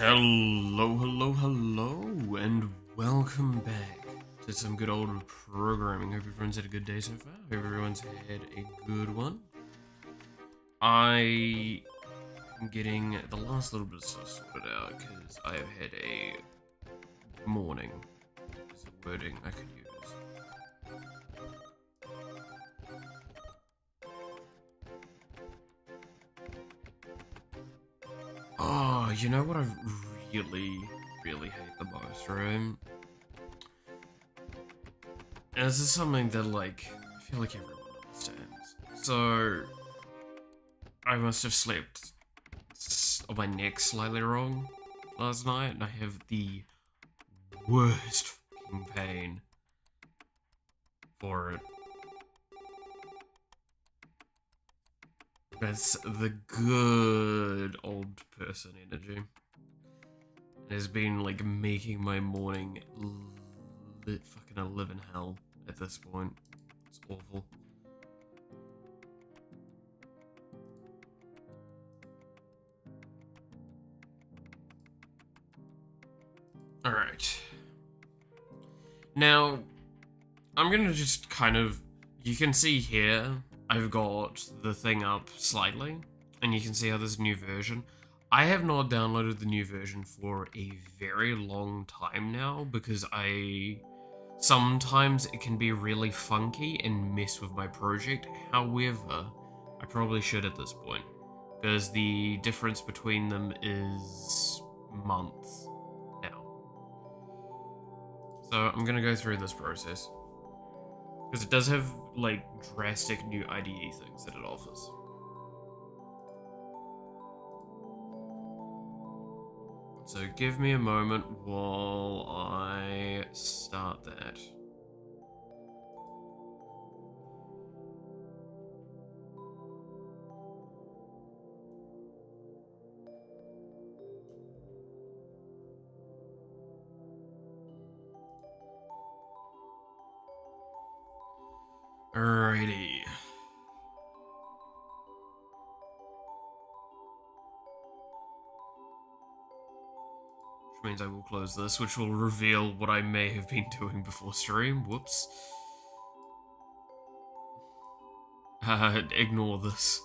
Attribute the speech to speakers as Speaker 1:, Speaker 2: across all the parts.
Speaker 1: Hello, hello, hello, and welcome back to some good old programming. Hope everyone's had a good day so far. Hope everyone's had a good one. I am getting the last little bit of stuff sorted out because I have had a morning. Is a wording I could use. Oh, you know what I really hate the most, right? And this is something that, like, I feel like everyone understands. So, I must have slept on my neck slightly wrong last night, and I have the worst fucking pain for it. That's the good old person energy. It has been, like, making my morning fucking a living hell at this point. It's awful. Alright. Now, I'm gonna just kind of... You can see here, I've got the thing up slightly, and you can see how there's a new version. I have not downloaded the new version for a very long time now, because sometimes it can be really funky and mess with my project. However, I probably should at this point, because the difference between them is months now. So I'm gonna go through this process, because it does have, like, drastic new IDE things that it offers. So give me a moment while I start that. Alrighty. Which means I will close this, which will reveal what I may have been doing before stream. Whoops. Ignore this.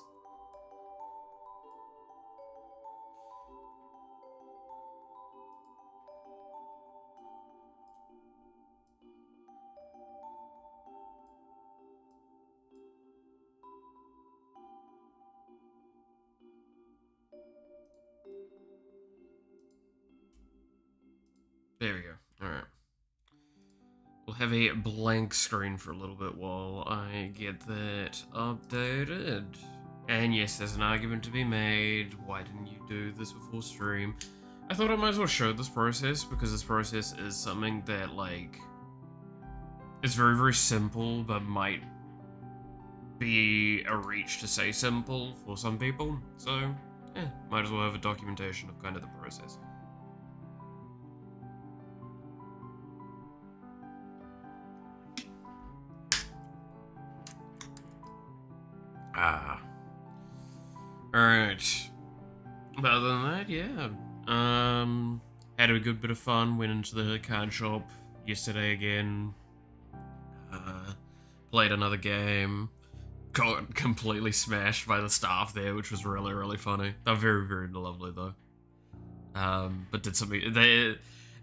Speaker 1: There we go. Alright. We'll have a blank screen for a little bit while I get that updated. And yes, there's an argument to be made. Why didn't you do this before stream? I thought I might as well show this process, because this process is something that, like, is very, very simple, but might be a reach to say simple for some people. So, yeah, might as well have a documentation of kind of the process. Alright. But other than that, yeah. Had a good bit of fun, went into the card shop yesterday again. Played another game. Got completely smashed by the staff there, which was really, really funny. They're very, very lovely though. But did something...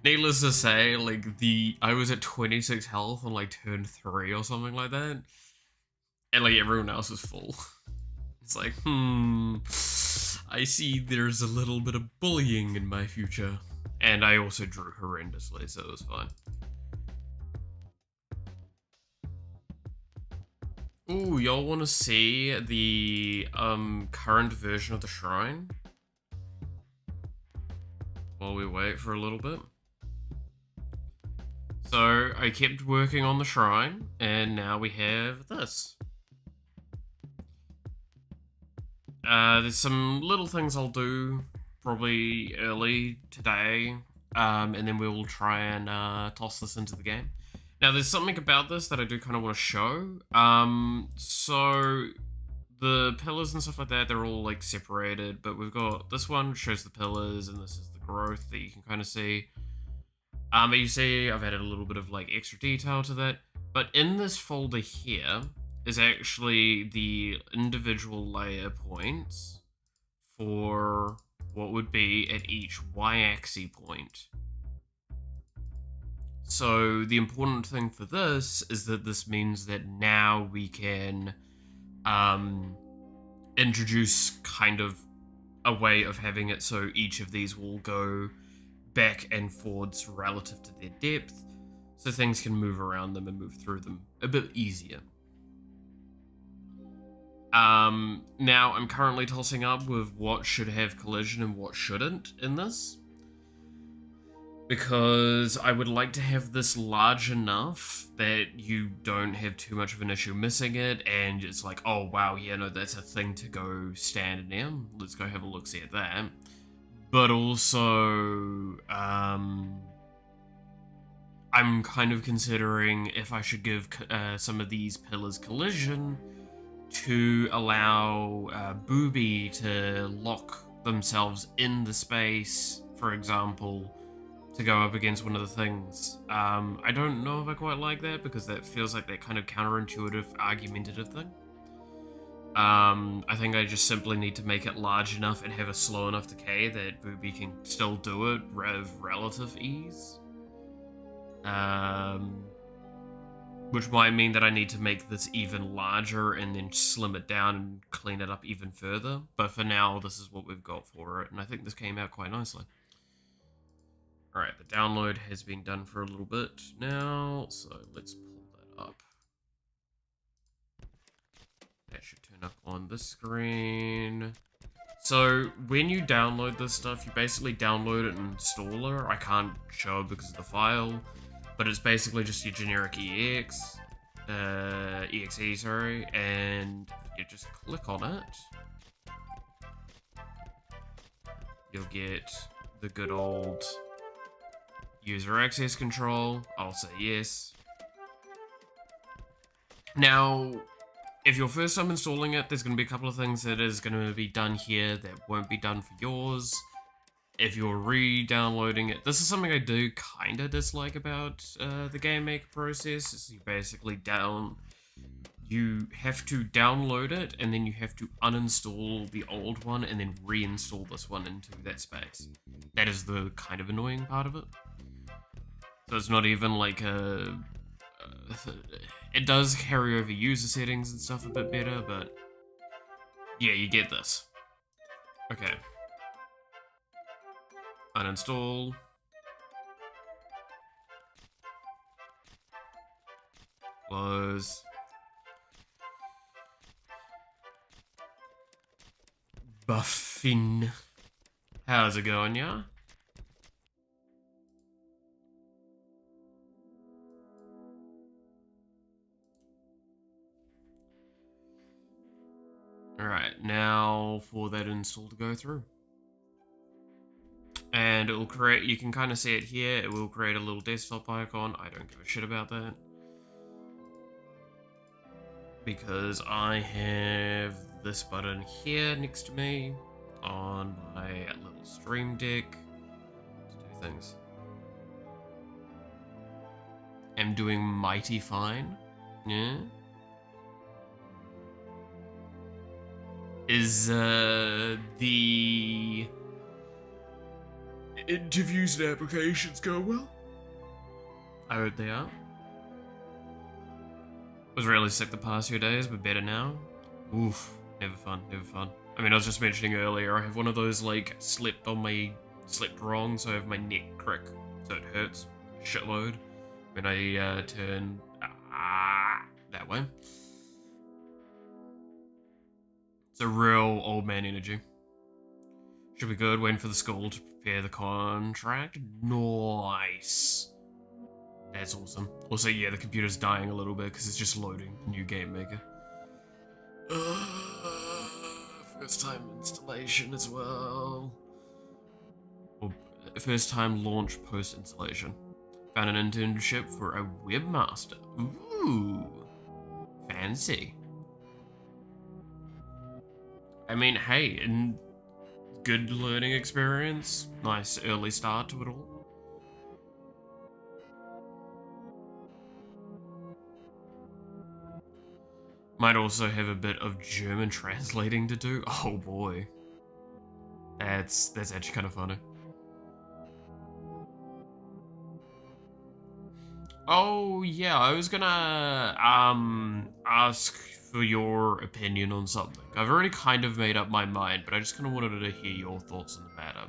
Speaker 1: Needless to say, like, I was at 26 health on, like, turn 3 or something like that. And, like, everyone else was full. It's like, I see there's a little bit of bullying in my future. And I also drew horrendously, so it was fine. Ooh, y'all want to see the current version of the shrine? While we wait for a little bit. So, I kept working on the shrine, and now we have this. There's some little things I'll do probably early today, and then we will try and toss this into the game. Now, there's something about this that I do kind of want to show. So the pillars and stuff like that, they're all, like, separated, but we've got this one, which shows the pillars, and this is the growth that you can kind of see. But you see I've added a little bit of like extra detail to that. But in this folder here is actually the individual layer points for what would be at each y-axis point. So the important thing for this is that this means that now we can introduce kind of a way of having it so each of these will go back and forwards relative to their depth, so things can move around them and move through them a bit easier. Now I'm currently tossing up with what should have collision and what shouldn't in this, because I would like to have this large enough that you don't have too much of an issue missing it, and it's like, oh wow, yeah, no, that's a thing to go stand in. Let's go have a look-see at that. But also, I'm kind of considering if I should give some of these pillars collision to allow Booby to lock themselves in the space, for example, to go up against one of the things. I don't know if I quite like that, because that feels like that kind of counterintuitive, argumentative thing. I think I just simply need to make it large enough and have a slow enough decay that Booby can still do it with relative ease. Which might mean that I need to make this even larger and then slim it down and clean it up even further. But for now, this is what we've got for it, and I think this came out quite nicely. Alright, the download has been done for a little bit now, so let's pull that up. That should turn up on this screen. So, when you download this stuff, you basically download it in installer. I can't show it because of the file, but it's basically just your generic exe, sorry, and you just click on it. You'll get the good old user access control. I'll say yes. Now, if you're first time installing it, there's going to be a couple of things that is going to be done here that won't be done for yours. If you're re-downloading it, this is something I do kind of dislike about the game maker process, is you basically you have to download it, and then you have to uninstall the old one, and then reinstall this one into that space. That is the kind of annoying part of it. So it's not even like a... it does carry over user settings and stuff a bit better, but yeah, you get this. Okay. Uninstall. Close. Buffin. How's it going, yeah? Alright, now for that install to go through. And it will create, you can kind of see it here, it will create a little desktop icon. I don't give a shit about that, because I have this button here next to me on my little stream deck to do things. I'm doing mighty fine, yeah? Is the interviews and applications go well? I hope they are. Was really sick the past few days, but better now. Oof, never fun, never fun. I mean, I was just mentioning earlier, I have one of those, like, slept wrong, so I have my neck crick, so it hurts a shitload when I turn that way. It's a real old man energy. Should be good. Waiting for the school to prepare the contract. Nice. That's awesome. Also, yeah, the computer's dying a little bit because it's just loading the new game maker. First time installation as well. Or first time launch post installation. Found an internship for a webmaster. Ooh. Fancy. I mean, hey, and good learning experience. Nice early start to it all. Might also have a bit of German translating to do. Oh boy. That's actually kind of funny. Oh yeah, I was gonna ask for your opinion on something. I've already kind of made up my mind, but I just kind of wanted to hear your thoughts on the matter.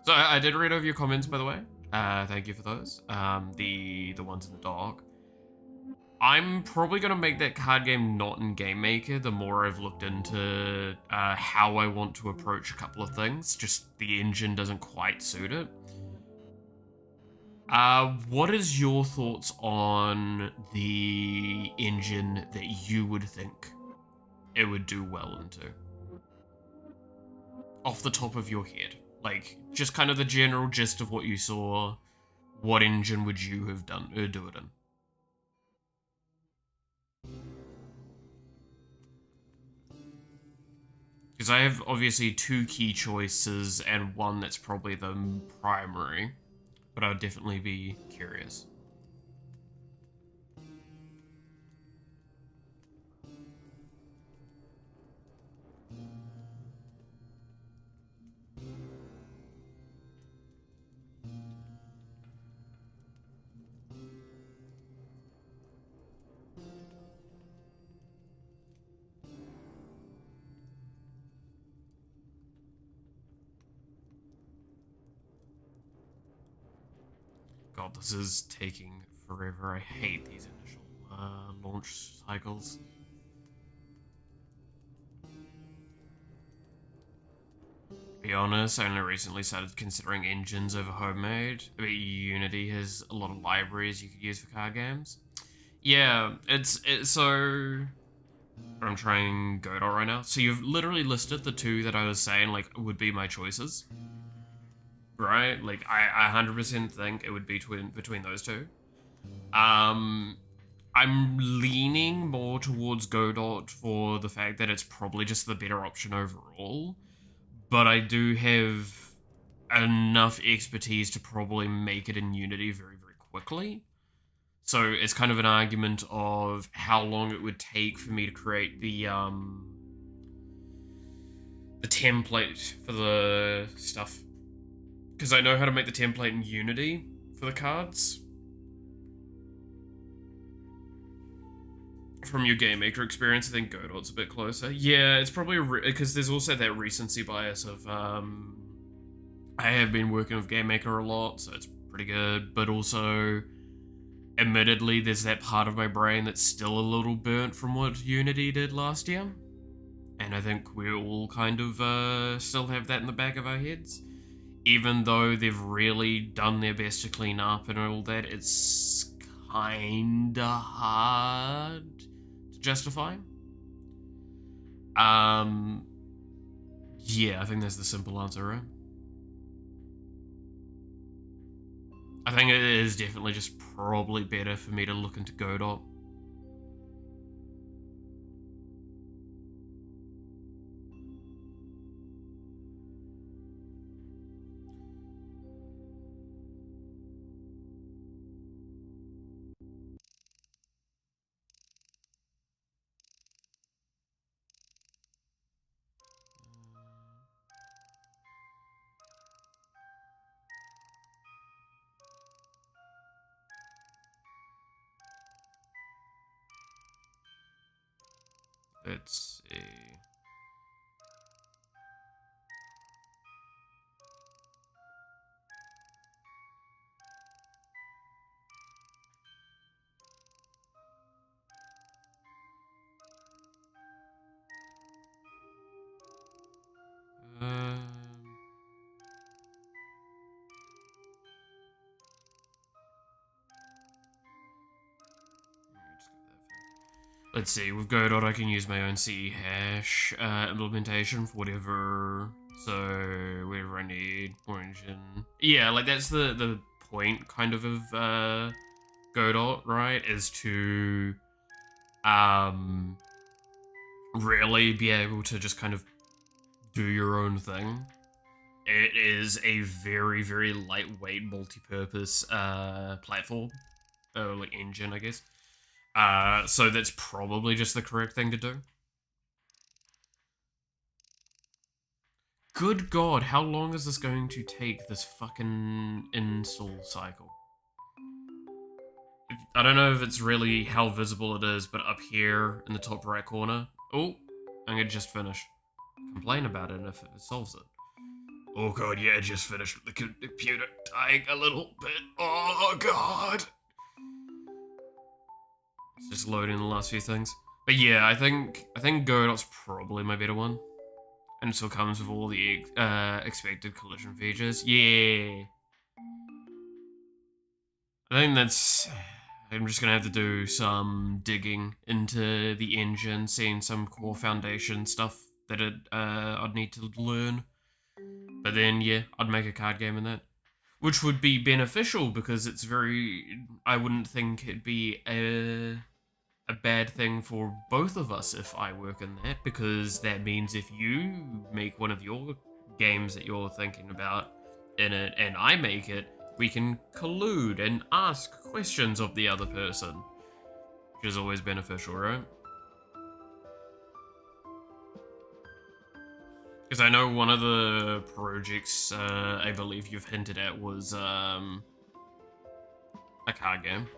Speaker 1: So I did read over your comments, by the way. Thank you for those. The ones in the doc. I'm probably gonna make that card game not in Game Maker. The more I've looked into how I want to approach a couple of things, just the engine doesn't quite suit it. What is your thoughts on the engine that you would think it would do well into? Off the top of your head. Like, just kind of the general gist of what you saw. What engine would you have done do it in? Because I have obviously two key choices and one that's probably the primary, but I would definitely be curious. God, this is taking forever. I hate these initial launch cycles. To be honest, I only recently started considering engines over homemade. I mean, Unity has a lot of libraries you could use for card games. Yeah, it's so. I'm trying Godot right now. So you've literally listed the two that I was saying like would be my choices, right? Like I 100% think it would be between those two. Um, I'm leaning more towards Godot for the fact that it's probably just the better option overall, but I do have enough expertise to probably make it in Unity very, very quickly. So it's kind of an argument of how long it would take for me to create the template for the stuff. Because I know how to make the template in Unity for the cards. From your Game Maker experience, I think Godot's a bit closer. Yeah, it's probably because there's also that recency bias of I have been working with Game Maker a lot, so it's pretty good. But also, admittedly, there's that part of my brain that's still a little burnt from what Unity did last year. And I think we all kind of still have that in the back of our heads. Even though they've really done their best to clean up and all that, it's kinda hard to justify. Yeah, I think that's the simple answer, right? I think it is definitely just probably better for me to look into Godot. Let's see. Um, let's see, with Godot I can use my own CE hash implementation for whatever, so whatever I need, origin. Yeah, like that's the point kind of Godot, right, is to really be able to just kind of do your own thing. It is a very, very lightweight, multi-purpose platform, like engine, I guess. So that's probably just the correct thing to do. Good God, how long is this going to take, this fucking install cycle? I don't know if it's really how visible it is, but up here in the top right corner. Oh, I'm gonna just finish. Complain about it if it solves it. Oh God, yeah, just finished with the computer dying a little bit. Oh God. It's just loading the last few things. But yeah, I think Godot's probably my better one. And it still comes with all the expected collision features. Yeah. I think that's... I'm just gonna have to do some digging into the engine, seeing some core foundation stuff that I'd need to learn. But then, yeah, I'd make a card game in that. Which would be beneficial because it's very... I wouldn't think it'd be a bad thing for both of us if I work in that, because that means if you make one of your games that you're thinking about in it and I make it, we can collude and ask questions of the other person, which is always beneficial, right? Because I know one of the projects I believe you've hinted at was a card game.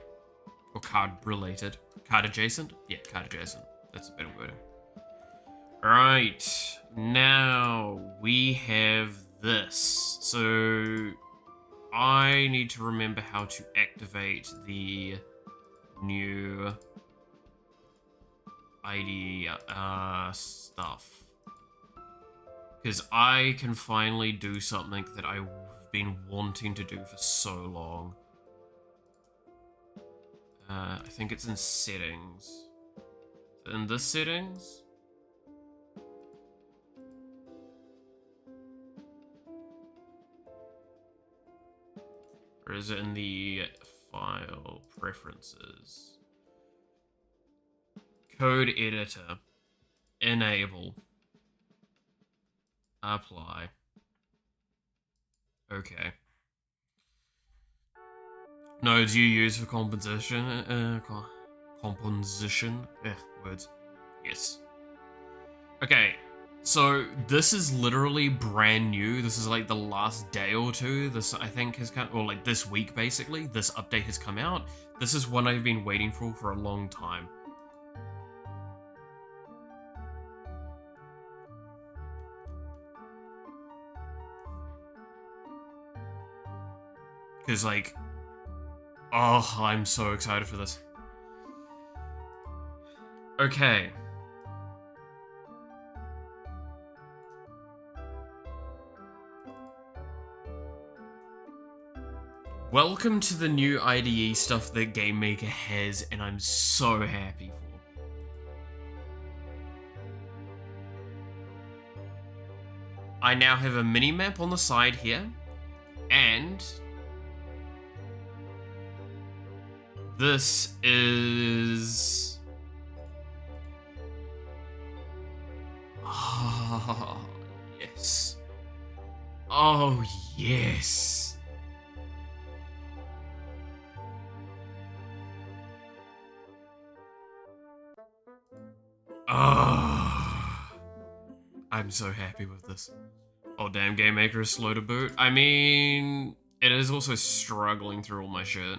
Speaker 1: Or card related. Card adjacent? Yeah, card adjacent. That's a better word. Right. Now we have this. So I need to remember how to activate the new ID stuff. Because I can finally do something that I've been wanting to do for so long. I think it's in settings. In the settings? Or is it in the file preferences? Code editor. Enable. Apply. Okay. Nodes you use for composition. Composition. Words. Yes. Okay. So this is literally brand new. This is like the last day or two. This I think has come, or like this week basically. This update has come out. This is one I've been waiting for a long time. Because like, oh, I'm so excited for this. Okay. Welcome to the new IDE stuff that Game Maker has, and I'm so happy for. I now have a mini-map on the side here, and this is... Oh, yes. Oh, yes. Oh, I'm so happy with this. Oh, damn, Game Maker is slow to boot. I mean, it is also struggling through all my shit.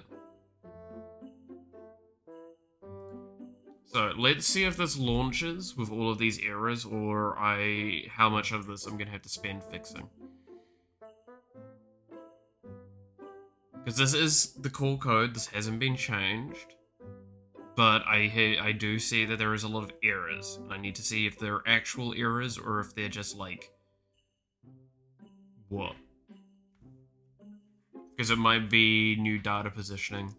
Speaker 1: So let's see if this launches with all of these errors, or how much of this I'm gonna have to spend fixing. Because this is the core code, this hasn't been changed. But I do see that there is a lot of errors. I need to see if they're actual errors or if they're just like... What? Because it might be new data positioning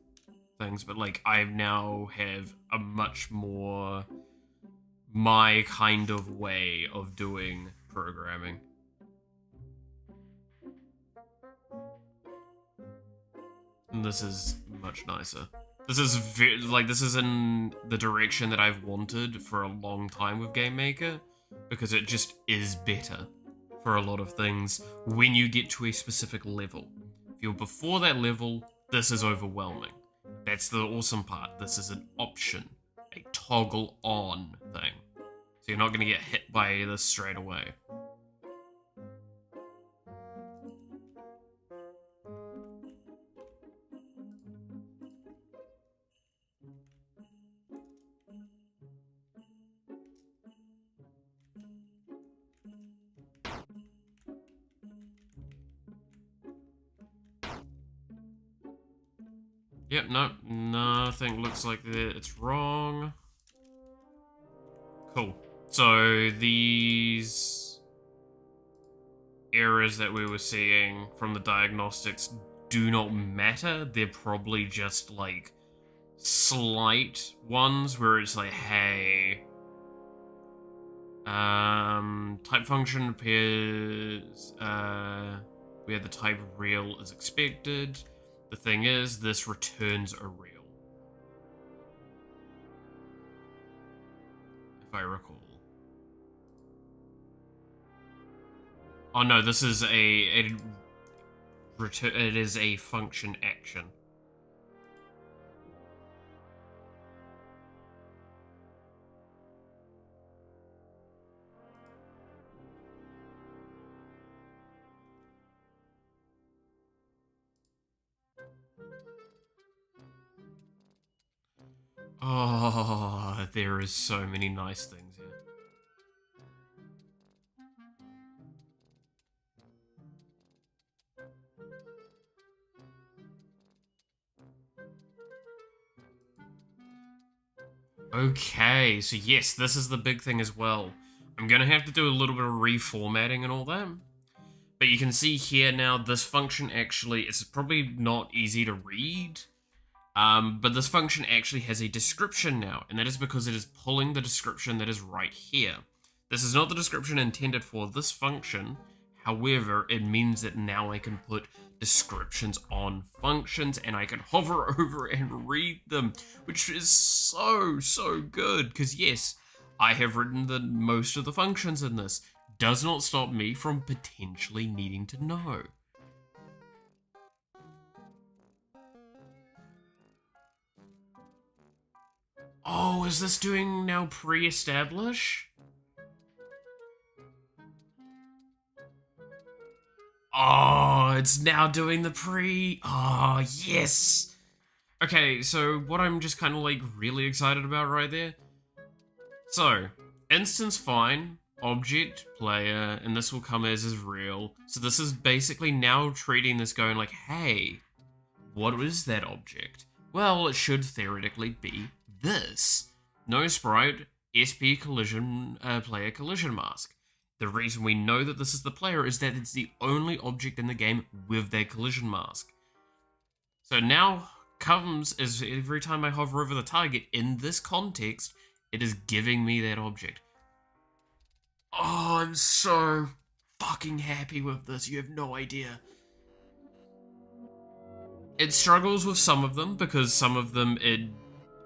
Speaker 1: things, but like I now have a much more my kind of way of doing programming. And this is much nicer. This is this is in the direction that I've wanted for a long time with Game Maker, because it just is better. for a lot of things when you get to a specific level. If you're before that level, this is overwhelming. That's the awesome part. This is an option, a toggle on thing. So you're not going to get hit by this straight away. Yep, no, nothing looks like it's wrong. Cool. So these errors that we were seeing from the diagnostics do not matter. They're probably just like slight ones where it's like, hey, type function appears where the type real is expected. The thing is, this returns a real, if I recall. Oh no, this is it is a function action. Oh, there is so many nice things here. Okay, so yes, this is the big thing as well. I'm gonna have to do a little bit of reformatting and all that. But you can see here now, this function actually, it's probably not easy to read. But this function actually has a description now, and that is because it is pulling the description that is right here. This is not the description intended for this function. However, it means that now I can put descriptions on functions and I can hover over and read them, which is so good. Because yes, I have written most of the functions in this. Does not stop me from potentially needing to know. Oh, is this doing now pre-establish? Oh, it's now doing the pre. Oh, yes. Okay, so what I'm just kind of like really excited about right there. So, instance fine, object player, and this will come as is real. So this is basically now treating this going like, hey, what is that object? Well, it should theoretically be this. No sprite, SP collision, player collision mask. The reason we know that this is the player is that it's the only object in the game with their collision mask. So now comes is every time I hover over the target in this context, it is giving me that object. Oh, I'm so fucking happy with this. You have no idea. It struggles with some of them because some of them it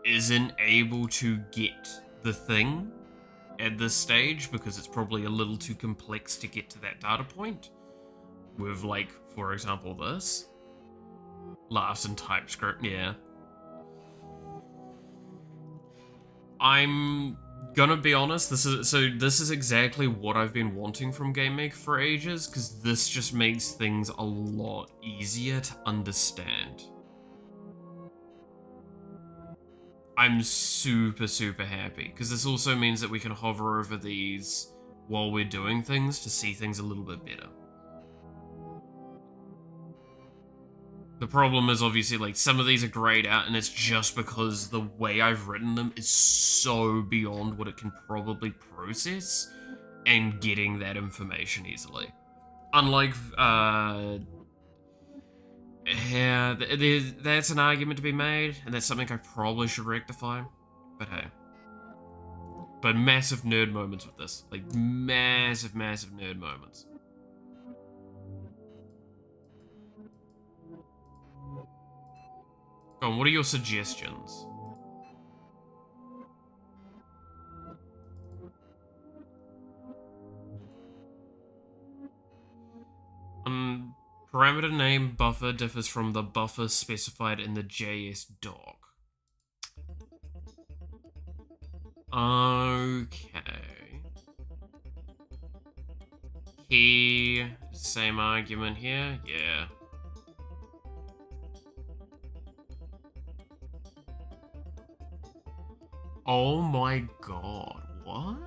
Speaker 1: isn't able to get the thing at this stage because it's probably a little too complex to get to that data point. With, like, for example, this. Laughs in TypeScript, yeah. I'm gonna be honest, this is exactly what I've been wanting from GameMaker for ages, because this just makes things a lot easier to understand. I'm super happy, because this also means that we can hover over these while we're doing things to see things a little bit better. The problem is obviously like some of these are grayed out and it's just because the way I've written them is so beyond what it can probably process and getting that information easily. Unlike, yeah, that's an argument to be made and that's something I probably should rectify, but hey. But massive nerd moments with this, like massive nerd moments. Go on, what are your suggestions? parameter name buffer differs from the buffer specified in the JS doc. Okay. Key, same argument here, yeah. Oh my god, what?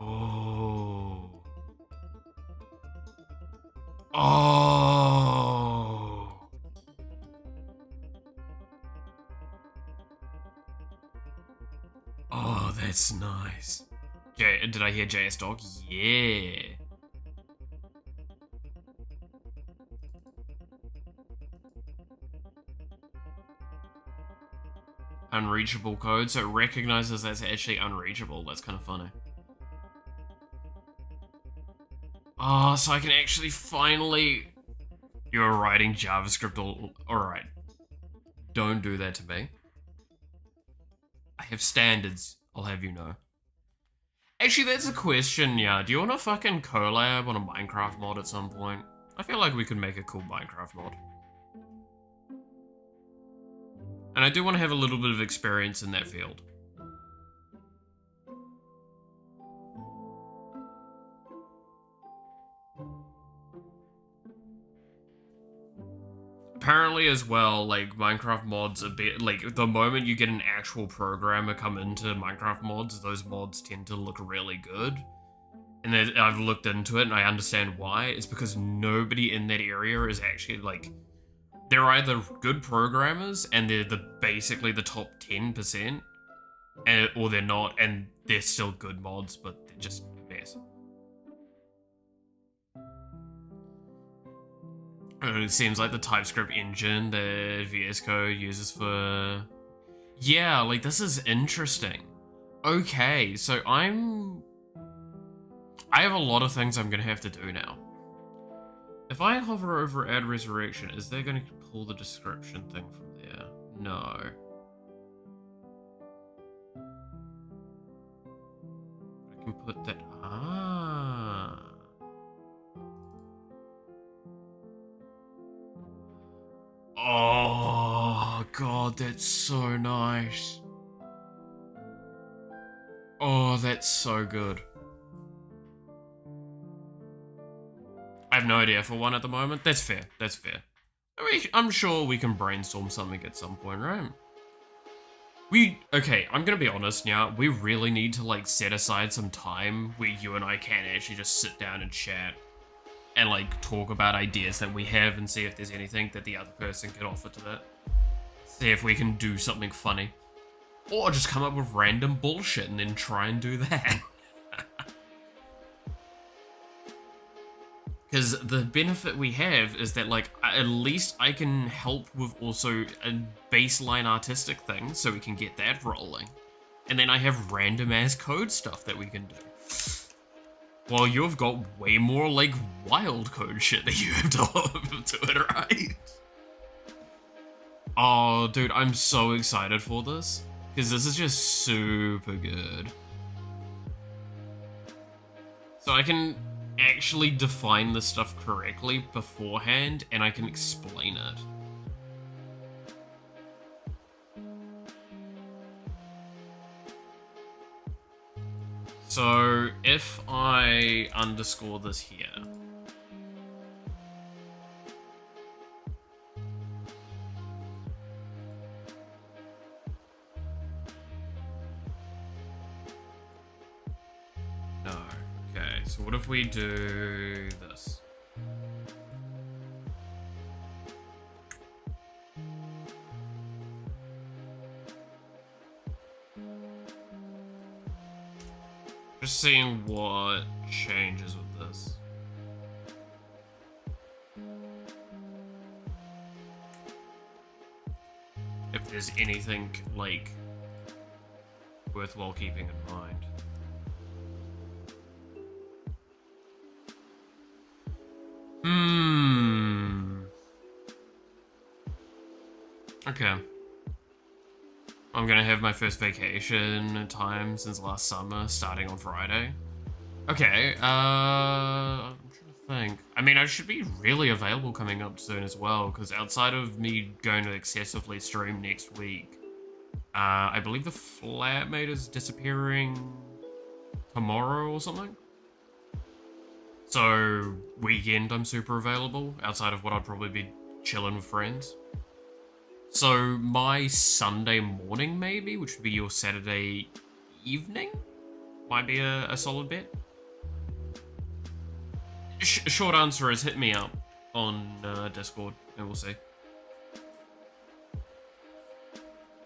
Speaker 1: Oh. Oh. Oh, that's nice. Did I hear JS Dog? Yeah. Unreachable code, so it recognizes that's actually unreachable. That's kind of funny. Oh, so I can actually finally... You're writing JavaScript Alright. Don't do that to me. I have standards, I'll have you know. Actually, that's a question, yeah. Do you want to fucking collab on a Minecraft mod at some point? I feel like we could make a cool Minecraft mod. And I do want to have a little bit of experience in that field. Apparently as well, like, Minecraft mods a bit, like, the moment you get an actual programmer come into Minecraft mods, those mods tend to look really good. And then I've looked into it and I understand why. It's because nobody in that area is actually, like, they're either good programmers and they're basically the top 10%, or they're not and they're still good mods, but they're just a mess. It seems like the TypeScript engine that VS Code uses for... Yeah, like, this is interesting. Okay, so I have a lot of things I'm gonna have to do now. If I hover over add resurrection, is that gonna pull the description thing from there? No. I can put that... Ah. Oh, God, that's so nice. Oh, that's so good. I have no idea for one at the moment. That's fair. That's fair. I mean, I'm sure we can brainstorm something at some point, right? Okay, I'm gonna be honest now. We really need to, like, set aside some time where you and I can actually just sit down and chat and, like, talk about ideas that we have and see if there's anything that the other person can offer to that. See if we can do something funny. Or just come up with random bullshit and then try and do that. Because the benefit we have is that, like, at least I can help with also a baseline artistic thing so we can get that rolling. And then I have random ass code stuff that we can do. Well, you've got way more, like, wild code shit that you have to offer to it, right? Oh, dude, I'm so excited for this. Because this is just super good. So I can actually define the stuff correctly beforehand, and I can explain it. So if I underscore this here, no, okay, so what if we do this? Just seeing what changes with this. If there's anything, like, worthwhile keeping in mind. Hmm. Okay. I'm gonna have my first vacation time since last summer, starting on Friday. Okay, I'm trying to think. I mean, I should be really available coming up soon as well, because outside of me going to excessively stream next week, I believe the flatmate is disappearing tomorrow or something. So, weekend I'm super available, outside of what I'd probably be chilling with friends. So, my Sunday morning, maybe, which would be your Saturday evening, might be a solid bet. Short answer is hit me up on Discord, and we'll see.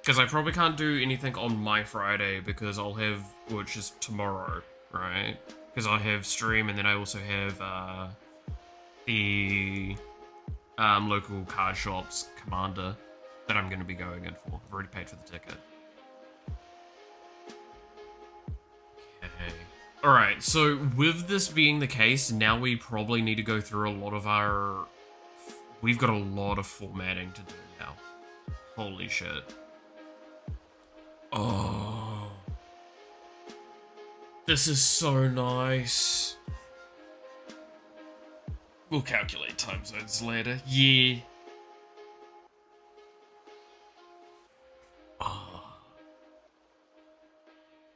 Speaker 1: Because I probably can't do anything on my Friday because I'll have, which is tomorrow, right? Because I have stream and then I also have the local card shops commander that I'm going to be going in for. I've already paid for the ticket. Okay. Alright, so with this being the case, now we probably need to go through a lot of our... We've got a lot of formatting to do now. Holy shit. Oh. This is so nice. We'll calculate time zones later. Yeah. Oh.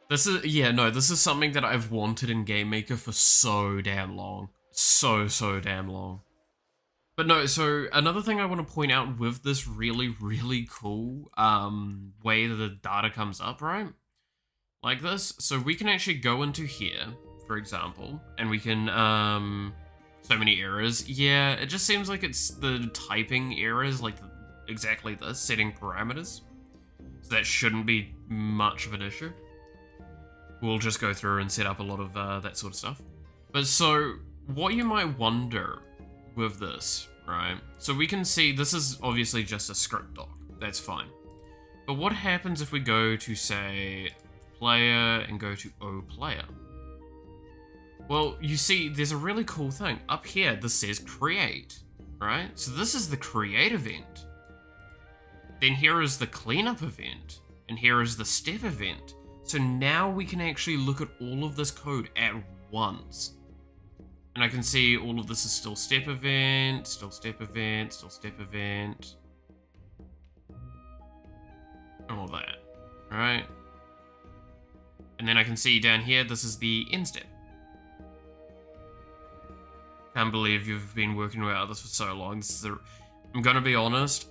Speaker 1: This is something that I've wanted in Game Maker for so damn long. So damn long. But no, so another thing I want to point out with this really cool way that the data comes up, right? Like this. So we can actually go into here, for example, and we can, so many errors. Yeah, it just seems like it's the typing errors, like exactly this, setting parameters. So that shouldn't be much of an issue. We'll just go through and set up a lot of that sort of stuff. But so, what you might wonder with this, right? So we can see this is obviously just a script doc. That's fine. But what happens if we go to, say, player and go to O player? Well, you see, there's a really cool thing. Up here, this says create, right? So this is the create event. Then here is the cleanup event. And here is the step event. So now we can actually look at all of this code at once. And I can see all of this is still step event, still step event, still step event. All that, right? And then I can see down here, this is the end step. Can't believe you've been working without this for so long. I'm gonna be honest,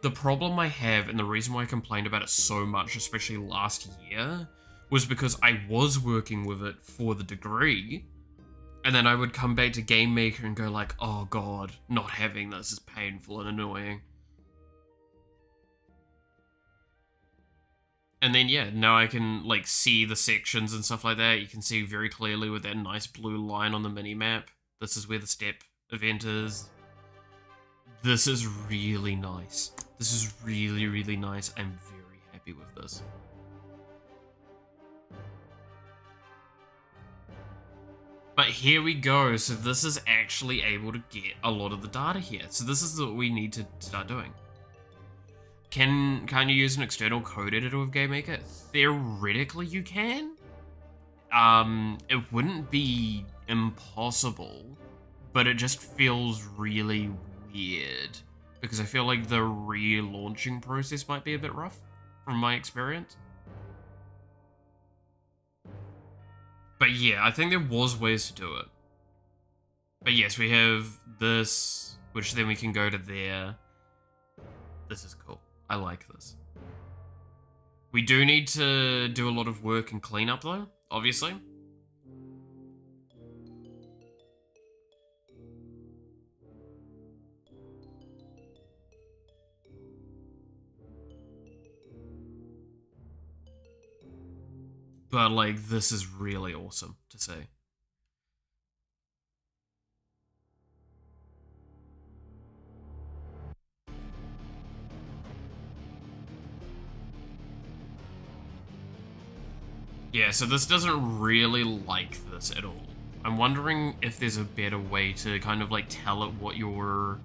Speaker 1: the problem I have, and the reason why I complained about it so much, especially last year, was because I was working with it for the degree, and then I would come back to Game Maker and go like, oh god, not having this is painful and annoying. And then yeah, now I can like see the sections and stuff like that. You can see very clearly with that nice blue line on the mini-map. This is where the step event is. This is really nice. This is really nice. I'm very happy with this. But here we go. So this is actually able to get a lot of the data here. So this is what we need to start doing. Can you use an external code editor with Game Maker? Theoretically, you can. It wouldn't be impossible, but it just feels really weird because I feel like the relaunching process might be a bit rough from my experience. But yeah, I think there was ways to do it. But yes, we have this, which then we can go to there. This is cool. I like this. We do need to do a lot of work and cleanup though, obviously. But like, this is really awesome to see. Yeah, so this doesn't really like this at all. I'm wondering if there's a better way to kind of like tell it what your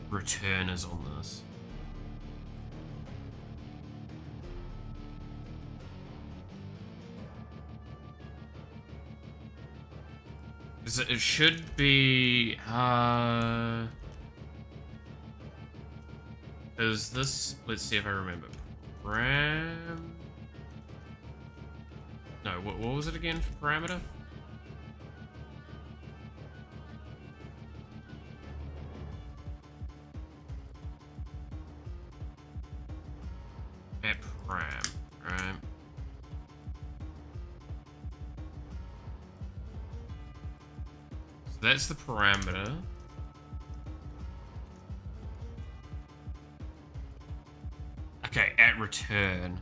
Speaker 1: return is on this. It should be, is this, let's see if I remember. No, what was it again for parameter? At param, right? So that's the parameter. Okay, at return.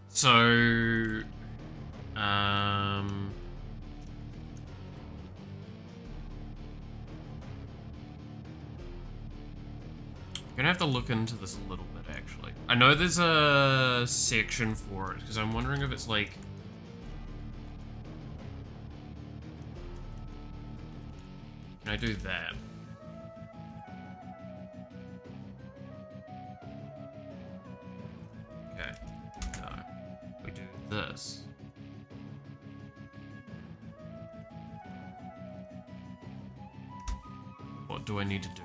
Speaker 1: So, I'm gonna have to look into this a little bit, actually. I know there's a section for it, because I'm wondering if it's like... Can I do that? Okay. No. We do this. What do I need to do?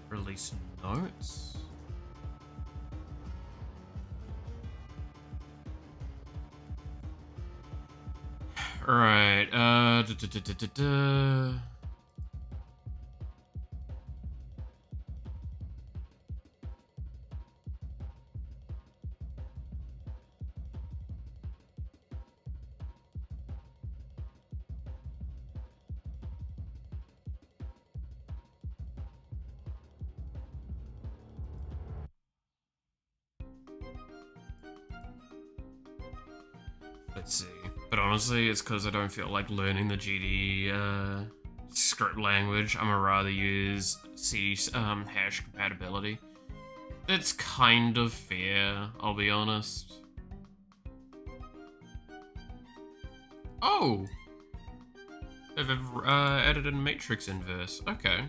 Speaker 1: Release notes. All right. Let's see. But honestly, it's because I don't feel like learning the GD script language. I'm gonna rather use C hash compatibility. It's kind of fair, I'll be honest. Oh! They've added in matrix inverse. Okay.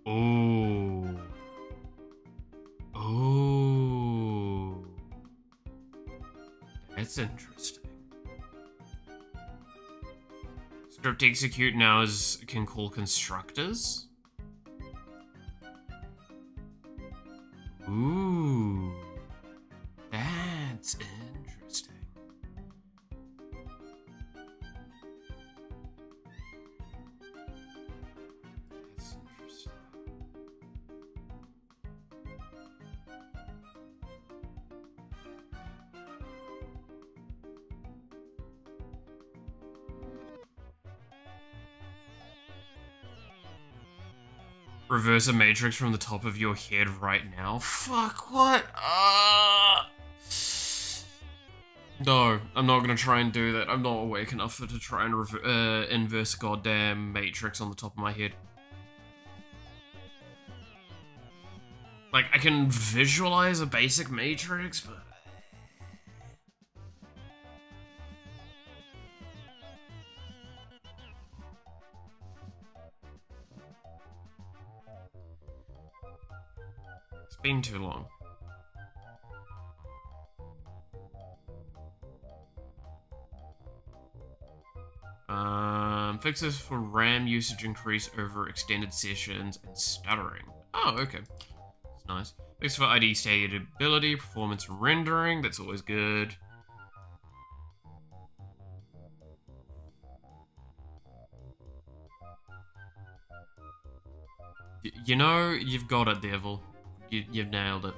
Speaker 1: Oh. Oh. That's interesting. Script execute now can call constructors. Ooh. That's interesting. That's interesting. Reverse a matrix from the top of your head right now? Fuck, what? No, I'm not gonna try and do that. I'm not awake enough to try and inverse a goddamn matrix on the top of my head. Like, I can visualize a basic matrix, but... It's been too long. Fixes for RAM usage increase over extended sessions and stuttering. Oh, okay. That's nice. Fix for ID stability, performance and rendering. That's always good. You know, you've got it, Devil. You've nailed it.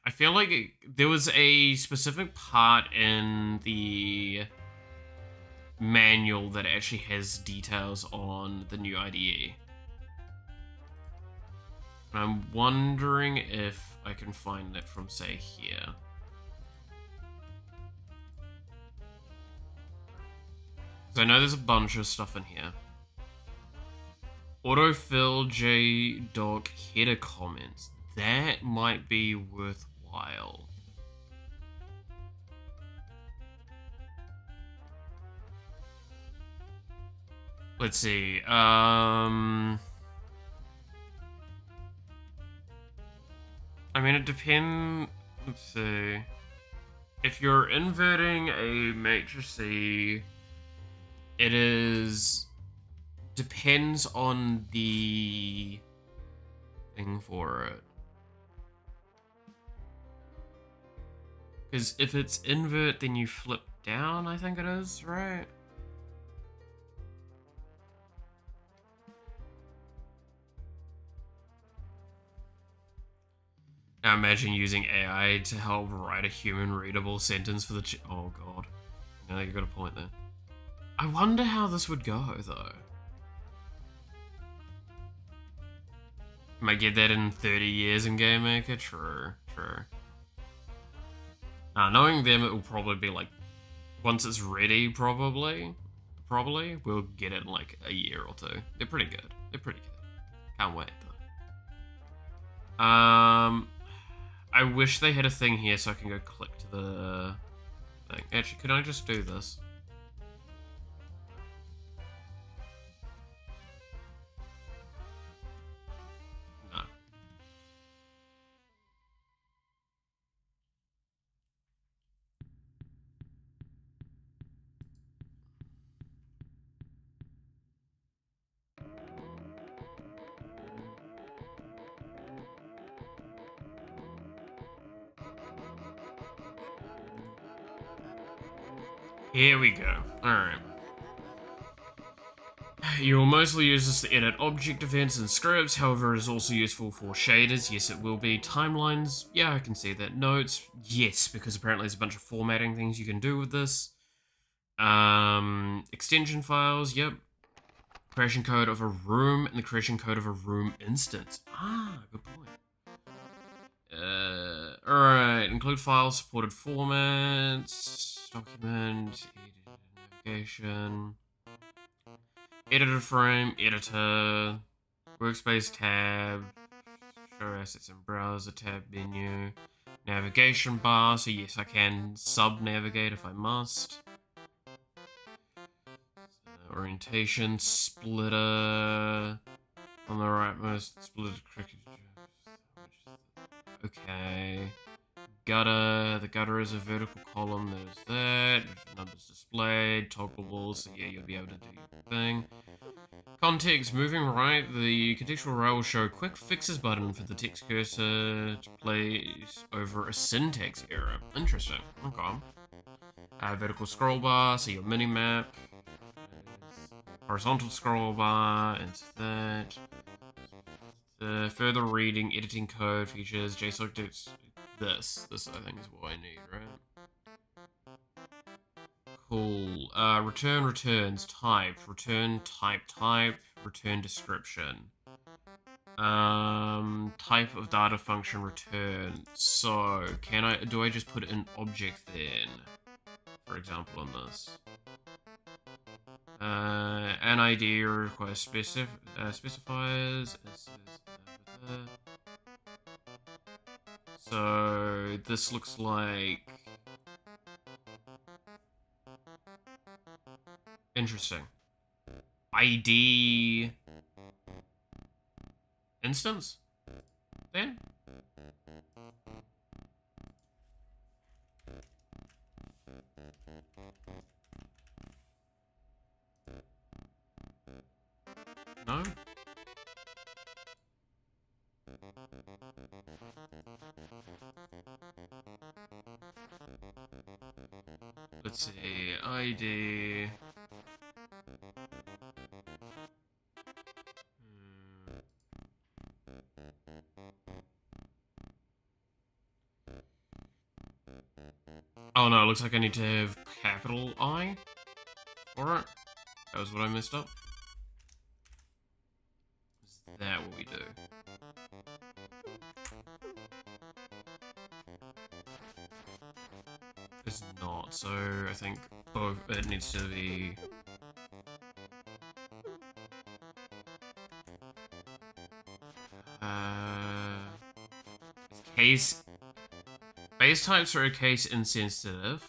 Speaker 1: I feel like there was a specific part in the manual that actually has details on the new IDE. I'm wondering if I can find it from, say, here. Because I know there's a bunch of stuff in here. Autofill J Doc header comments. That might be worthwhile. Let's see. I mean, it depends. Let's see. If you're inverting a matrix, it depends on the thing for it. Because if it's invert, then you flip down, I think it is, right? Now imagine using AI to help write a human-readable sentence for the oh god. No, you got a point there. I wonder how this would go, though. Might get that in 30 years in Game Maker? True, true. Knowing them, it will probably be like, once it's ready, probably, we'll get it in like a year or two. They're pretty good. They're pretty good. Can't wait, though. I wish they had a thing here so I can go click to the thing. Actually, can I just do this? No. Here we go. Alright. You will mostly use this to edit object events and scripts, however it is also useful for shaders. Yes, it will be. Timelines, yeah, I can see that. Notes, yes, because apparently there's a bunch of formatting things you can do with this. Extension files, yep. Creation code of a room and the creation code of a room instance. Ah, good point. Alright, include files, supported formats, document, navigation, editor frame, editor, workspace tab, show assets in browser tab menu, navigation bar, so yes, I can sub-navigate if I must. Orientation, splitter, on the rightmost, splitter, okay. Gutter, the gutter is a vertical column, there's that, numbers displayed, toggleable, so yeah, you'll be able to do your thing. Context, moving right, the contextual rail will show quick fixes button for the text cursor to place over a syntax error. Interesting, okay. Vertical scroll bar, so your mini-map. Horizontal scroll bar, into that. Further reading, editing code, features, JSON, this I think is what I need, right? Cool. Return returns, type, return type, return description. Type of data function return. So, do I just put an object then? For example, on this. An ID requires specifiers. So this looks like interesting. ID instance then. No? Let's see, ID. Oh no, it looks like I need to have capital I for it. That was what I messed up. Is that what we do? is not, so I think both, it needs to be... Case... Base types are case insensitive.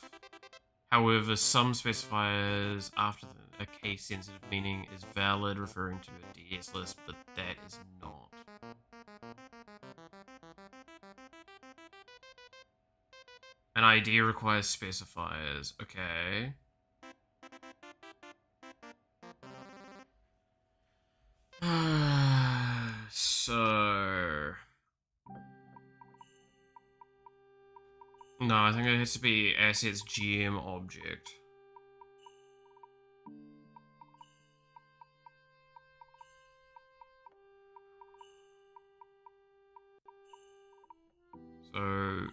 Speaker 1: However, some specifiers after a case sensitive meaning is valid, referring to a DS list, but that is not. An ID requires specifiers. Okay. So... No, I think it has to be assets GM object. So...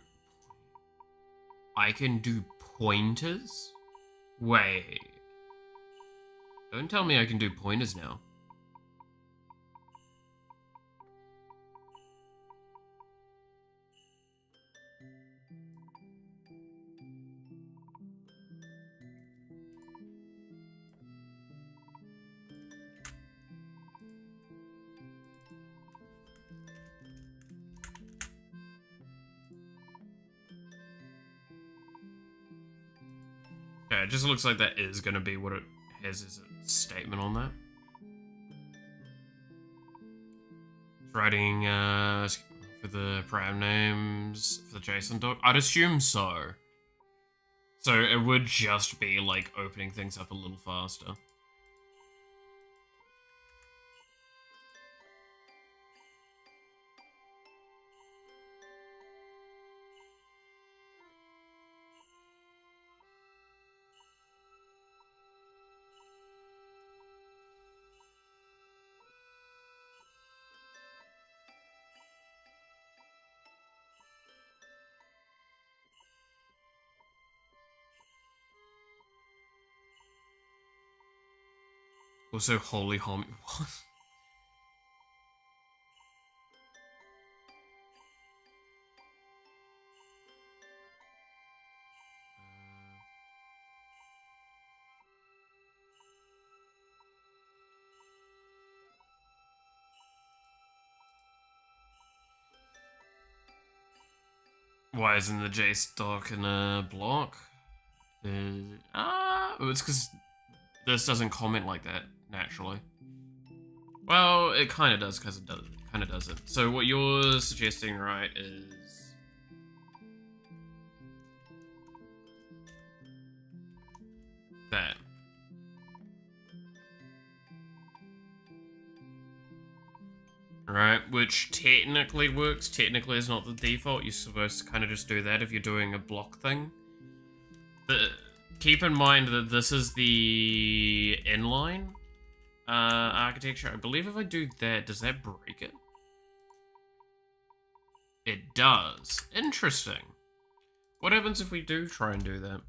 Speaker 1: I can do pointers? Wait. Don't tell me I can do pointers now. Okay, it just looks like that is going to be what it has as a statement on that. It's writing for the param names for the JSON doc. I'd assume so. So it would just be like opening things up a little faster. Also, holy homie. What? Why isn't the JSON doc in a block? It's because this doesn't comment like that naturally. Well, it kind of does because it does. Kind of doesn't. So what you're suggesting, right, is that. Right, which technically works. Technically is not the default. You're supposed to kind of just do that if you're doing a block thing. But keep in mind that this is the inline architecture. I believe if I do that, does that break it? It does. Interesting. What happens if we do try and do that?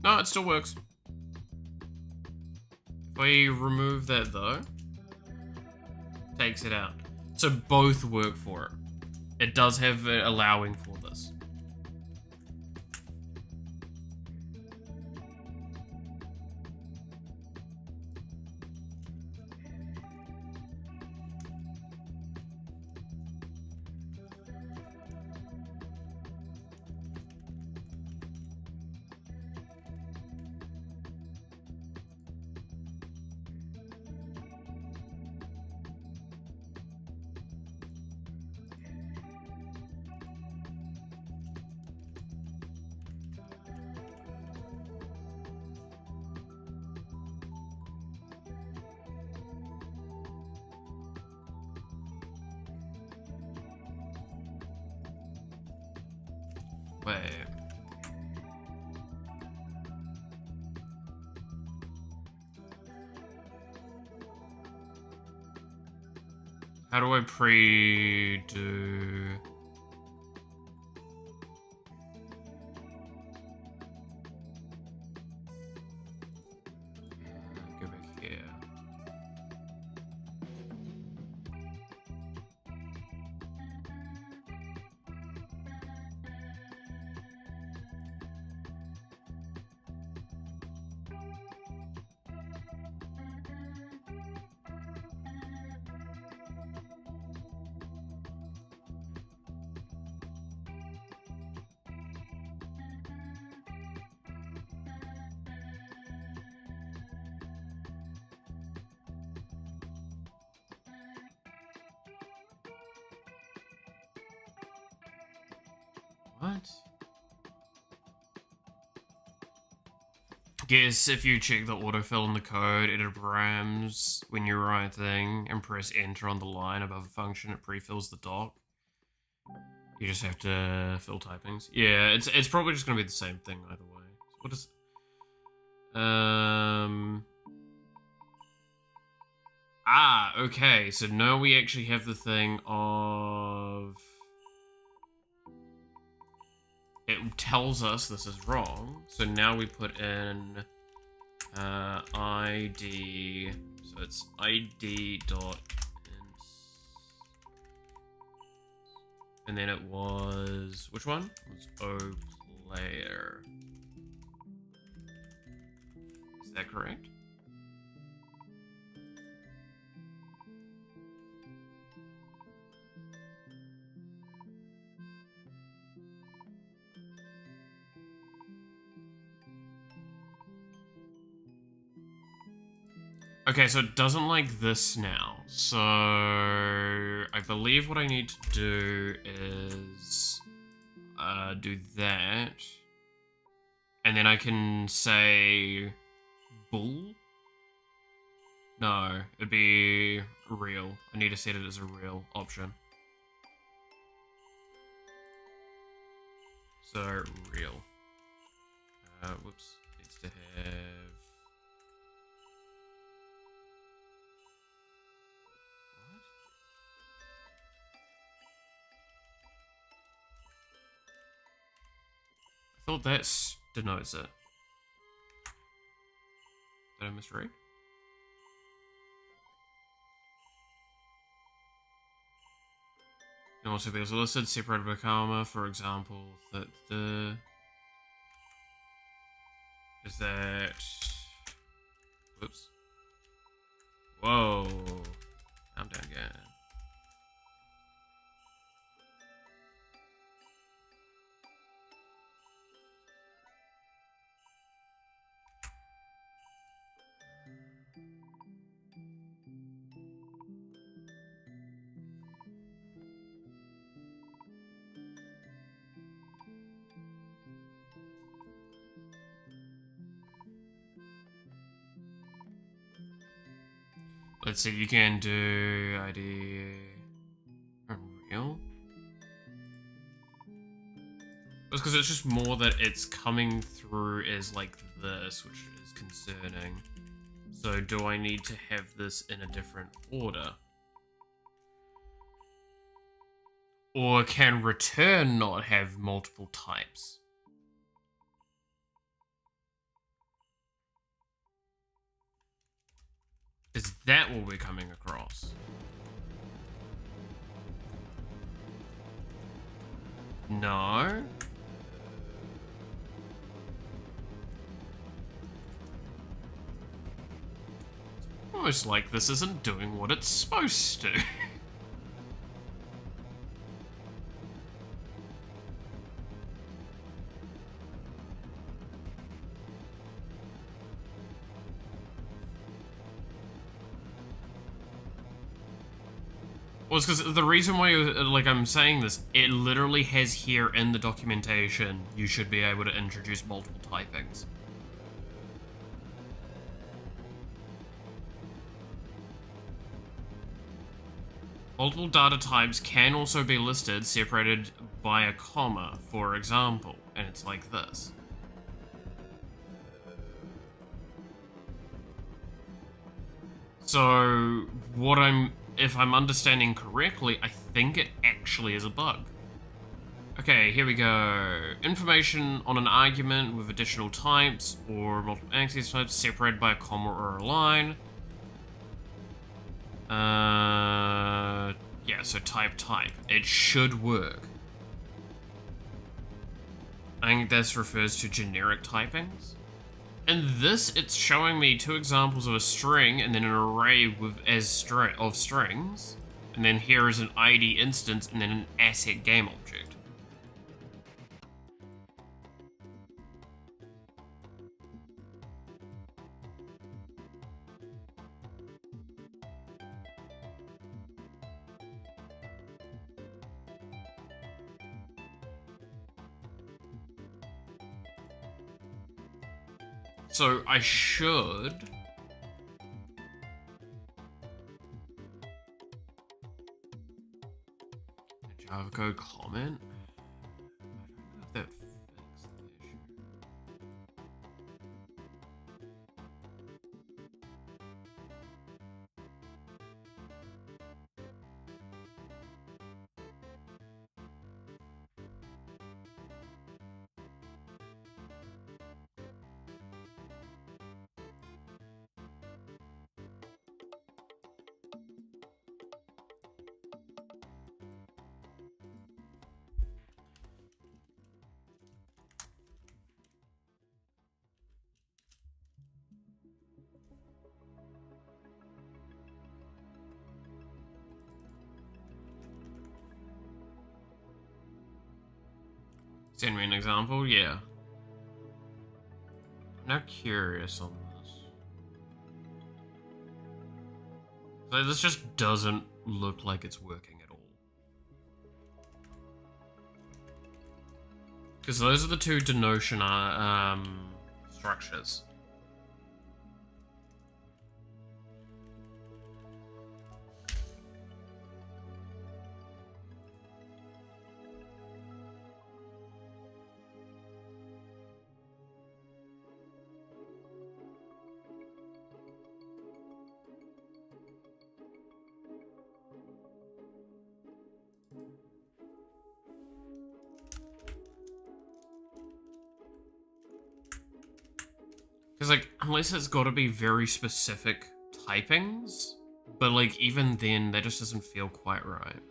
Speaker 1: No, it still works. If we remove that though, takes it out. So both work for it. It does have it allowing for this. Wait. How do I pre-do... Go back here. What? Guess if you check the autofill in the code, it abrams when you write thing and press enter on the line above a function, it pre-fills the doc. You just have to fill typings. Yeah, it's probably just gonna be the same thing either way. So what is okay, so now we actually have the thing of it tells us this is wrong, so now we put in ID, so it's ID dot int, and then it was, which one? It was O player. Is that correct? Okay, so it doesn't like this now. So I believe what I need to do is do that. And then I can say bull? No, it'd be real. I need to set it as a real option. So real. Whoops, needs to have... I thought that denotes it. Did I misread? Can also be listed separated by comma, for example, that the... Is that... Whoops. Whoa. Calm down again. Let's see, you can do ID unreal. It's because it's just more that it's coming through as like this, which is concerning. So do I need to have this in a different order? Or can return not have multiple types? Is that what we're coming across? No. Almost like this isn't doing what it's supposed to. Well, it's because the reason why, like, I'm saying this, it literally has here in the documentation, you should be able to introduce multiple typings. Multiple data types can also be listed, separated by a comma, for example, and it's like this. So, if I'm understanding correctly, I think it actually is a bug. Okay, here we go. Information on an argument with additional types or multiple access types separated by a comma or a line. Yeah, so type. It should work. I think this refers to generic typings. In this, it's showing me two examples of a string and then an array of strings. And then here is an ID instance and then an asset game object. So I should... Java code comment? I don't know if that fixed the issue. Send me an example? Yeah. I'm now curious on this. So this just doesn't look like it's working at all. Because those are the two denotion structures. Because, like, unless it's got to be very specific typings, but, like, even then, that just doesn't feel quite right.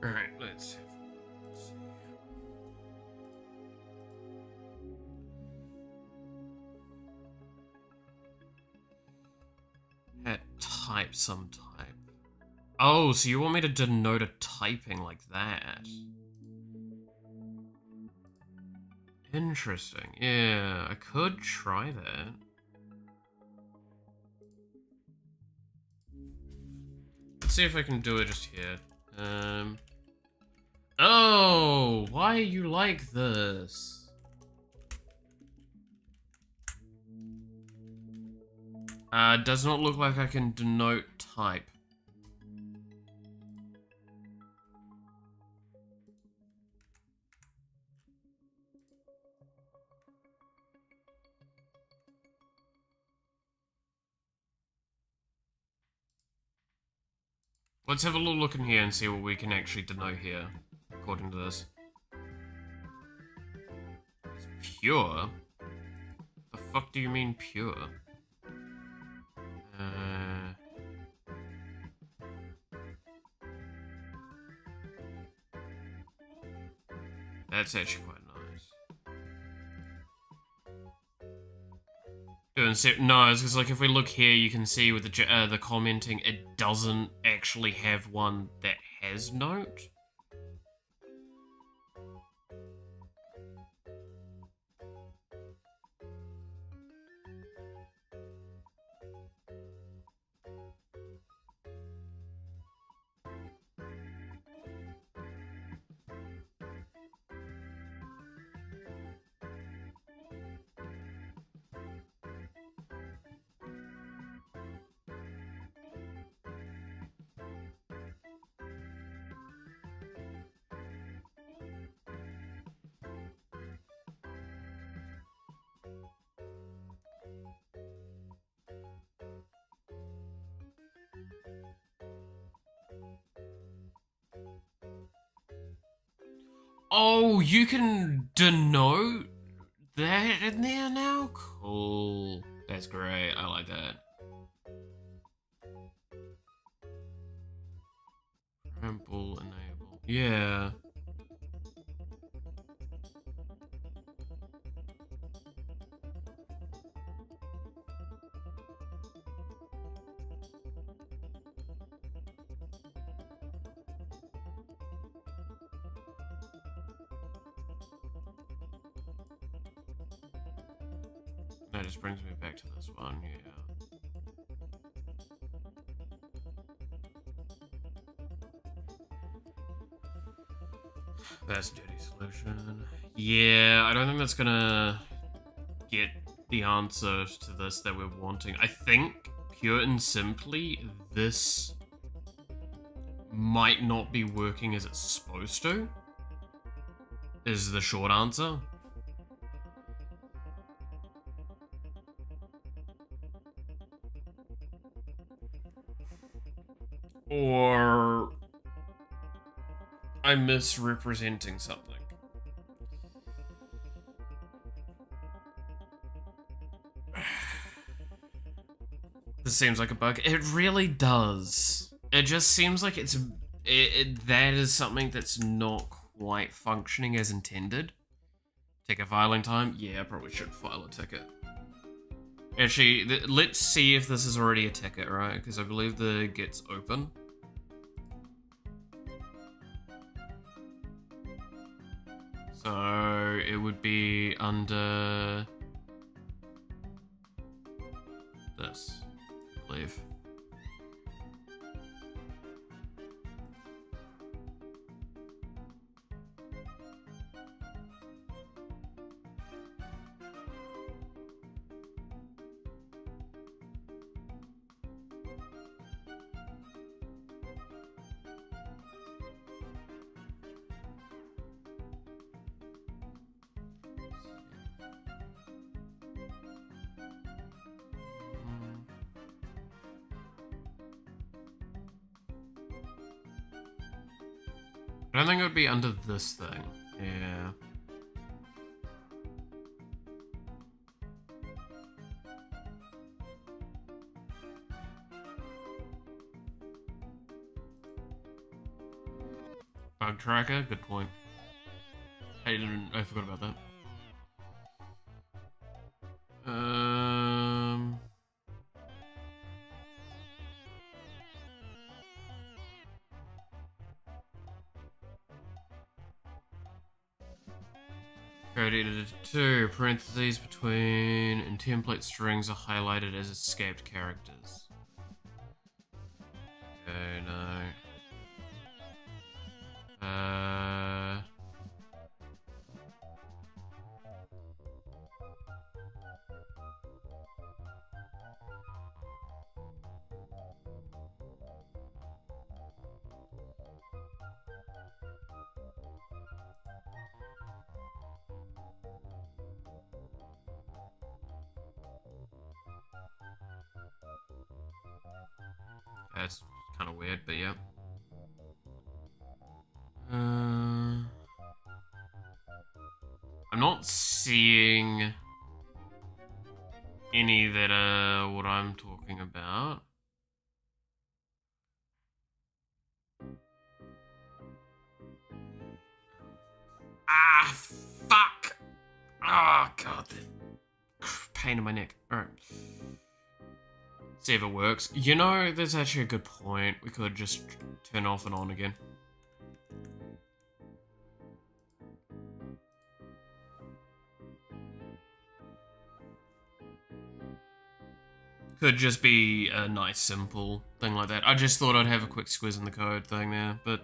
Speaker 1: Alright, let's see. At type some type. Oh, so you want me to denote a typing like that? Interesting. Yeah, I could try that. Let's see if I can do it just here. Oh, why are you like this? Does not look like I can denote type. Let's have a little look in here and see what we can actually denote here, according to this. It's pure? The fuck do you mean pure? That's actually quite nice. No, it's because like if we look here, you can see with the commenting, it doesn't actually have one that has note. Oh, you can denote that in there now? Cool. That's great. I like that. Trample enable. Yeah. That just brings me back to this one, yeah. Best duty solution. Yeah, I don't think that's gonna get the answer to this that we're wanting. I think, pure and simply, this might not be working as it's supposed to, is the short answer. Or I'm misrepresenting something. This seems like a bug. It really does. It just seems like that is something that's not quite functioning as intended. Ticket filing time? Yeah, I probably should file a ticket. Actually, let's see if this is already a ticket, right? Because I believe the get's open. So it would be under this, I believe. I don't think it would be under this thing. Yeah. Bug tracker? Good point. I forgot about that. Code editor 2, parentheses between and template strings are highlighted as escaped characters. Okay, no. That's kind of weird, but yeah. I'm not seeing any that are what I'm talking about. Ah, fuck! Oh, God. Pain in my neck. Alright. See if it works. You know, there's actually a good point. We could just turn off and on again. Could just be a nice, simple thing like that. I just thought I'd have a quick squiz in the code thing there, but...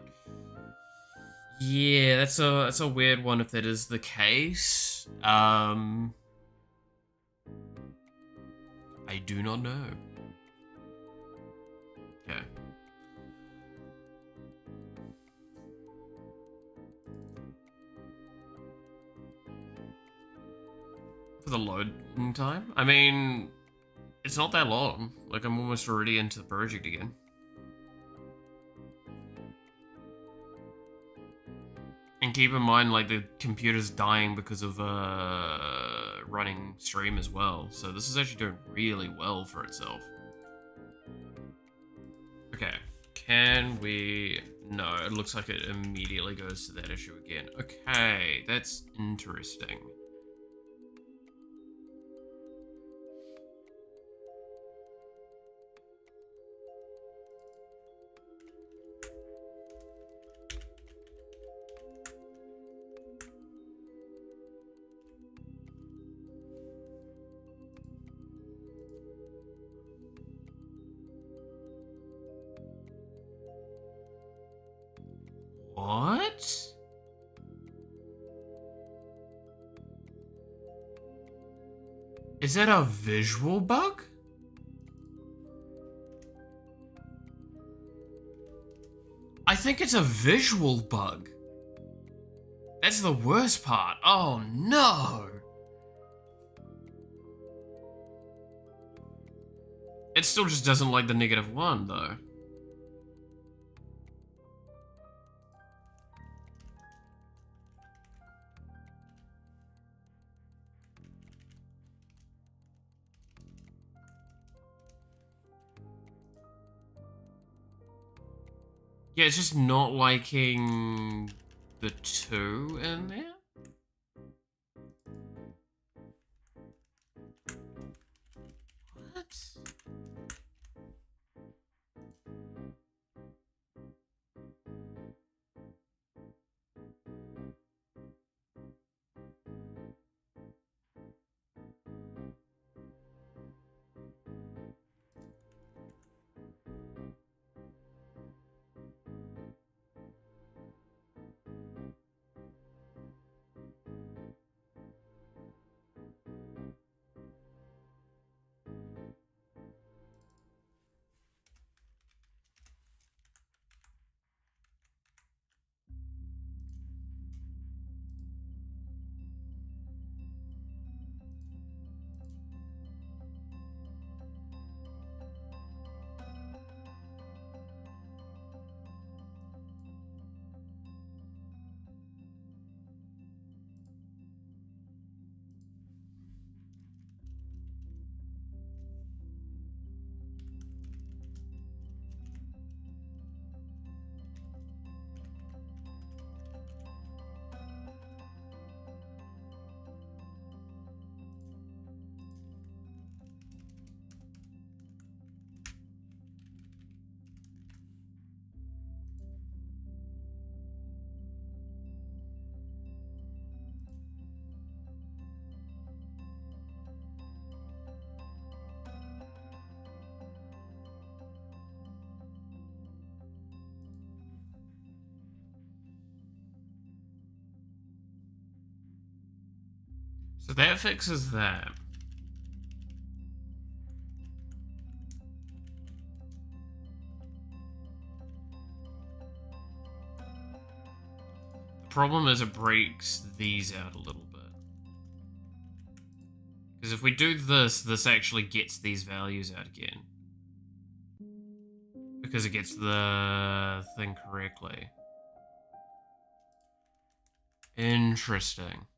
Speaker 1: yeah, that's a weird one if that is the case. I do not know. Okay. For the loading time? I mean, it's not that long. Like, I'm almost already into the project again. And keep in mind, like, the computer's dying because of running stream as well. So this is actually doing really well for itself. Okay, can we... No, it looks like it immediately goes to that issue again. Okay, that's interesting. What? Is that a visual bug? I think it's a visual bug. That's the worst part. Oh no! It still just doesn't like the -1 though. Yeah, it's just not liking the 2 in there. What? So that fixes that. The problem is it breaks these out a little bit. Because if we do this, this actually gets these values out again. Because it gets the thing correctly. Interesting.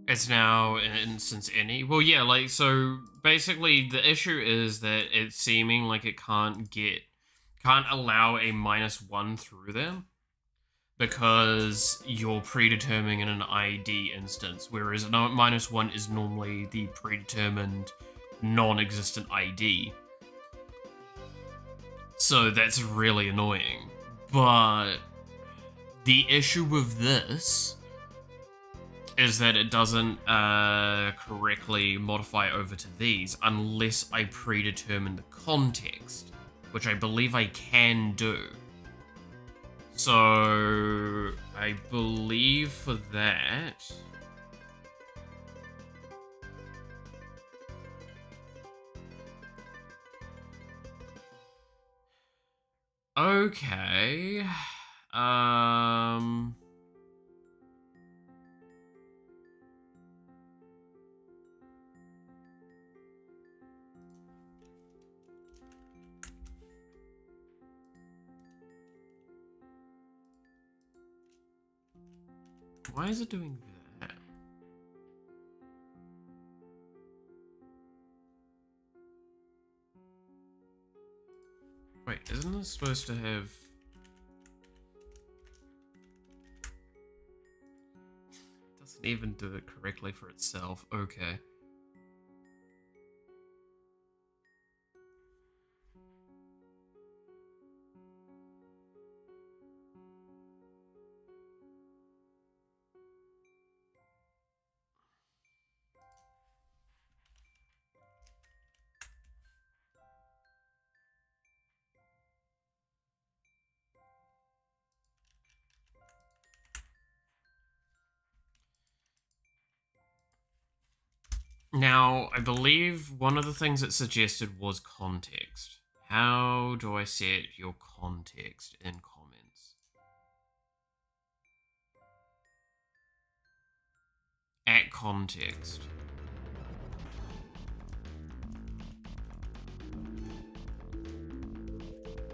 Speaker 1: It's now an instance any. Well, yeah, like, so basically the issue is that it's seeming like it can't allow a -1 through them because you're predetermining an ID instance, whereas a -1 is normally the predetermined non-existent ID. So that's really annoying. But the issue with this is that it doesn't correctly modify over to these unless I predetermine the context, which I believe I can do. So I believe for that. Okay. Why is it doing that? Wait, isn't this supposed to have... Doesn't even do it correctly for itself. Okay. Now, I believe one of the things it suggested was context. How do I set your context in comments? At context.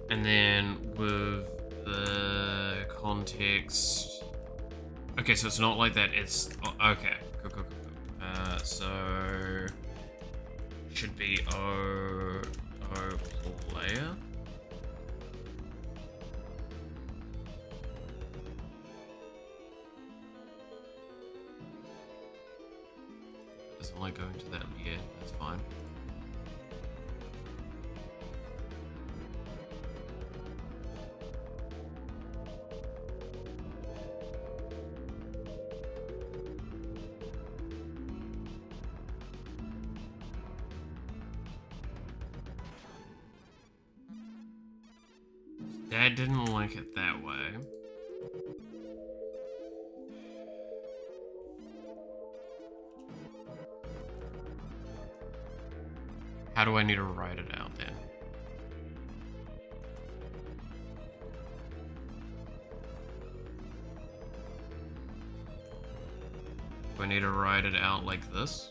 Speaker 1: And then with the context... Okay, so it's not like that, it's... Oh, okay, cool. So... Should be O player. Doesn't like going to that yet, that's fine. Dad didn't like it that way. How do I need to write it out then? Do I need to write it out like this?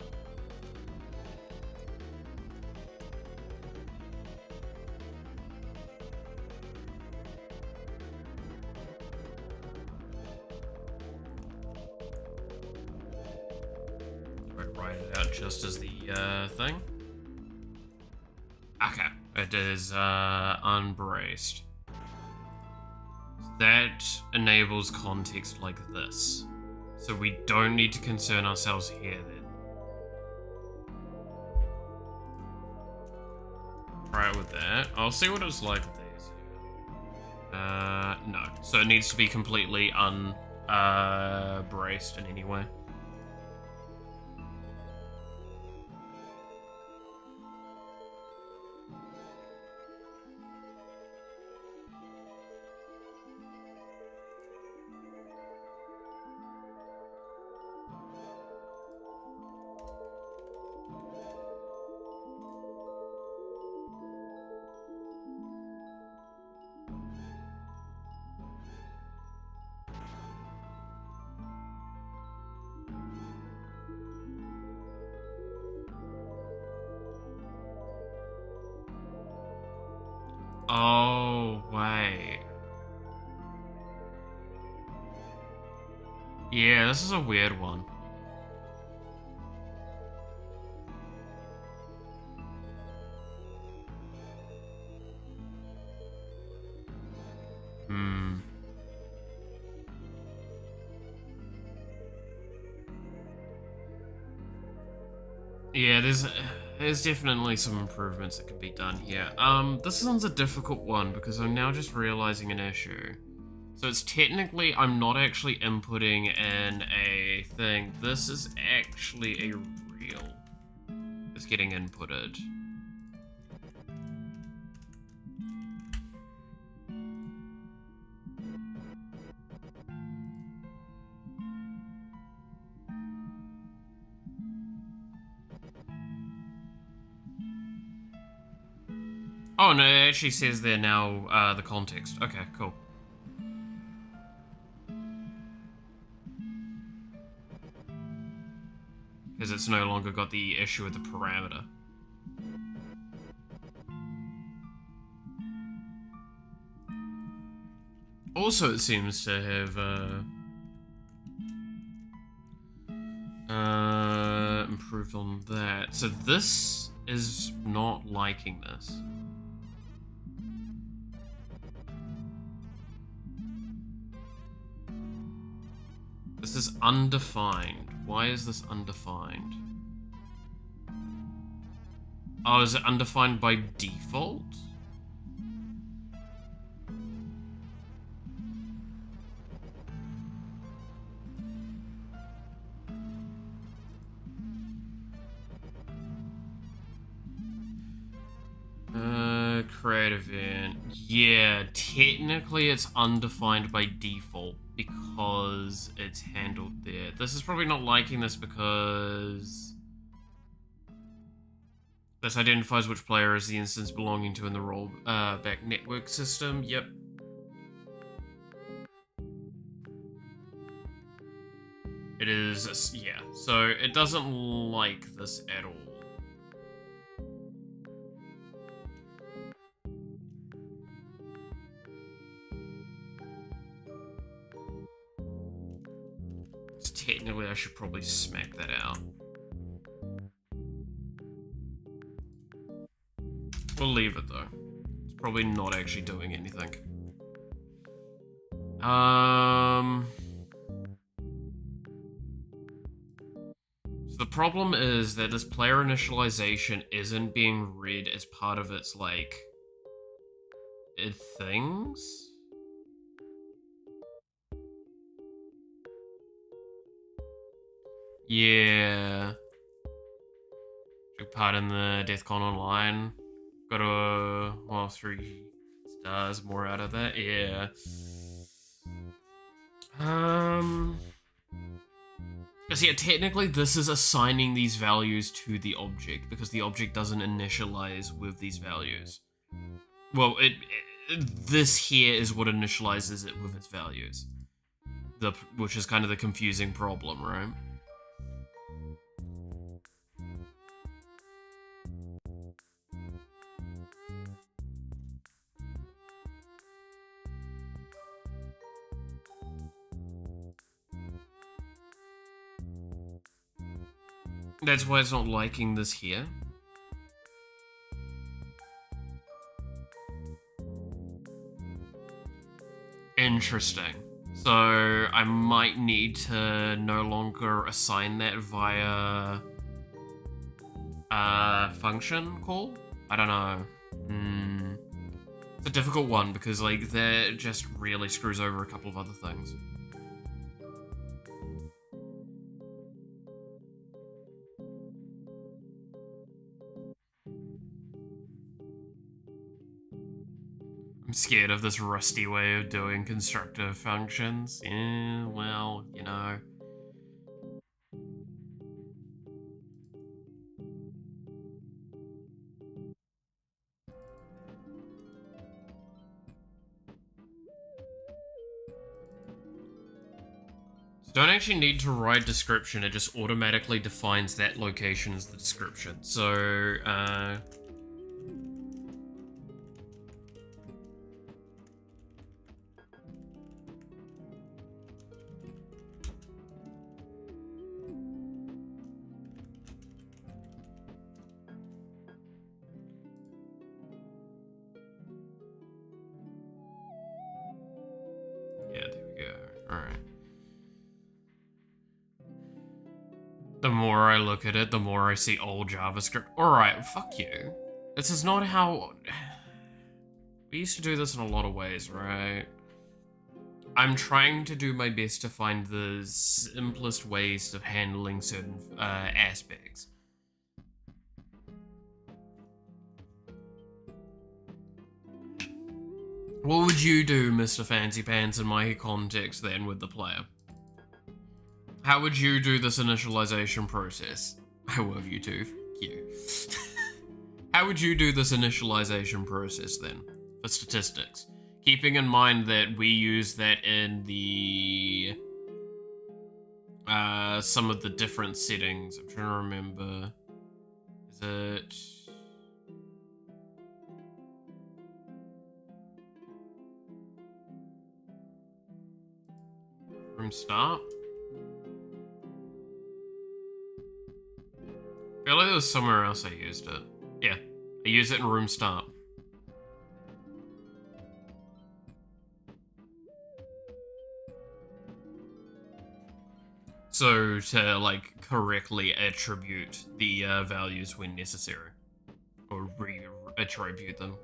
Speaker 1: Do I write it out just as the thing? Okay, it is unbraced. That enables context like this. So we don't need to concern ourselves here then. Try it with that. I'll see what it's like with these. No. So it needs to be completely unbraced in any way. Oh, wait. Yeah, this is a weird one. Yeah, there's definitely some improvements that can be done here. This one's a difficult one because I'm now just realizing an issue. So it's technically, I'm not actually inputting in a thing. This is actually a reel that's getting inputted. Oh, no, it actually says there now, the context. Okay, cool. Because it's no longer got the issue with the parameter. Also, it seems to have, improved on that. So this is not liking this. This is undefined. Why is this undefined? Oh, is it undefined by default? Create event. Yeah, technically it's undefined by default because it's handled there. This is probably not liking this because this identifies which player is the instance belonging to in the rollback network system. Yep. It is, yeah. So it doesn't like this at all. Technically, I should probably smack that out. We'll leave it, though. It's probably not actually doing anything. So the problem is that this player initialization isn't being read as part of its, like, things? Yeah. Took part in the DeathCon Online. Got a, well, 3 stars more out of that. Yeah. Because yeah, technically this is assigning these values to the object because the object doesn't initialize with these values. Well, this here is what initializes it with its values. Which is kind of the confusing problem, right? That's why it's not liking this here. Interesting. So I might need to no longer assign that via function call? I don't know. It's a difficult one because like that just really screws over a couple of other things. I'm scared of this rusty way of doing constructor functions. Yeah, well, you know. So don't actually need to write description, it just automatically defines that location as the description. So, yeah, there we go. Alright. The more I look at it, the more I see old JavaScript. Alright, fuck you. This is not how... We used to do this in a lot of ways, right? I'm trying to do my best to find the simplest ways of handling certain aspects. What would you do, Mr. Fancy Pants, in my context then with the player? How would you do this initialization process? I love you too. Thank you. How would you do this initialization process then for statistics? Keeping in mind that we use that in the some of the different settings. I'm trying to remember. Is it room start? I feel like there was somewhere else I used it. Yeah, I use it in room start. So to like correctly attribute the values when necessary, or re-attribute them.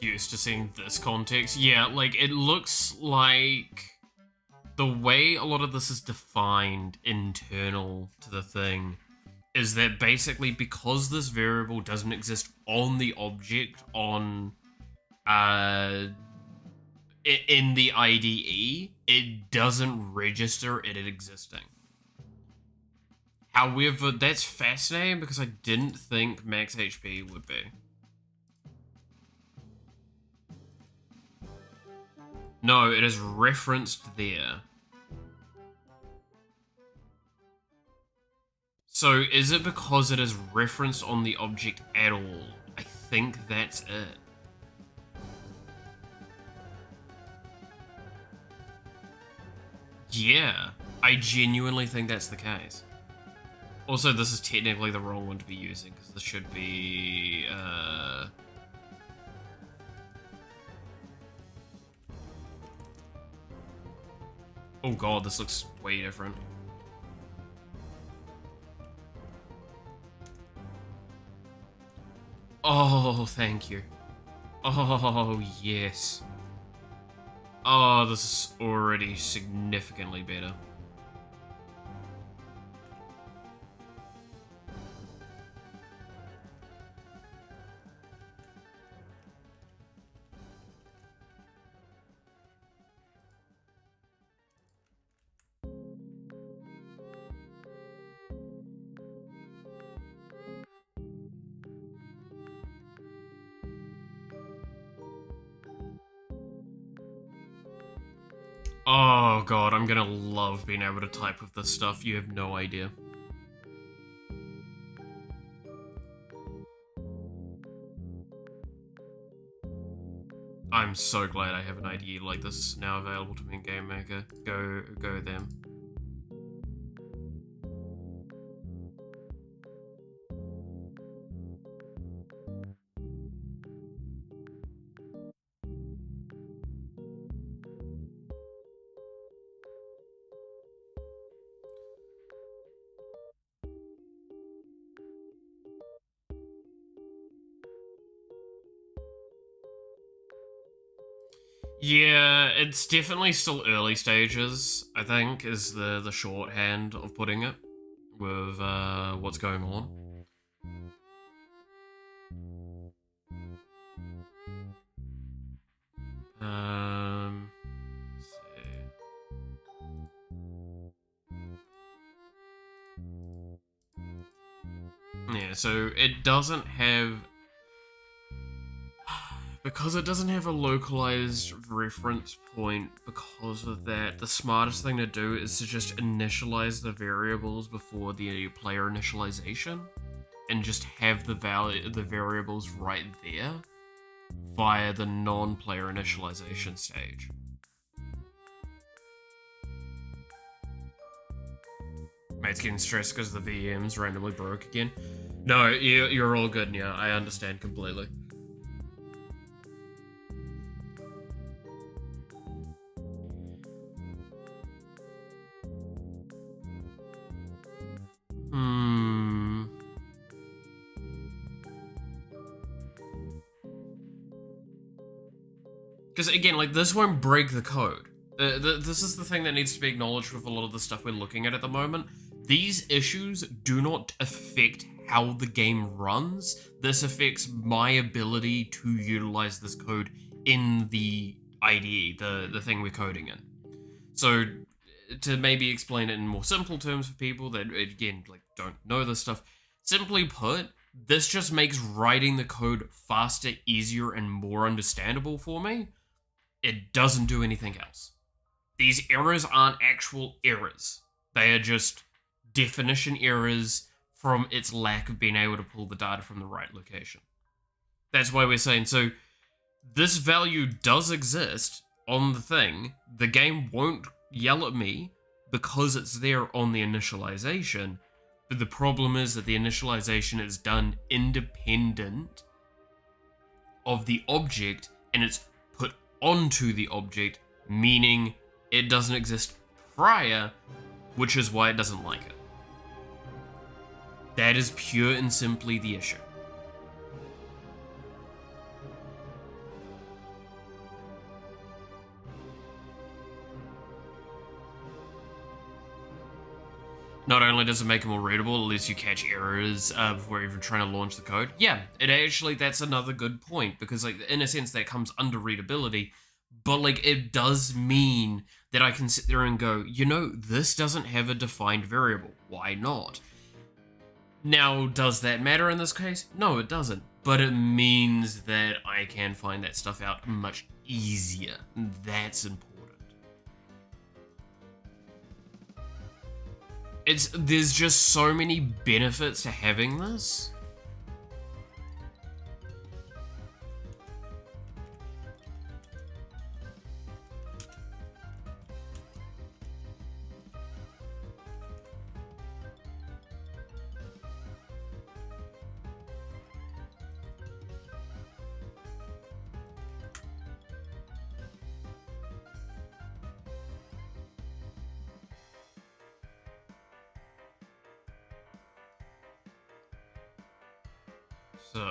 Speaker 1: Used to seeing this context. Yeah, like it looks like the way a lot of this is defined internal to the thing is that basically because this variable doesn't exist on the object on in the IDE, it doesn't register it existing. However, that's fascinating because I didn't think max HP would be. No, it is referenced there. So is it because it is referenced on the object at all? I think that's it. Yeah, I genuinely think that's the case. Also, this is technically the wrong one to be using, because this should be, oh god, this looks way different. Oh, thank you. Oh, yes. Oh, this is already significantly better. Oh god, I'm gonna love being able to type with this stuff, you have no idea. I'm so glad I have an IDE like this now available to me in Game Maker. Go them. Yeah, it's definitely still early stages, I think, is the shorthand of putting it, with what's going on. Let's see. Yeah, so it doesn't have... Because it doesn't have a localized reference point, because of that, the smartest thing to do is to just initialize the variables before the player initialization, and just have the variables right there via the non-player initialization stage. Mate's getting stressed because the VMs randomly broke again. No, you're all good, yeah, I understand completely. Because again, like, this won't break the code. This is the thing that needs to be acknowledged with a lot of the stuff we're looking at the moment. these issues do not affect how the game runs. This affects my ability to utilize this code in the IDE, the thing we're coding in. So to maybe explain it in more simple terms for people that, again, like, don't know this stuff, simply put, this just makes writing the code faster, easier, and more understandable for me. It doesn't do anything else. These errors aren't actual errors. They are just definition errors from its lack of being able to pull the data from the right location. That's why we're saying, so this value does exist on the thing. The game won't yell at me because it's there on the initialization, but the problem is that the initialization is done independent of the object and it's put onto the object, meaning it doesn't exist prior, which is why it doesn't like it. That is pure and simply the issue. Not only does it make it more readable, at least you catch errors before you're even trying to launch the code. Yeah, that's another good point, because, like, in a sense that comes under readability, but, like, it does mean that I can sit there and go, this doesn't have a defined variable. Why not? Now, does that matter in this case? No, it doesn't. But it means that I can find that stuff out much easier. That's important. There's just so many benefits to having this. So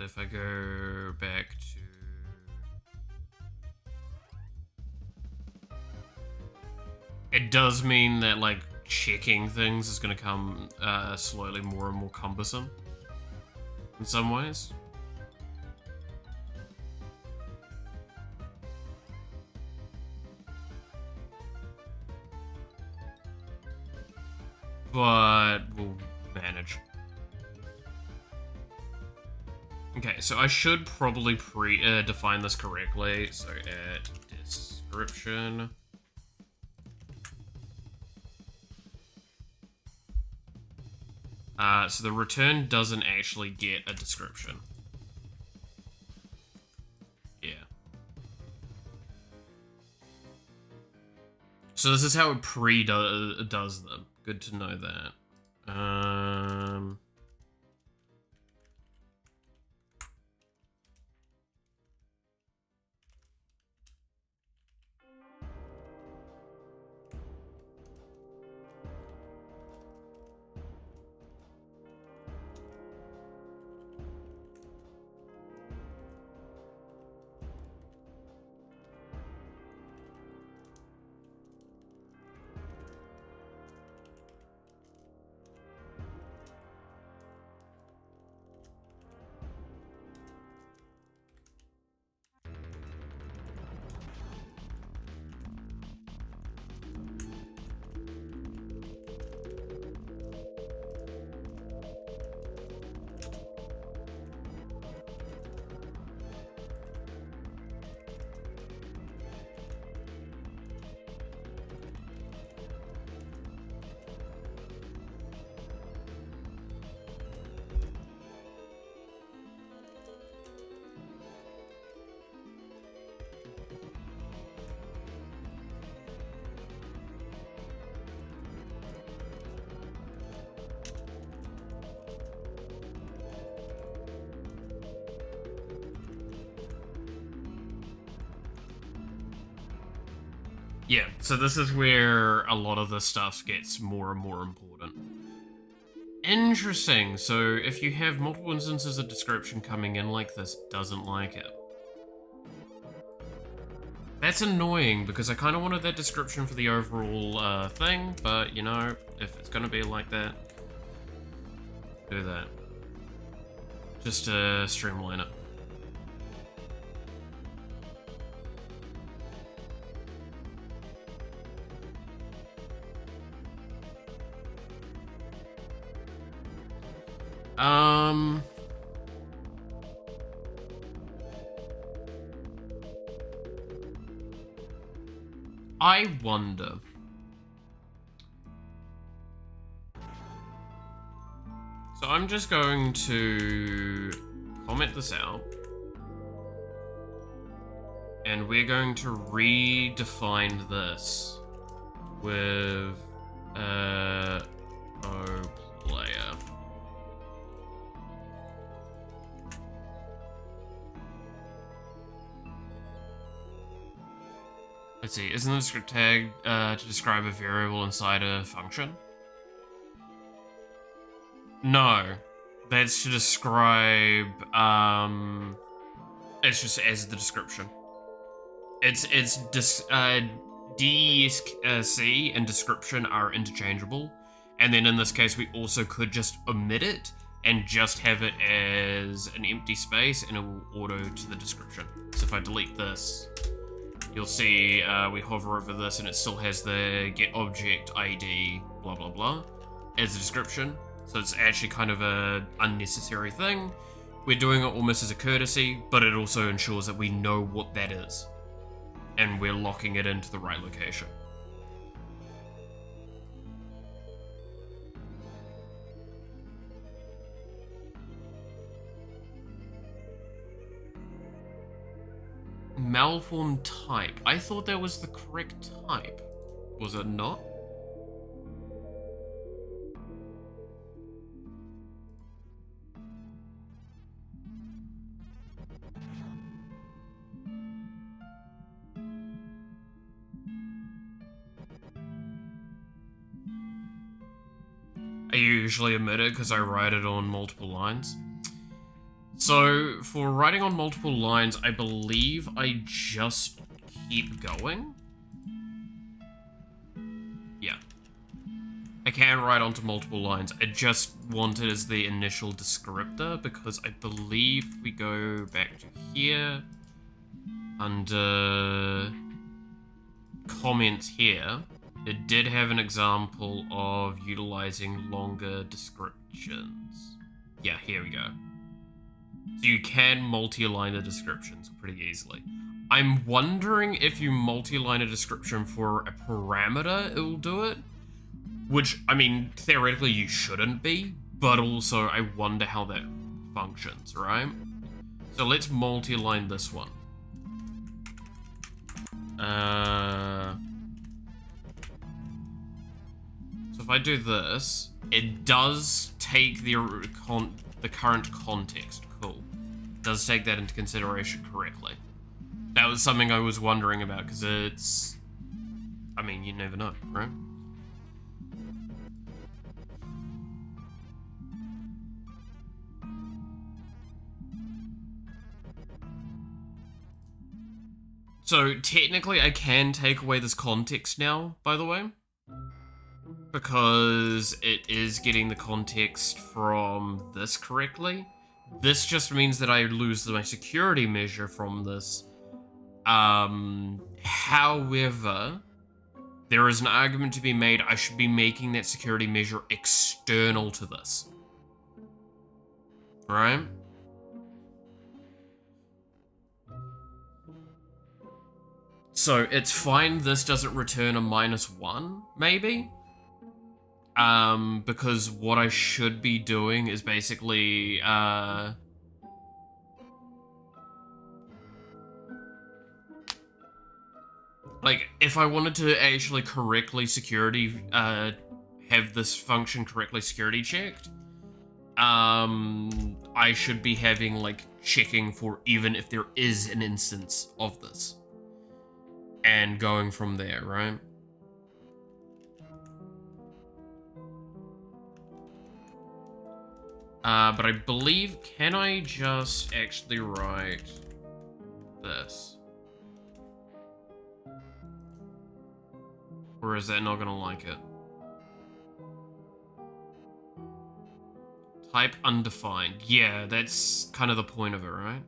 Speaker 1: if I go back to... It does mean that, like, checking things is going to come slowly more and more cumbersome in some ways. But we'll manage. Okay, so I should probably define this correctly. So at description. So the return doesn't actually get a description. Yeah. So this is how it does them. Good to know that. Yeah, so this is where a lot of the stuff gets more and more important. Interesting, so if you have multiple instances of description coming in like this, it doesn't like it. That's annoying, because I kind of wanted that description for the overall thing, but, you know, if it's going to be like that, do that. Just to streamline it. I wonder. So I'm just going to comment this out. And we're going to redefine this with O player. Let's see, isn't the script tag to describe a variable inside a function? No, that's to describe, it's just as the description. DESC and description are interchangeable, and then in this case we also could just omit it and just have it as an empty space and it will auto to the description. So if I delete this, you'll see we hover over this and it still has the get object ID blah blah blah as a description. So it's actually kind of a unnecessary thing. We're doing it almost as a courtesy, but it also ensures that we know what that is. And we're locking it into the right location. Malform type. I thought that was the correct type. Was it not? I usually omit it because I write it on multiple lines. So, for writing on multiple lines, I believe I just keep going. Yeah. I can write onto multiple lines. I just want it as the initial descriptor because I believe we go back to here under comments here. It did have an example of utilizing longer descriptions. Yeah, here we go. So you can multi-align the descriptions pretty easily. I'm wondering if you multi-align a description for a parameter, it will do it. Which, I mean, theoretically you shouldn't be, but also I wonder how that functions, right? So let's multi-align this one. So if I do this, it does take the current context. Cool. It does take that into consideration correctly. That was something I was wondering about, because it's... I mean, you never know, right? So, technically, I can take away this context now, by the way. Because it is getting the context from this correctly. This just means that I lose my security measure from this. However, there is an argument to be made I should be making that security measure external to this. Right? So it's fine this doesn't return a -1, maybe? Because what I should be doing is basically, like, if I wanted to actually correctly have this function correctly security checked, I should be having, like, checking for even if there is an instance of this. and going from there, right? But I believe, can I just actually write this? Or is that not gonna like it? Type undefined. Yeah, that's kind of the point of it, right?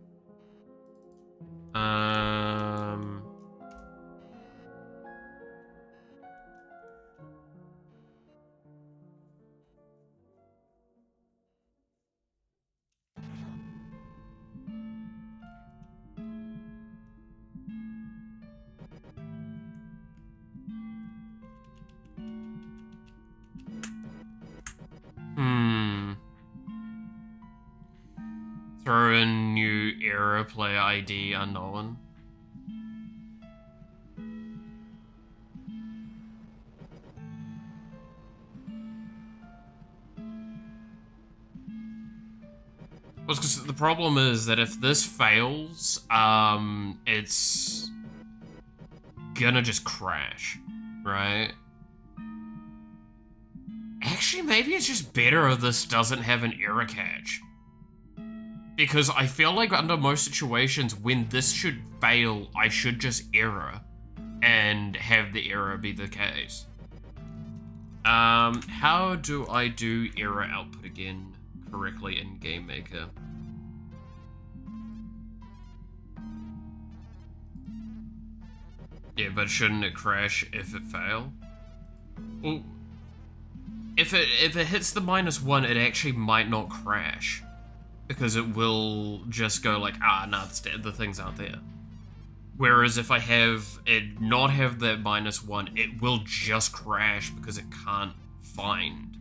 Speaker 1: Throw in new error player ID unknown. Well, because the problem is that if this fails, it's gonna just crash, right? Actually, maybe it's just better if this doesn't have an error catch. Because I feel like under most situations, when this should fail, I should just error and have the error be the case. How do I do error output again correctly in Game Maker? Yeah, but shouldn't it crash if it fail? Well, if it hits the -1, it actually might not crash. Because it will just go like, nah, the things aren't there. Whereas if I have it not have that -1, it will just crash because it can't find.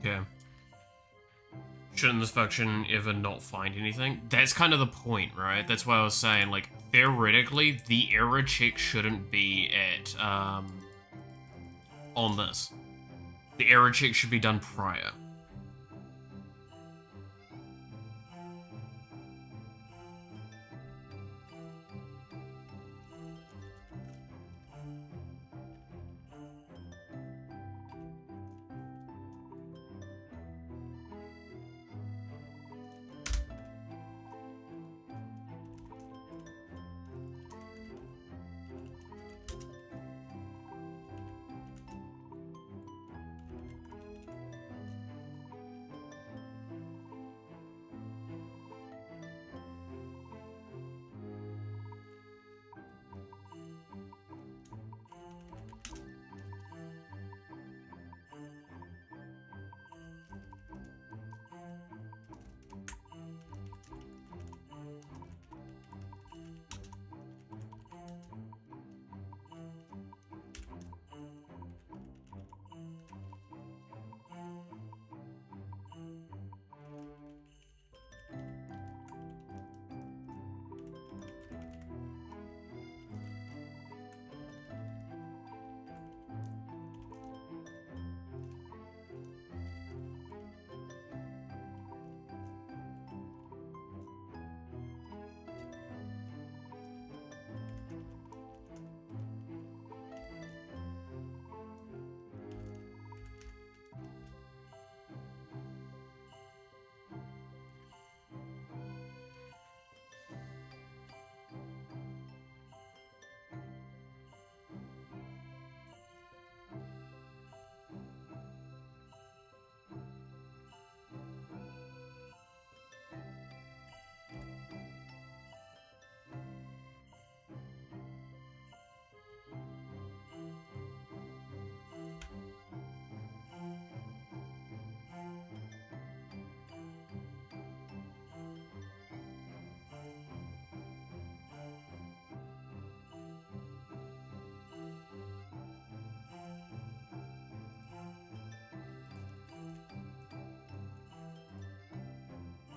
Speaker 1: Okay. Shouldn't this function ever not find anything? That's kind of the point, right? That's why I was saying, like, theoretically, the error check shouldn't be at, on this. The error check should be done prior.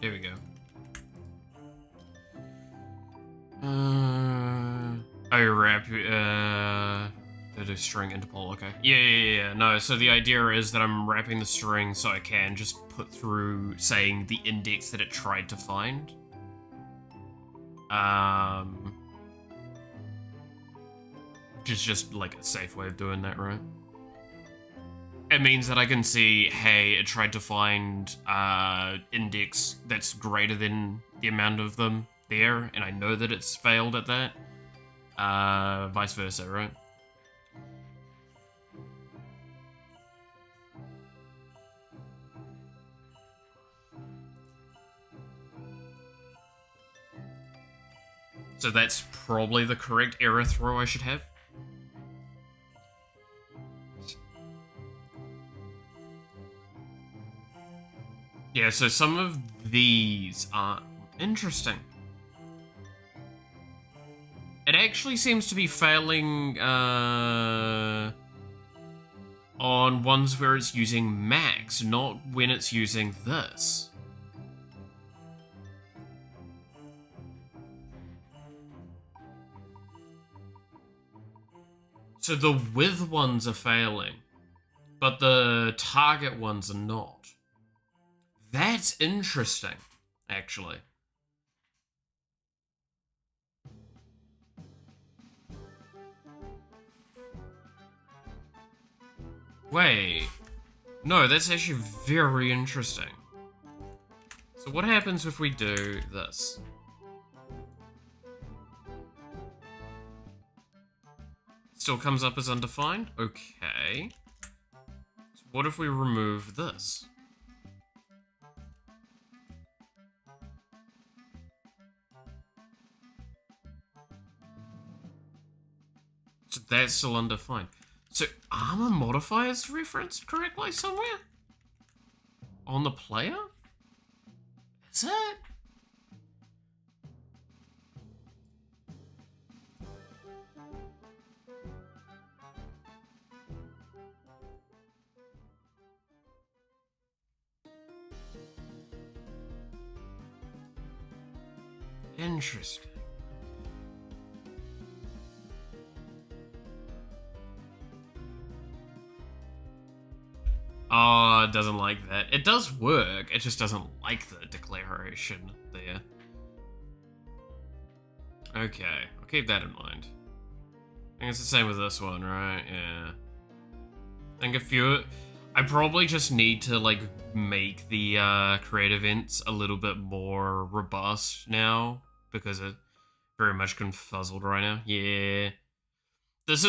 Speaker 1: There we go. I wrap the string into pole, okay. Yeah. No, so the idea is that I'm wrapping the string so I can just put through, saying, the index that it tried to find. Which is just like a safe way of doing that, right? It means that I can see, hey, it tried to find index that's greater than the amount of them there, and I know that it's failed at that. Vice versa, right? So that's probably the correct error throw I should have. Yeah, so some of these are interesting. It actually seems to be failing on ones where it's using max, not when it's using this. So the with ones are failing, but the target ones are not. That's interesting, actually. Wait. No, that's actually very interesting. So what happens if we do this? Still comes up as undefined? Okay. So what if we remove this? So that's still undefined. So armor modifiers referenced correctly somewhere? On the player? Is it? Interesting. Oh, it doesn't like that. It does work, it just doesn't like the declaration there. Okay, I'll keep that in mind. I think it's the same with this one, right? Yeah. I think if you... I probably just need to, like, make the create events a little bit more robust now, because it very much confuzzled right now. Yeah. This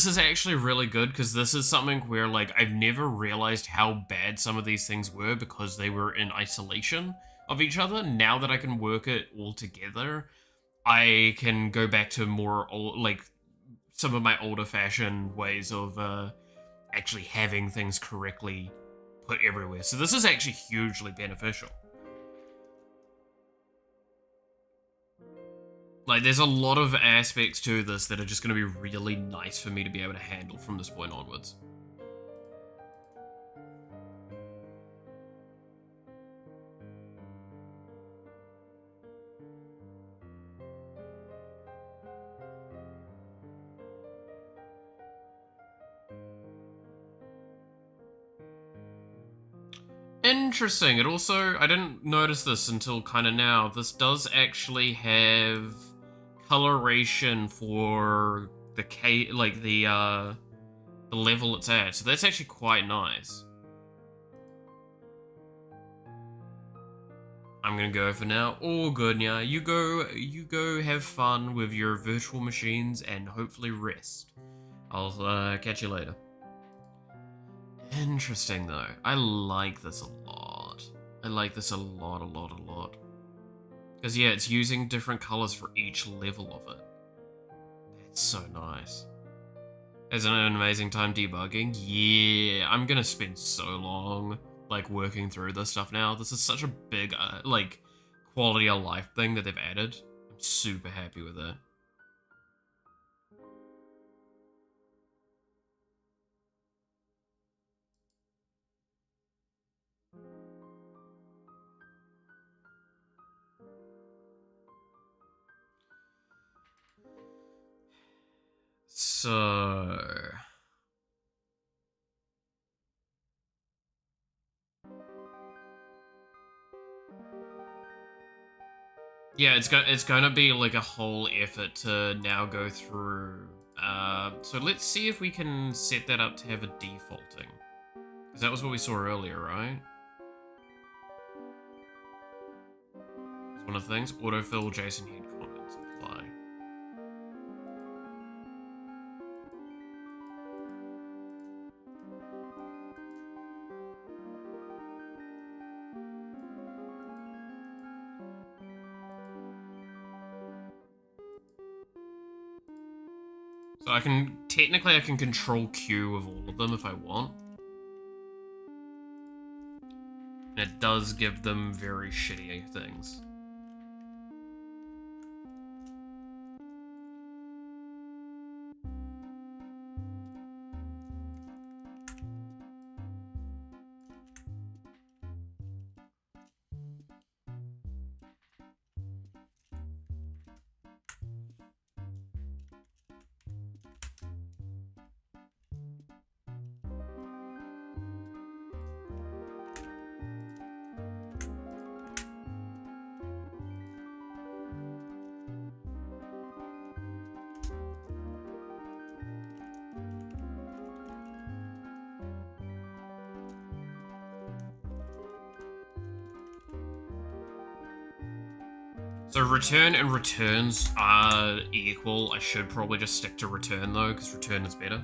Speaker 1: is actually really good, because this is something where, like, I've never realized how bad some of these things were because they were in isolation of each other. Now that I can work it all together, I can go back to more old, like, some of my older fashioned ways of actually having things correctly put everywhere. So this is actually hugely beneficial. Like, there's a lot of aspects to this that are just going to be really nice for me to be able to handle from this point onwards. Interesting. It also, I didn't notice this until kind of now. This does actually have coloration for the the level it's at. So that's actually quite nice. I'm gonna go for now. All good now. You go have fun with your virtual machines and hopefully rest. I'll catch you later. Interesting though. I like this a lot. I like this a lot. Because yeah, it's using different colors for each level of it. That's so nice. Has an amazing time debugging? Yeah, I'm gonna spend so long, like, working through this stuff now. This is such a big, like, quality of life thing that they've added. I'm super happy with it. So... yeah, it's gonna be like a whole effort to now go through. So let's see if we can set that up to have a defaulting. Because that was what we saw earlier, right? It's one of the things. Autofill JSON head comments apply. So I can, technically I can control Q of all of them if I want. And it does give them very shitty things. So return and returns are equal. I should probably just stick to return though, because return is better.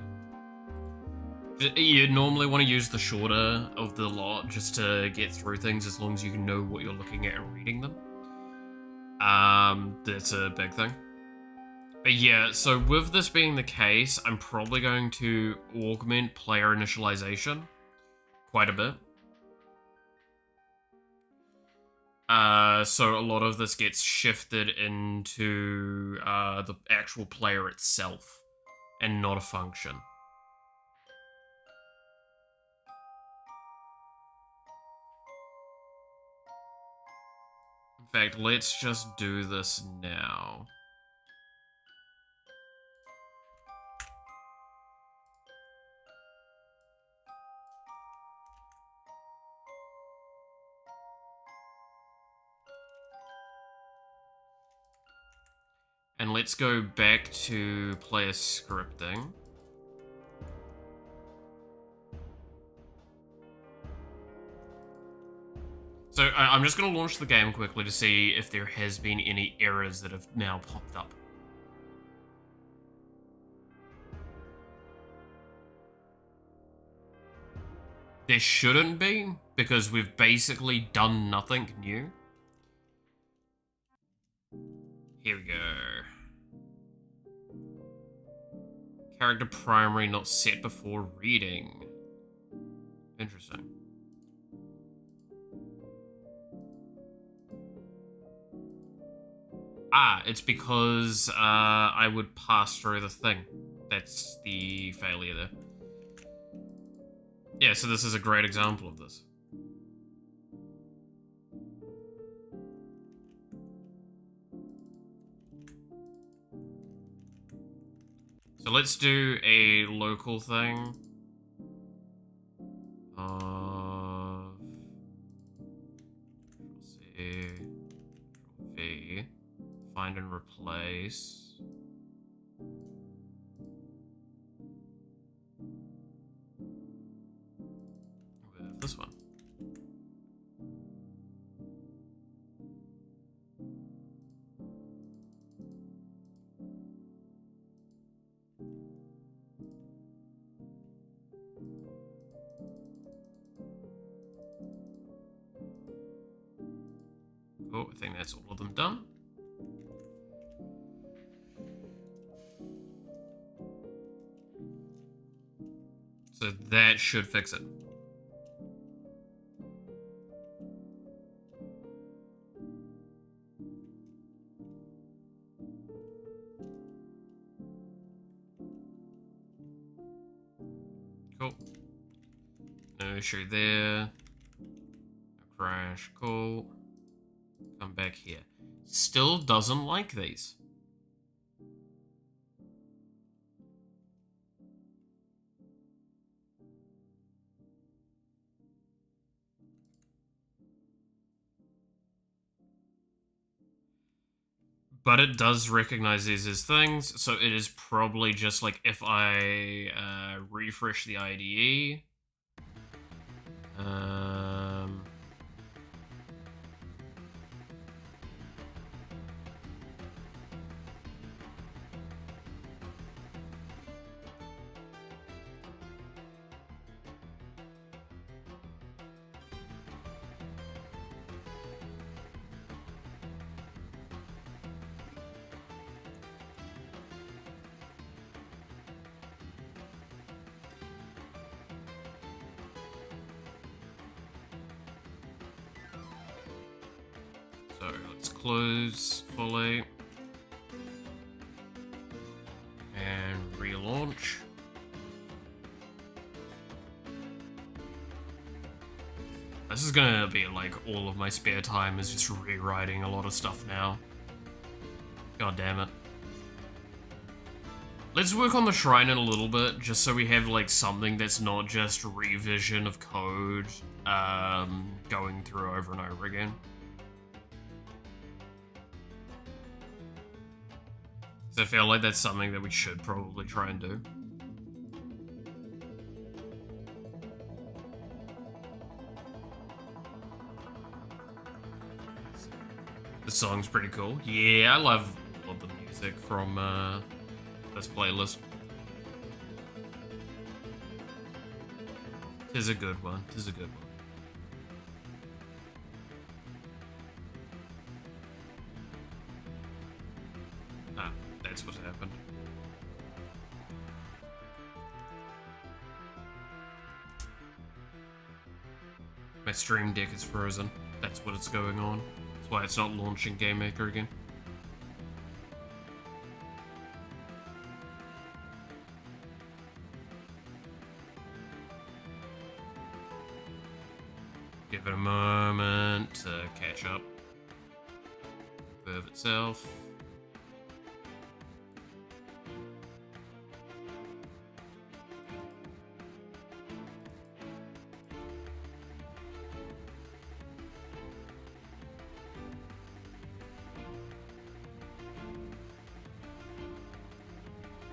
Speaker 1: You normally want to use the shorter of the lot just to get through things as long as you know what you're looking at and reading them. That's a big thing. But yeah, so with this being the case, I'm probably going to augment player initialization quite a bit. So a lot of this gets shifted into the actual player itself and not a function. In fact, let's just do this now. And let's go back to player scripting. So I'm just going to launch the game quickly to see if there has been any errors that have now popped up. There shouldn't be, because we've basically done nothing new. Here we go. Character primary not set before reading. Interesting. Ah, it's because I would pass through the thing. That's the failure there. Yeah, so this is a great example of this. So let's do a local thing. V. Find and replace. With this one. Cool, I think that's all of them done. So that should fix it. Cool. No issue there. No crash. Cool. Come back here. Still doesn't like these. But it does recognize these as things, so it is probably just like if I refresh the IDE. So let's close fully and relaunch. This is gonna be like all of my spare time is just rewriting a lot of stuff now. God damn it. Let's work on the shrine in a little bit, just so we have like something that's not just revision of code going through over and over again. So I feel like that's something that we should probably try and do. The song's pretty cool. Yeah, I love the music from this playlist. Tis a good one. Tis a good one. Ah, that's what happened. My Stream Deck is frozen. That's what it's going on. That's why it's not launching Game Maker again. Give it a moment to catch up. Curve itself.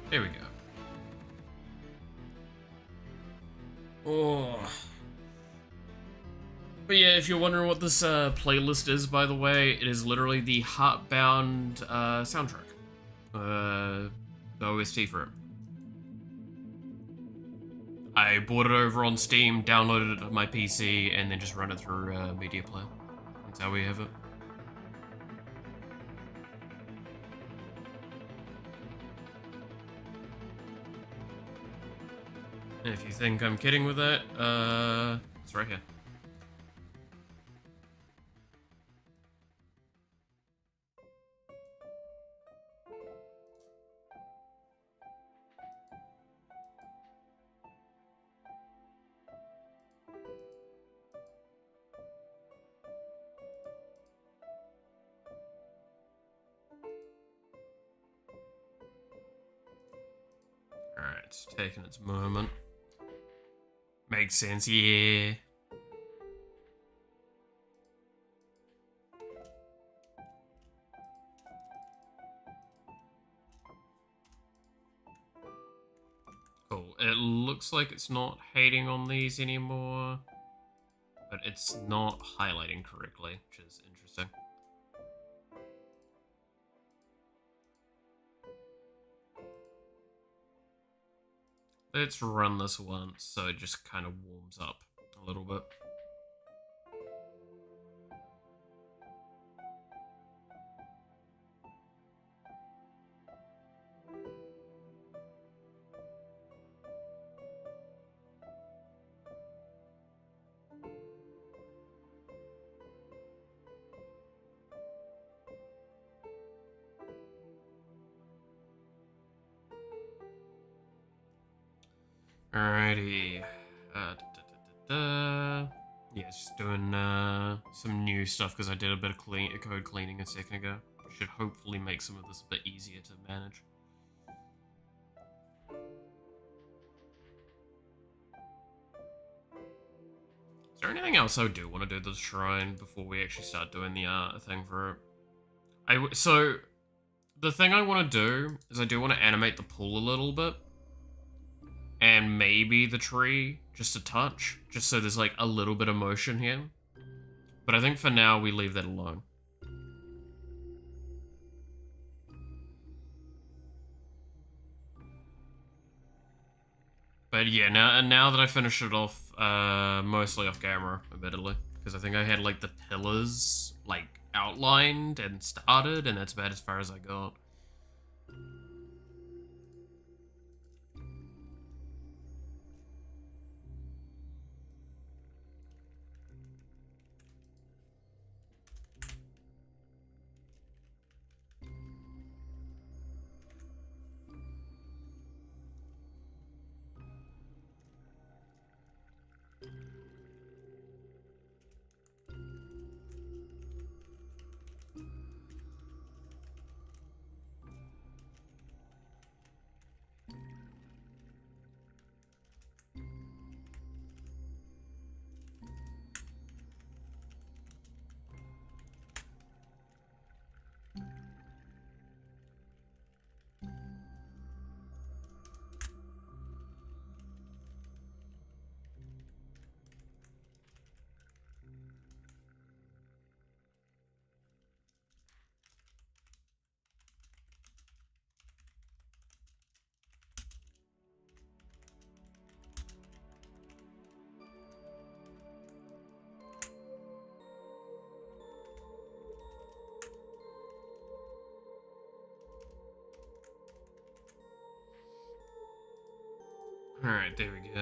Speaker 1: There we go. Oh. But yeah, if you're wondering what this playlist is, by the way, it is literally the Heartbound soundtrack. The OST for it. I bought it over on Steam, downloaded it on my PC, and then just run it through Media Player. That's how we have it. And if you think I'm kidding with that, it's right here. Alright, it's taking its moment. Makes sense, yeah. Cool. It looks like it's not hating on these anymore, but it's not highlighting correctly, which is interesting. Let's run this once so it just kind of warms up a little bit. Alrighty. Yeah, just doing some new stuff because I did a bit of code cleaning a second ago. Should hopefully make some of this a bit easier to manage. Is there anything else I do want to do to the shrine before we actually start doing the thing for it? So The thing I want to do is I do want to animate the pool a little bit. And maybe the tree, just a touch. Just so there's like a little bit of motion here. But I think for now we leave that alone. But yeah, now that I finished it off, mostly off camera, admittedly. Because I think I had like the pillars like outlined and started, and that's about as far as I got. Alright, there we go.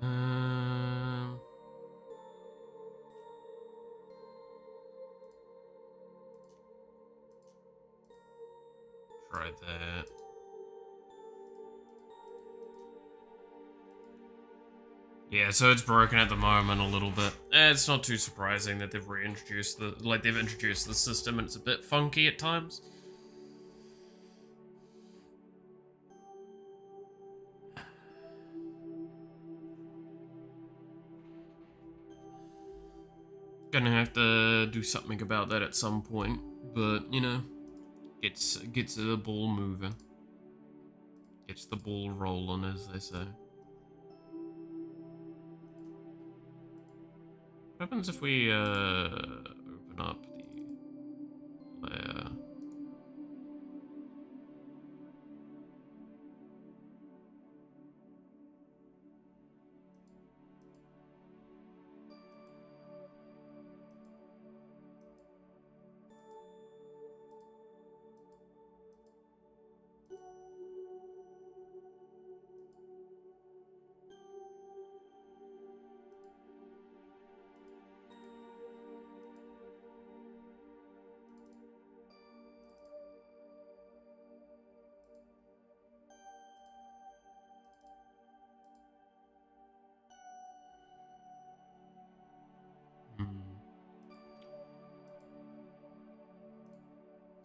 Speaker 1: Um, Try that. Yeah, so it's broken at the moment a little bit. It's not too surprising that they've reintroduced they've introduced the system and it's a bit funky at times. Gonna have to do something about that at some point, but you know, gets the ball moving, gets the ball rolling, as they say. What happens if we open up the layer?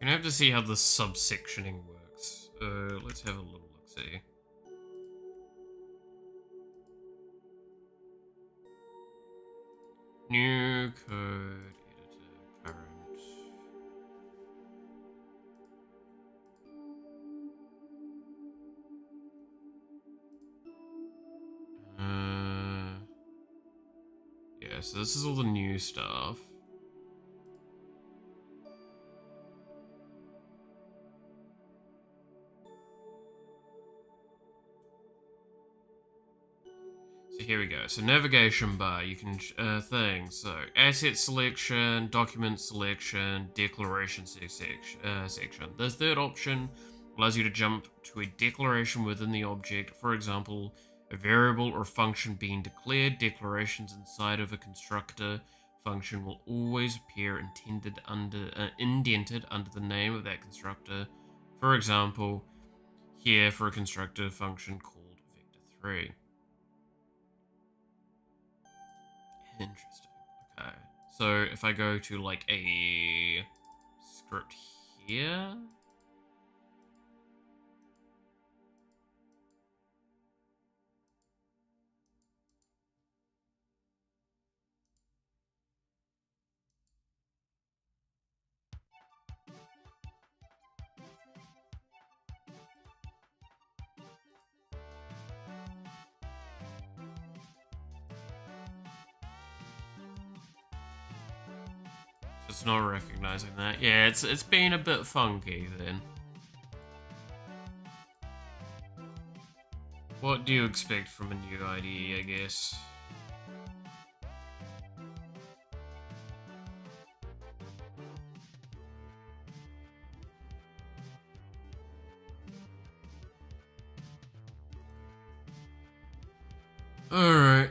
Speaker 1: Gonna have to see how the subsectioning works. Let's have a little look-see. New code editor, current. Yeah, so this is all the new stuff. So here we go. So navigation bar, you can things. So asset selection, document selection, declaration section. The third option allows you to jump to a declaration within the object. For example, a variable or function being declared. Declarations inside of a constructor function will always appear indented under the name of that constructor. For example, here for a constructor function called vector3. Interesting. Okay. So if I go to like a script here. It's not recognizing that. Yeah, it's being a bit funky then. What do you expect from a new IDE, I guess? Alright,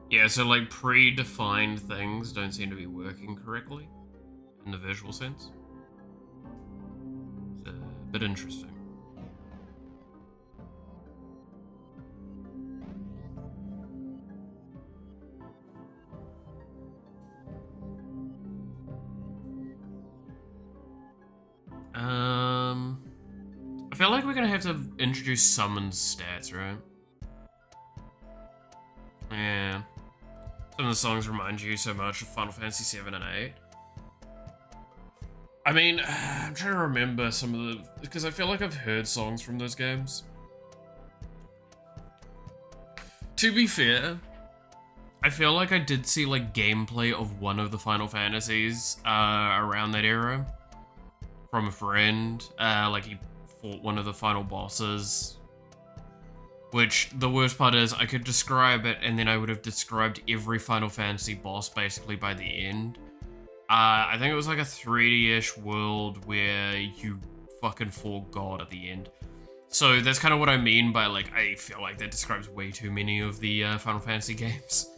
Speaker 1: yeah, so like predefined things don't seem to be working correctly in the visual sense. It's a bit interesting. I feel like we're gonna have to introduce summon stats, right? Yeah. Some of the songs remind you so much of Final Fantasy 7 and 8. I mean, I'm trying to remember some of the... because I feel like I've heard songs from those games. To be fair, I feel like I did see like gameplay of one of the Final Fantasies around that era from a friend. Like he fought one of the final bosses. Which, the worst part is, I could describe it, and then I would have described every Final Fantasy boss basically by the end. I think it was like a 3D-ish world where you fucking fought God at the end. So that's kind of what I mean by, like, I feel like that describes way too many of the Final Fantasy games.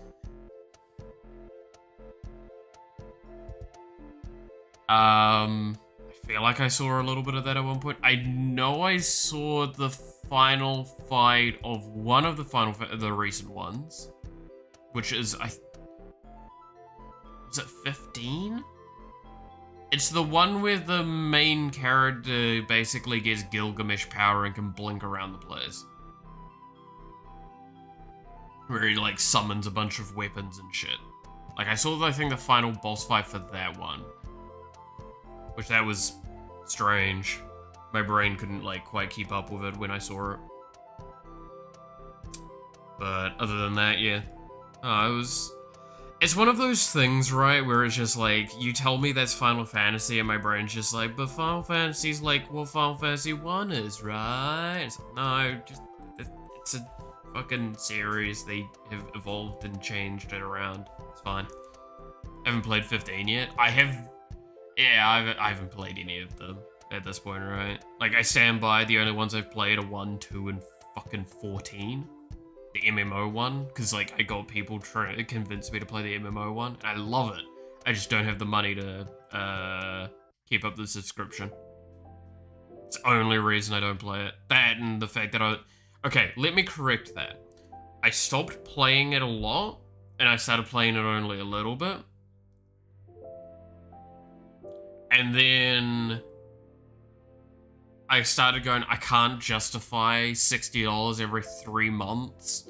Speaker 1: I feel like I saw a little bit of that at one point. I know I saw the final fight of one of the recent ones, which is was it 15? It's the one where the main character basically gets Gilgamesh power and can blink around the place, where he like summons a bunch of weapons and shit. Like I saw, I think, the final boss fight for that one, which that was strange. My brain couldn't like quite keep up with it when I saw it. But other than that, yeah. It's one of those things, right, where it's just like, you tell me that's Final Fantasy and my brain's just like, but Final Fantasy's like what Final Fantasy 1 is, right? It's like, no, just, it's a fucking series. They have evolved and changed it around. It's fine. I haven't played 15 yet. I haven't played any of them at this point, right? Like, I stand by the only ones I've played are 1, 2, and fucking 14. The MMO one, because, like, I got people trying to convince me to play the MMO one, and I love it. I just don't have the money to keep up the subscription. It's the only reason I don't play it. That and the fact that okay, let me correct that. I stopped playing it a lot, and I started playing it only a little bit. And then I started going, I can't justify $60 every 3 months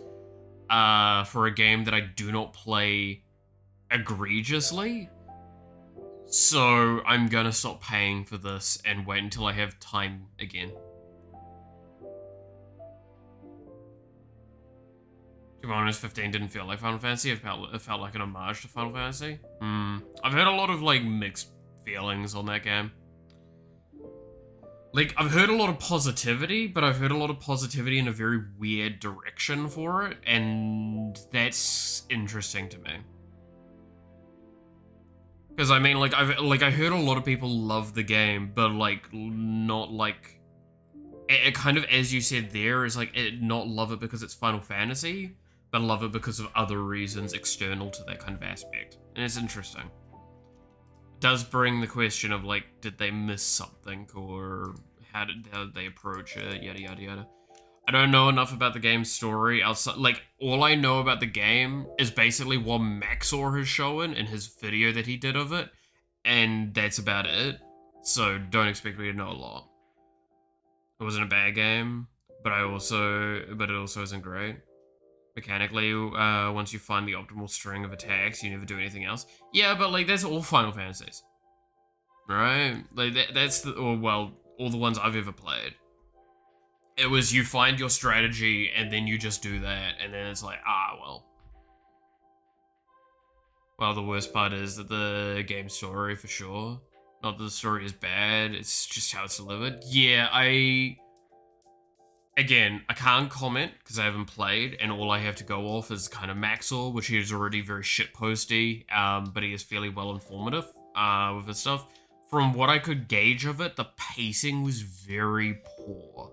Speaker 1: for a game that I do not play egregiously. So I'm gonna stop paying for this and wait until I have time again. To be honest, 15 didn't feel like Final Fantasy. It felt like an homage to Final Fantasy. I've heard a lot of like mixed feelings on that game. Like, I've heard a lot of positivity, but I've heard a lot of positivity in a very weird direction for it, and that's interesting to me. Because I mean, like, I heard a lot of people love the game, but like, not like, it kind of, as you said there, is like, not love it because it's Final Fantasy, but love it because of other reasons external to that kind of aspect, and it's interesting. Does bring the question of like, did they miss something, or how did they approach it, yada yada yada. I don't know enough about the game's story outside, like, all I know about the game is basically what Maxor has shown in his video that he did of it, and that's about it, so don't expect me to know a lot. It wasn't a bad game, but it also isn't great. Mechanically, once you find the optimal string of attacks, you never do anything else. Yeah, but like, that's all Final Fantasies. Right? Like, that's the, or well, all the ones I've ever played. It was, you find your strategy, and then you just do that, and then it's like, well. Well, the worst part is that the game story, for sure. Not that the story is bad, it's just how it's delivered. Yeah, Again, I can't comment because I haven't played, and all I have to go off is kind of Maxor, which he is already very shitposty, but he is fairly well informative with his stuff. From what I could gauge of it, the pacing was very poor.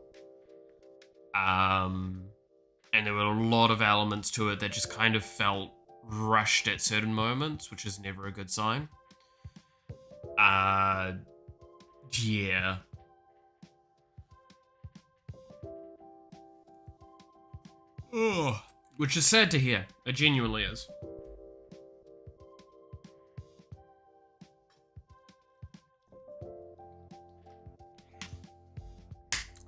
Speaker 1: And there were a lot of elements to it that just kind of felt rushed at certain moments, which is never a good sign. Yeah. Ugh. Which is sad to hear. It genuinely is.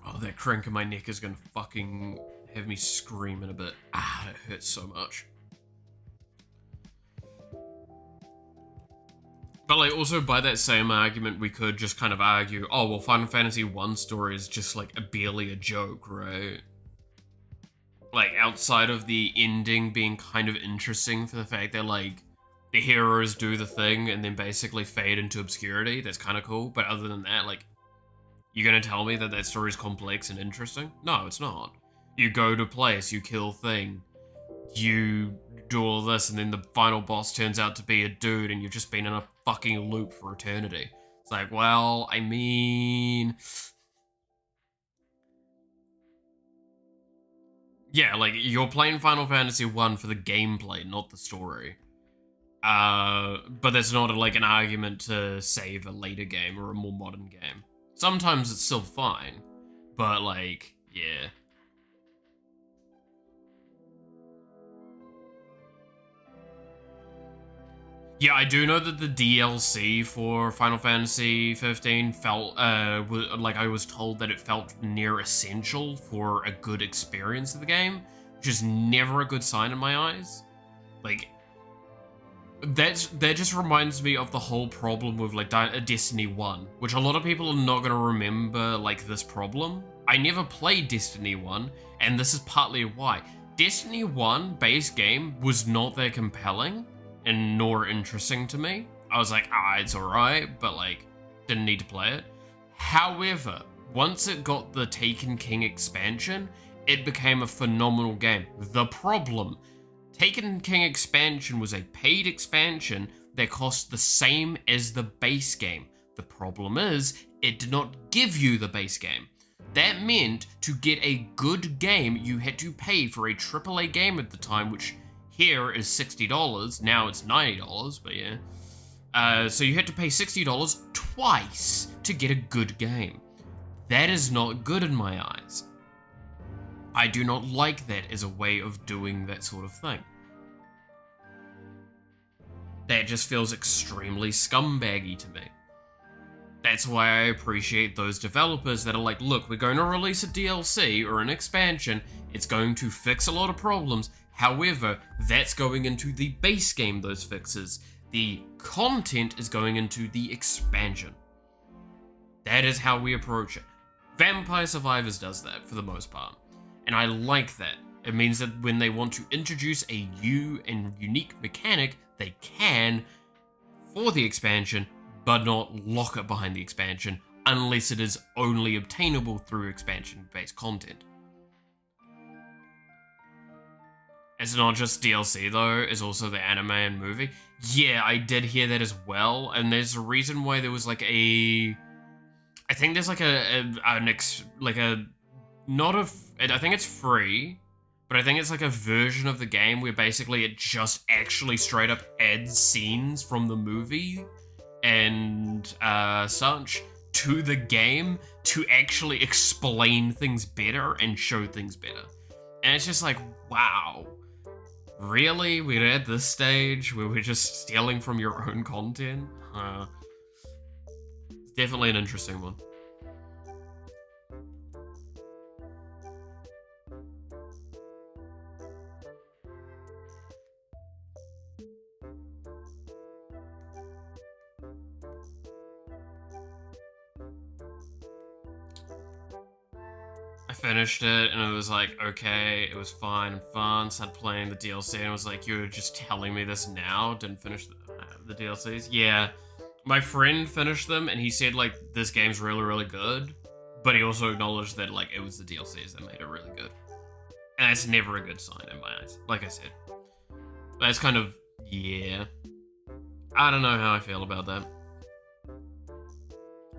Speaker 1: Oh, that crank in my neck is gonna fucking have me scream in a bit. It hurts so much. But like, also by that same argument, we could just kind of argue, oh, well, Final Fantasy 1 story is just like barely a joke, right? Like, outside of the ending being kind of interesting for the fact that, like, the heroes do the thing and then basically fade into obscurity, that's kind of cool. But other than that, like, you're gonna tell me that that story's complex and interesting? No, it's not. You go to place, you kill thing, you do all this, and then the final boss turns out to be a dude, and you've just been in a fucking loop for eternity. It's like, well, I mean... yeah, like, you're playing Final Fantasy 1 for the gameplay, not the story. But that's not, like, an argument to save a later game or a more modern game. Sometimes it's still fine, but, like, yeah. Yeah, I do know that the DLC for Final Fantasy 15 felt, like I was told that it felt near essential for a good experience of the game, which is never a good sign in my eyes. Like, that just reminds me of the whole problem with, like, Destiny 1, which a lot of people are not going to remember, like, this problem. I never played Destiny 1, and this is partly why. Destiny 1 base game was not that compelling and nor interesting to me. I was like, it's alright, but like, didn't need to play it. However, once it got the Taken King expansion, it became a phenomenal game. The problem, Taken King expansion was a paid expansion that cost the same as the base game. The problem is, it did not give you the base game. That meant to get a good game, you had to pay for a AAA game at the time, which here is $60, now it's $90, but yeah. So you had to pay $60 twice to get a good game. That is not good in my eyes. I do not like that as a way of doing that sort of thing. That just feels extremely scumbaggy to me. That's why I appreciate those developers that are like, look, we're going to release a DLC or an expansion, it's going to fix a lot of problems, however, that's going into the base game, those fixes. The content is going into the expansion. That is how we approach it. Vampire Survivors does that for the most part, and I like that. It means that when they want to introduce a new and unique mechanic, they can for the expansion, but not lock it behind the expansion unless it is only obtainable through expansion-based content. It's not just DLC though, it's also the anime and movie. Yeah, I did hear that as well, and there's a reason why there was like a... I think there's like I think it's free, but I think it's like a version of the game where basically it just actually straight up adds scenes from the movie and such to the game to actually explain things better and show things better. And it's just like, wow. Really? We're at this stage where we're just stealing from your own content? It's definitely an interesting one. I finished it and it was like, okay, it was fine and fun. Started playing the DLC and it was like, you're just telling me this now? Didn't finish the DLCs? Yeah. My friend finished them and he said like, this game's really, really good. But he also acknowledged that like, it was the DLCs that made it really good. And that's never a good sign in my eyes, like I said. That's kind of, yeah. I don't know how I feel about that.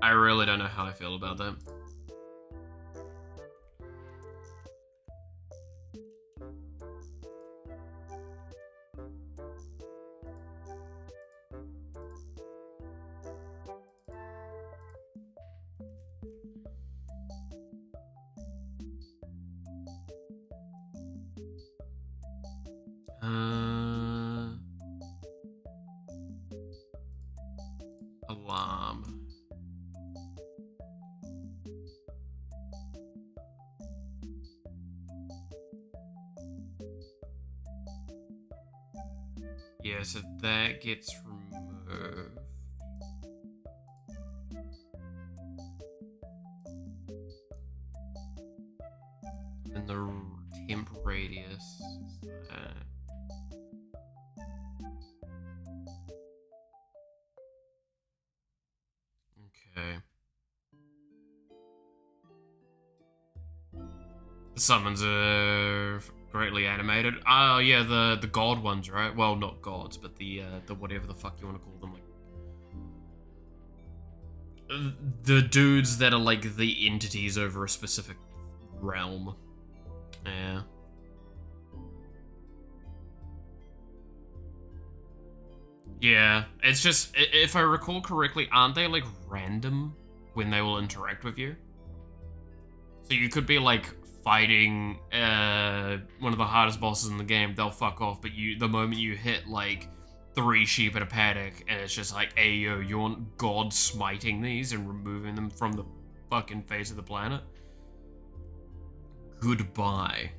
Speaker 1: I really don't know how I feel about that. Alarm. Yeah, so that gets removed. And the temp radius. Okay. The summons are greatly animated. Oh yeah, the god ones, right? Well, not gods, but the whatever the fuck you want to call them, like the dudes that are like the entities over a specific realm. Yeah. Yeah, it's just, if I recall correctly, aren't they like random when they will interact with you? So you could be like fighting one of the hardest bosses in the game, they'll fuck off, but the moment you hit like 3 sheep in a paddock and it's just like, hey yo, you want God smiting these and removing them from the fucking face of the planet? Goodbye.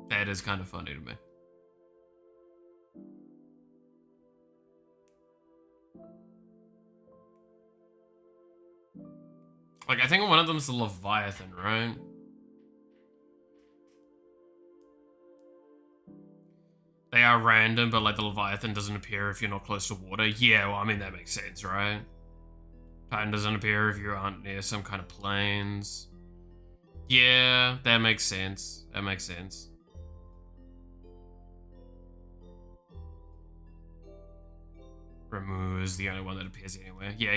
Speaker 1: That is kind of funny to me. Like, I think one of them is the Leviathan, right? They are random, but like the Leviathan doesn't appear if you're not close to water. Yeah, well, I mean, that makes sense, right? Titan doesn't appear if you aren't near some kind of plains. Yeah, that makes sense. That makes sense. Ramu is the only one that appears anywhere. Yeah,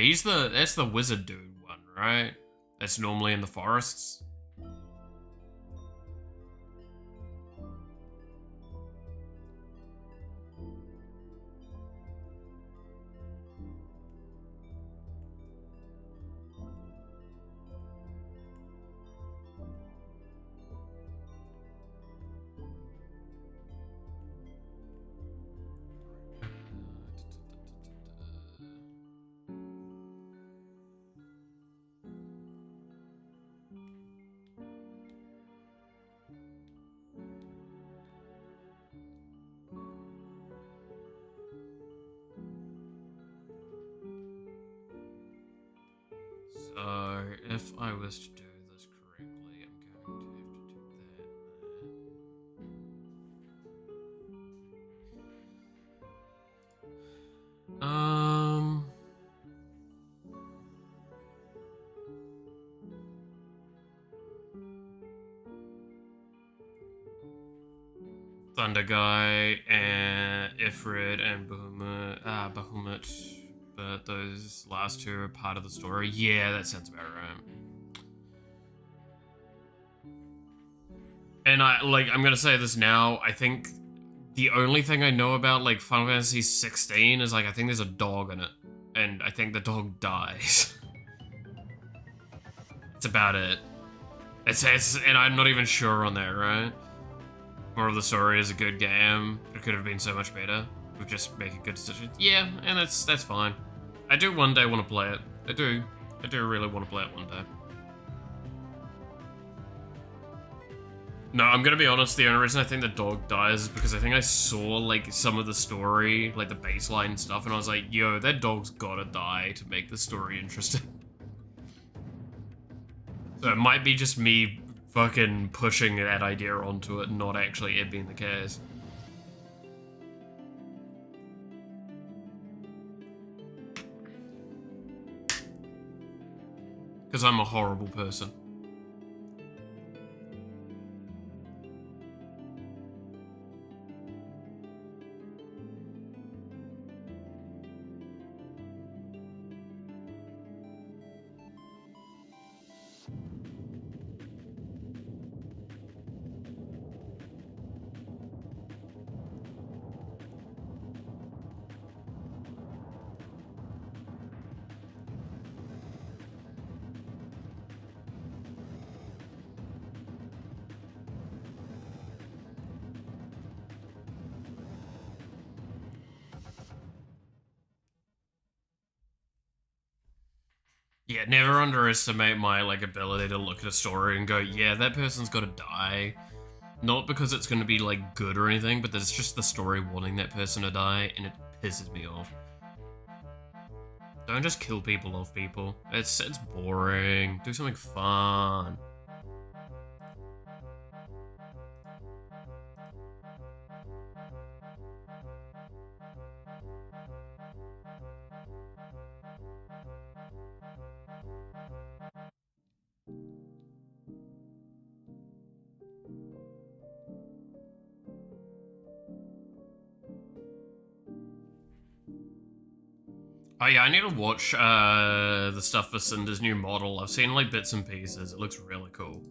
Speaker 1: that's the wizard dude one, right? That's normally in the forests. if I was to do this correctly, I'm going to have to do that. Thunder Guy and Ifrit and Bahamut, but those last two are part of the story. Yeah, that sounds about right. And I'm gonna say this now, I think the only thing I know about, like, Final Fantasy 16 is, like, I think there's a dog in it. And I think the dog dies. That's about it. And I'm not even sure on that, right? Moral of the story is a good game. It could have been so much better. We just make a good decision. Yeah, and that's fine. I do one day want to play it. I do really want to play it one day. No, I'm gonna be honest, the only reason I think the dog dies is because I think I saw, like, some of the story, like the baseline stuff, and I was like, yo, that dog's gotta die to make the story interesting. So it might be just me fucking pushing that idea onto it, not actually it being the case. Because I'm a horrible person. Yeah, never underestimate my, like, ability to look at a story and go, yeah, that person's gotta die. Not because it's gonna be, like, good or anything, but there's just the story wanting that person to die, and it pisses me off. Don't just kill people off people. It's boring. Do something fun. Oh yeah, I need to watch the stuff for Cinder's new model. I've seen, like, bits and pieces. It looks really cool.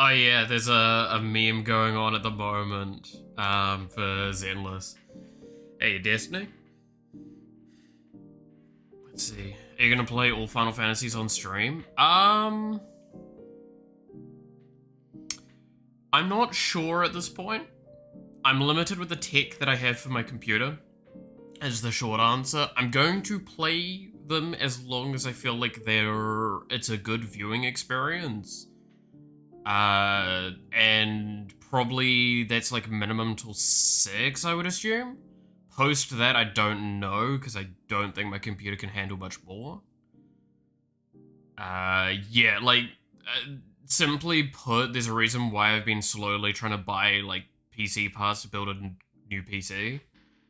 Speaker 1: Oh yeah, there's a meme going on at the moment for Zenless. Hey, Destiny? Let's see. Are you gonna play all Final Fantasies on stream? I'm not sure at this point. I'm limited with the tech that I have for my computer, is the short answer. I'm going to play them as long as I feel like it's a good viewing experience. And probably that's like minimum till 6, I would assume. Post that, I don't know, because I don't think my computer can handle much more. Yeah, like, simply put, there's a reason why I've been slowly trying to buy, like, PC parts to build a new PC.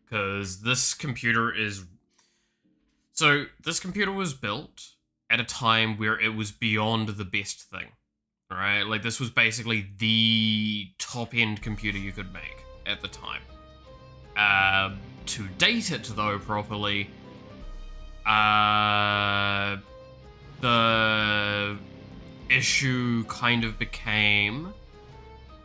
Speaker 1: Because this computer is... So, this computer was built at a time where it was beyond the best thing. Right? Like, this was basically the top-end computer you could make at the time. To date it, though, properly, the issue kind of became...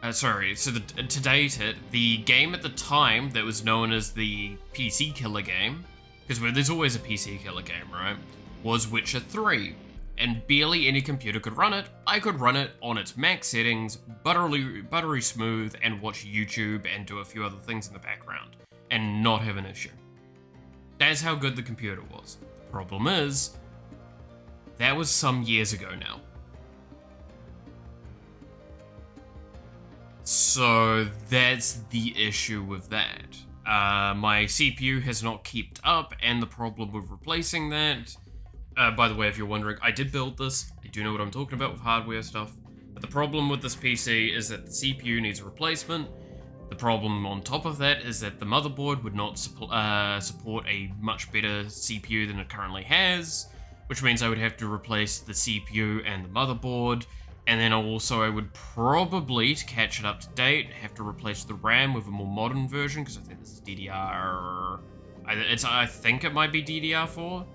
Speaker 1: to date the game at the time that was known as the PC killer game, because there's always a PC killer game, right, was Witcher 3. And barely any computer could run it. I could run it on its max settings, buttery smooth, and watch YouTube and do a few other things in the background, and not have an issue. That's how good the computer was. The problem is, that was some years ago now. So that's the issue with that. My CPU has not kept up, and the problem with replacing that... by the way, if you're wondering, I did build this. I do know what I'm talking about with hardware stuff. But the problem with this PC is that the CPU needs a replacement. The problem on top of that is that the motherboard would not support a much better CPU than it currently has, which means I would have to replace the CPU and the motherboard. And then also I would probably, to catch it up to date, have to replace the RAM with a more modern version, because I think this is DDR... I think it might be DDR4.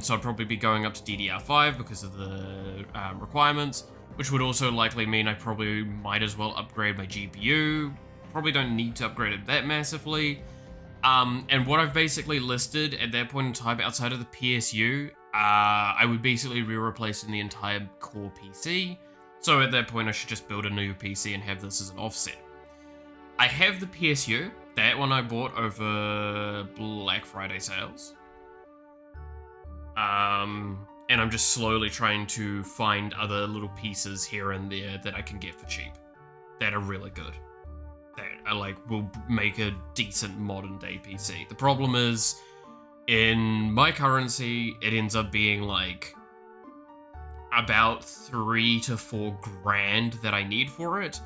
Speaker 1: So I'd probably be going up to DDR5 because of the requirements, which would also likely mean I probably might as well upgrade my GPU. Probably don't need to upgrade it that massively. And what I've basically listed at that point in time outside of the PSU, I would basically be replacing the entire core PC. So at that point I should just build a new PC and have this as an offset. I have the PSU, that one I bought over Black Friday sales. And I'm just slowly trying to find other little pieces here and there that I can get for cheap that are really good, that I will make a decent modern day PC. The problem is, in my currency, it ends up being like about 3 to 4 grand that I need for it.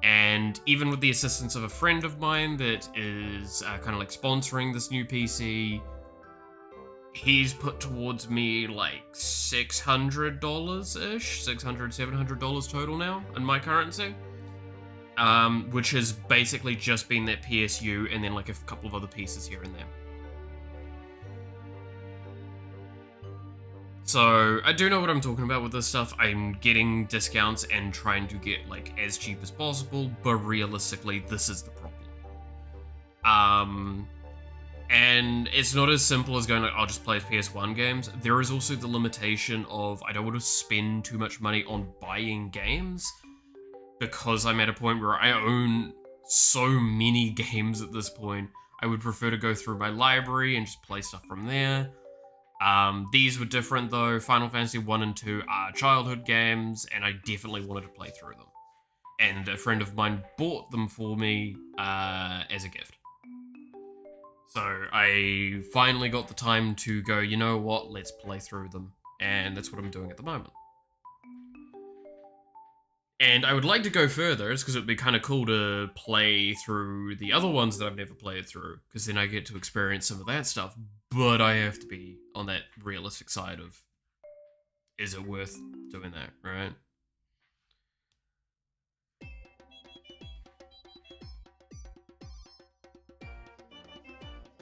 Speaker 1: And even with the assistance of a friend of mine that is kind of like sponsoring this new PC, he's put towards me like $600-ish, $700 total now in my currency, which has basically just been that PSU and then like a couple of other pieces here and there. So I do know what I'm talking about with this stuff. I'm getting discounts and trying to get like as cheap as possible, but realistically, this is the problem. And it's not as simple as going like, I'll just play PS1 games. There is also the limitation of I don't want to spend too much money on buying games, because I'm at a point where I own so many games at this point. I would prefer to go through my library and just play stuff from there. These were different though. Final Fantasy 1 and 2 are childhood games, and I definitely wanted to play through them. And a friend of mine bought them for me as a gift. So I finally got the time to go, you know what, let's play through them. And that's what I'm doing at the moment. And I would like to go further, because it would be kind of cool to play through the other ones that I've never played through, because then I get to experience some of that stuff. But I have to be on that realistic side of, is it worth doing that, right?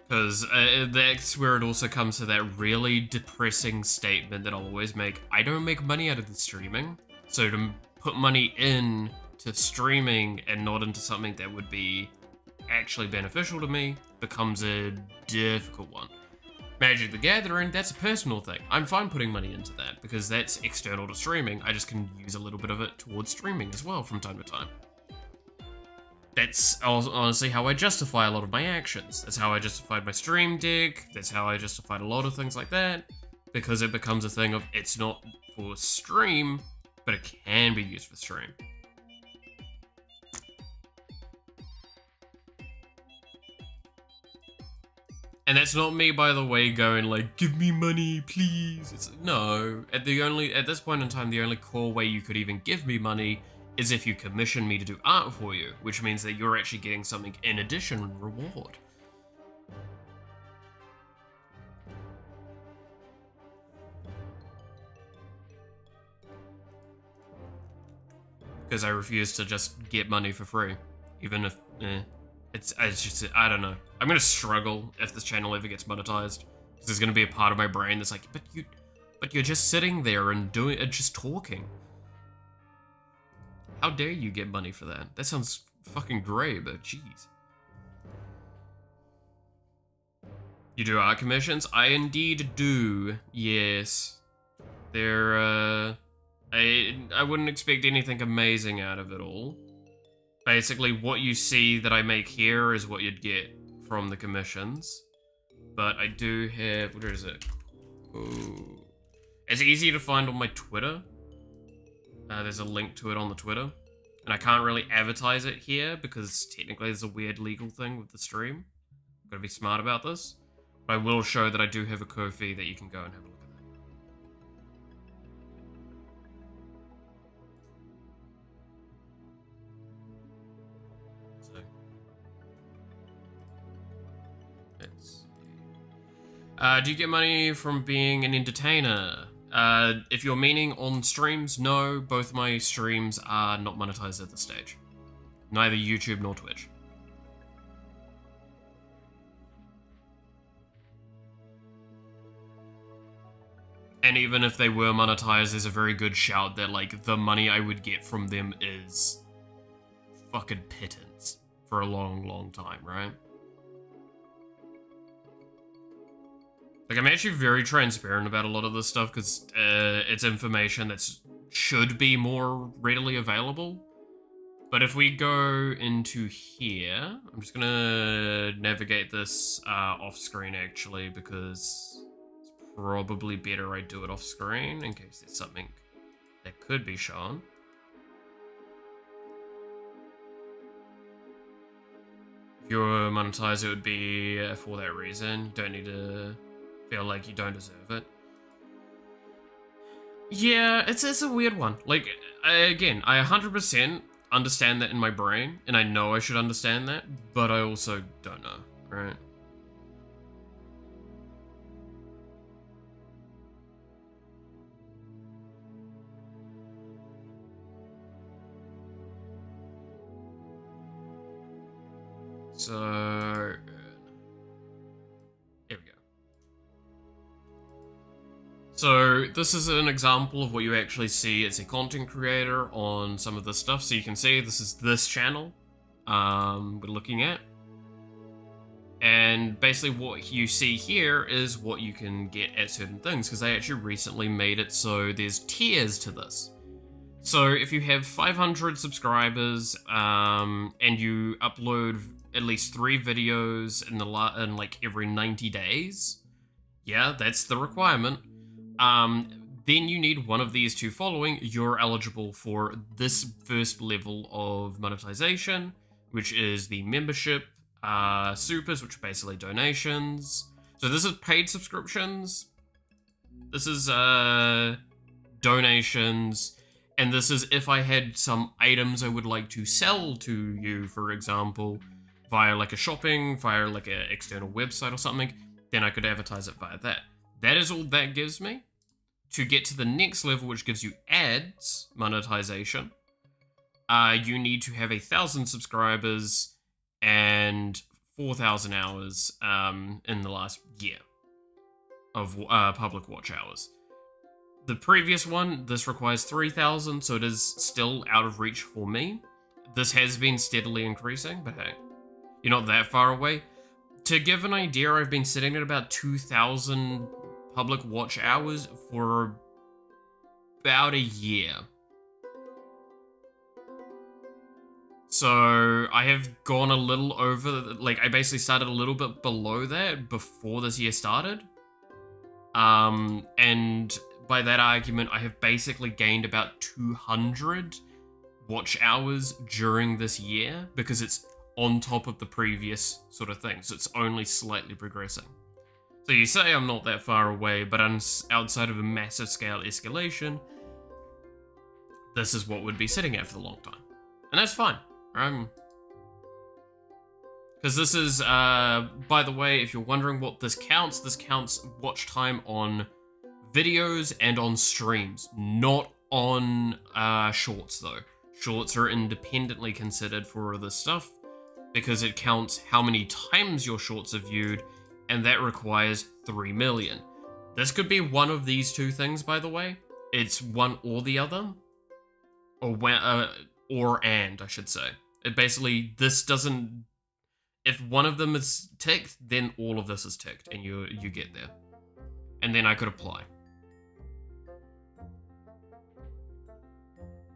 Speaker 1: Because that's where it also comes to that really depressing statement that I'll always make. I don't make money out of the streaming, so to put money in to streaming and not into something that would be actually beneficial to me becomes a difficult one. Magic the Gathering, that's a personal thing. I'm fine putting money into that because that's external to streaming. I just can use a little bit of it towards streaming as well from time to time. That's honestly how I justify a lot of my actions. That's how I justified my stream deck. That's how I justified a lot of things like that. Because it becomes a thing of, it's not for stream, but it can be used for stream. And that's not me, by the way, going like, give me money, please. It's no. At this point in time, the only core way you could even give me money is if you commission me to do art for you, which means that you're actually getting something in addition in reward. Because I refuse to just get money for free, even if, it's just, I don't know. I'm gonna struggle if this channel ever gets monetized, There's gonna be a part of my brain that's like, but you're just sitting there and just talking. How dare you get money for that? That sounds fucking great, but jeez. You do art commissions? I indeed do, yes. They're, I wouldn't expect anything amazing out of it all. Basically, what you see that I make here is what you'd get from the commissions. But I do have, what is it? Ooh. It's easy to find on my Twitter. There's a link to it on the Twitter. And I can't really advertise it here because technically there's a weird legal thing with the stream. Gotta be smart about this. But I will show that I do have a Ko-fi that you can go and have a look at that. So, let's see. Do you get money from being an entertainer? If you're meaning on streams, no, both my streams are not monetized at this stage. Neither YouTube nor Twitch. And even if they were monetized, there's a very good shout that, like, the money I would get from them is fucking pittance for a long, long time, right? Like, I'm actually very transparent about a lot of this stuff because it's information that should be more readily available. But if we go into here, I'm just gonna navigate this off screen actually because it's probably better I do it off screen in case there's something that could be shown. If you're monetized, it would be for that reason. You don't need to feel like you don't deserve it. Yeah, it's a weird one. Like, again, I 100% understand that in my brain, and I know I should understand that, but I also don't know, right? So, here we go. So this is an example of what you actually see as a content creator on some of this stuff. So you can see this is this channel we're looking at. And basically what you see here is what you can get at certain things, because they actually recently made it so there's tiers to this. So if you have 500 subscribers and you upload at least 3 videos in like every 90 days, yeah, that's the requirement. Then you need one of these 2 following. You're eligible for this first level of monetization, which is the membership supers, which are basically donations. So this is paid subscriptions. This is donations. And this is if I had some items I would like to sell to you, for example, via like a shopping, via like an external website or something, then I could advertise it via that. That is all that gives me. To get to the next level, which gives you ads monetization, you need to have 1,000 subscribers and 4,000 hours in the last year of public watch hours. The previous one, this requires 3,000, so it is still out of reach for me. This has been steadily increasing, but hey, you're not that far away. To give an idea, I've been sitting at about 2,000 public watch hours for about a year. So I have gone a little over, like I basically started a little bit below that before this year started. And by that argument, I have basically gained about 200 watch hours during this year because it's on top of the previous sort of thing. So it's only slightly progressing. So you say I'm not that far away, but outside of a massive scale escalation, this is what we'd be sitting at for the long time. And that's fine. Because this is, by the way, if you're wondering what this counts watch time on videos and on streams, not on shorts though. Shorts are independently considered for this stuff because it counts how many times your shorts are viewed and that requires 3 million. This could be one of these two things, by the way. It's one or the other. Or and, I should say. It basically, this doesn't... If one of them is ticked, then all of this is ticked, and you get there. And then I could apply.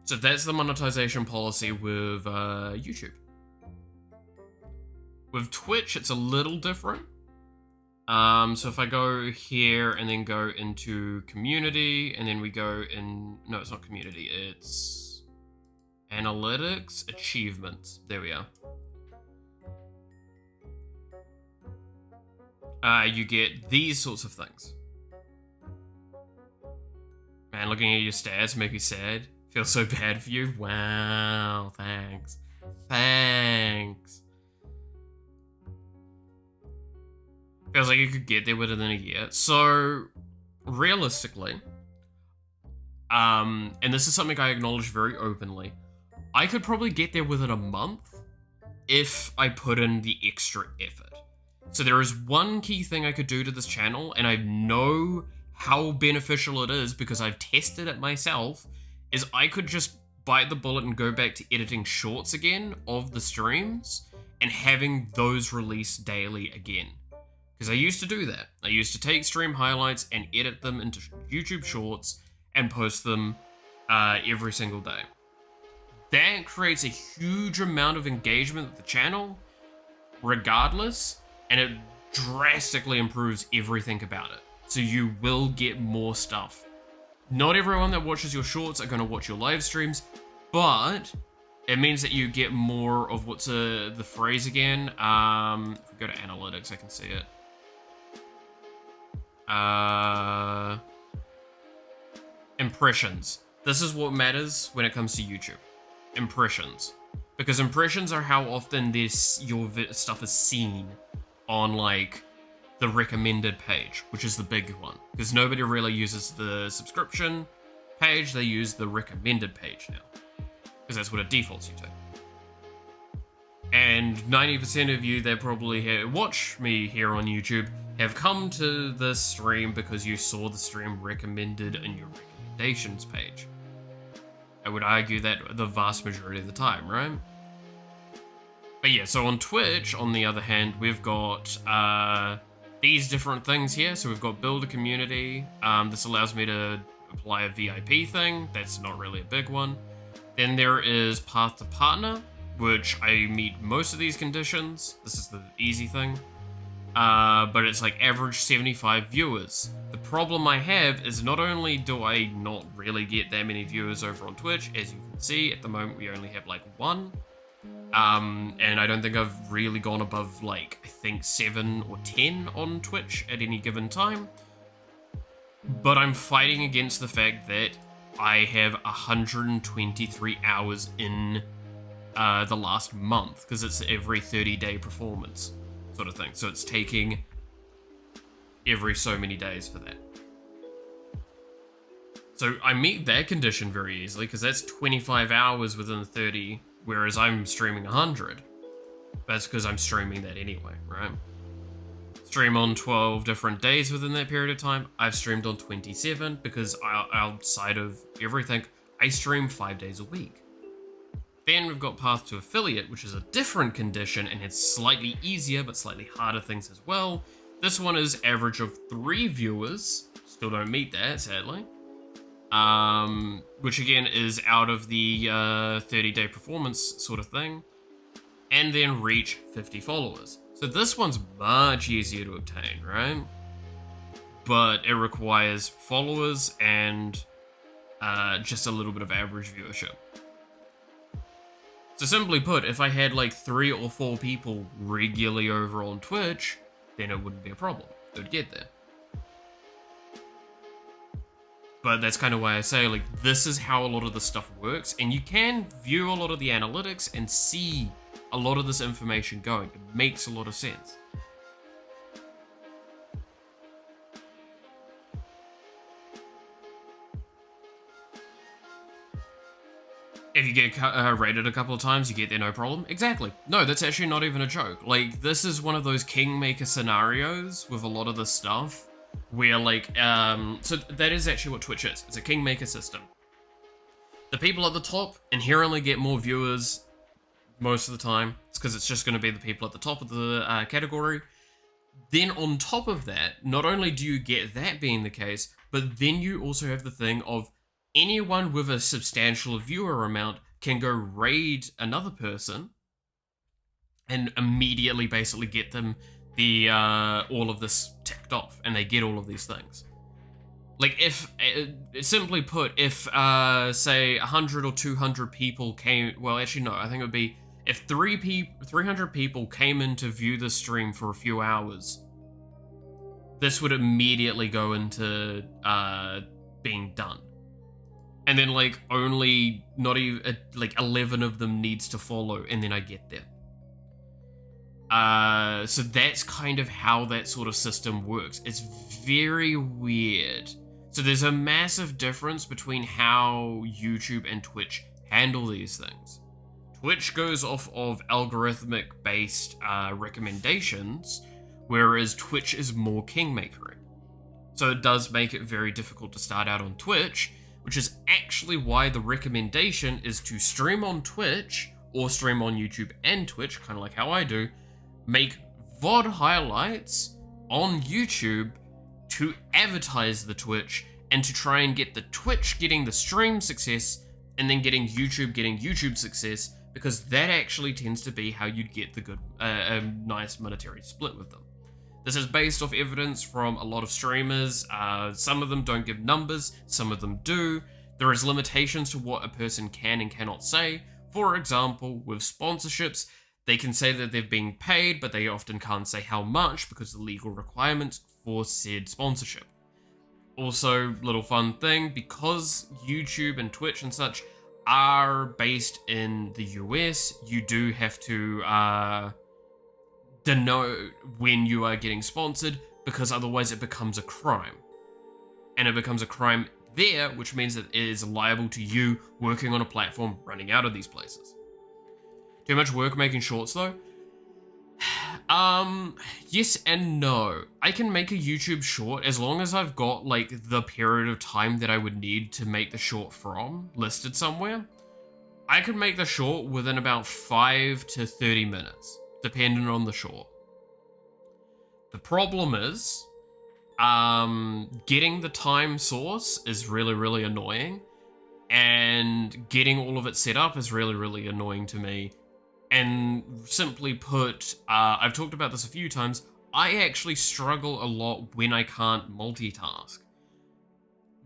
Speaker 1: So that's the monetization policy with YouTube. With Twitch, it's a little different. So if I go here and then go into community, and then we go in... No, it's not community, it's... Analytics, achievements. There we are. You get these sorts of things. Man, looking at your stats make me sad. Feel so bad for you. Wow, thanks. Thanks. Feels like you could get there within a year. So, realistically, and this is something I acknowledge very openly, I could probably get there within a month if I put in the extra effort. So there is one key thing I could do to this channel, and I know how beneficial it is because I've tested it myself, is I could just bite the bullet and go back to editing shorts again of the streams and having those released daily again. Because I used to do that. I used to take stream highlights and edit them into YouTube shorts and post them every single day. That creates a huge amount of engagement with the channel, regardless, and it drastically improves everything about it. So you will get more stuff. Not everyone that watches your shorts are going to watch your live streams, but it means that you get more of what's the phrase again. If we go to analytics, I can see it. Impressions. This is what matters when it comes to YouTube. Impressions. Because impressions are how often your stuff is seen on, like, the recommended page, which is the big one. Because nobody really uses the subscription page, they use the recommended page now. Because that's what it defaults you to. And 90% of you that probably watch me here on YouTube have come to this stream because you saw the stream recommended in your recommendations page. I would argue that the vast majority of the time, right? But yeah, so on Twitch, on the other hand, we've got these different things here. So we've got build a community. This allows me to apply a VIP thing. That's not really a big one. Then there is path to partner, which I meet most of these conditions. This is the easy thing. But it's like average 75 viewers. The problem I have is not only do I not really get that many viewers over on Twitch, as you can see, at the moment we only have like 1. And I don't think I've really gone above like, I think 7 or 10 on Twitch at any given time. But I'm fighting against the fact that I have 123 hours in the last month, because it's every 30-day performance sort of thing. So it's taking every so many days for that. So I meet that condition very easily, because that's 25 hours within 30, whereas I'm streaming 100. That's because I'm streaming that anyway, right? Stream on 12 different days within that period of time. I've streamed on 27 because outside of everything, I stream 5 days a week. Then we've got path to affiliate, which is a different condition and has slightly easier but slightly harder things as well. This one is average of 3 viewers. Still don't meet that, sadly. Which again is out of the 30-day performance sort of thing. And then reach 50 followers. So this one's much easier to obtain, right? But it requires followers and just a little bit of average viewership. So simply put, if I had like 3 or 4 people regularly over on Twitch, then it wouldn't be a problem. It would get there. But that's kind of why I say, like, this is how a lot of the stuff works, and you can view a lot of the analytics and see a lot of this information going. It makes a lot of sense. If you get raided a couple of times, you get there no problem. Exactly. No, that's actually not even a joke. Like, this is one of those kingmaker scenarios with a lot of this stuff where, like, so that is actually what Twitch is. It's a kingmaker system. The people at the top inherently get more viewers most of the time. It's because it's just going to be the people at the top of the category. Then on top of that, not only do you get that being the case, but then you also have the thing of anyone with a substantial viewer amount can go raid another person and immediately basically get them the all of this ticked off, and they get all of these things. Like, if, simply put, if, say, 100 or 200 people came, well, actually, no, I think it would be, if 300 people came in to view the stream for a few hours, this would immediately go into, being done. And then, like, only, not even, like, 11 of them needs to follow, and then I get there. So that's kind of how that sort of system works. It's very weird. So there's a massive difference between how YouTube and Twitch handle these things. Twitch goes off of algorithmic-based recommendations, whereas Twitch is more kingmakery. So it does make it very difficult to start out on Twitch, which is actually why the recommendation is to stream on Twitch, or stream on YouTube and Twitch, kind of like how I do, make VOD highlights on YouTube to advertise the Twitch, and to try and get the Twitch getting the stream success, and then getting YouTube success, because that actually tends to be how you'd get the good, nice monetary split with them. This is based off evidence from a lot of streamers. Some of them don't give numbers, some of them do. There is limitations to what a person can and cannot say. For example, with sponsorships, they can say that they're being paid, but they often can't say how much because of the legal requirements for said sponsorship. Also, little fun thing, because YouTube and Twitch and such are based in the US, you do have to denote when you are getting sponsored, because otherwise it becomes a crime. And it becomes a crime there, which means that it is liable to you working on a platform running out of these places. Too much work making shorts though? Yes and no. I can make a YouTube short as long as I've got like the period of time that I would need to make the short from listed somewhere. I could make the short within about 5 to 30 minutes, depending on the short. The problem is, getting the time source is really, really annoying, and getting all of it set up is really, really annoying to me. And simply put, I've talked about this a few times, I actually struggle a lot when I can't multitask.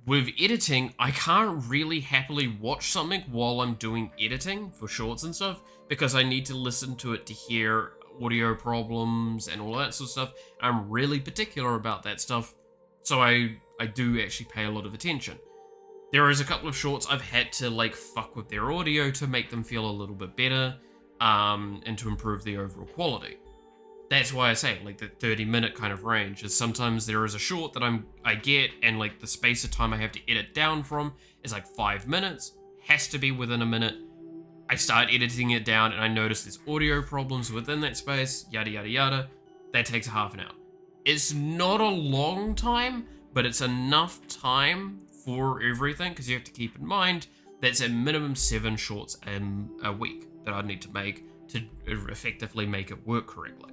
Speaker 1: With editing, I can't really happily watch something while I'm doing editing for shorts and stuff, because I need to listen to it to hear audio problems and all that sort of stuff. I'm really particular about that stuff, so I do actually pay a lot of attention. There is a couple of shorts I've had to like fuck with their audio to make them feel a little bit better, and to improve the overall quality. That's why I say like the 30-minute kind of range is sometimes there is a short that I get, and like the space of time I have to edit down from is like 5 minutes, has to be within a minute. I start editing it down and I notice there's audio problems within that space, yada yada yada. That takes half an hour. It's not a long time, but it's enough time for everything, because you have to keep in mind that's at minimum 7 shorts a week that I'd need to make to effectively make it work correctly.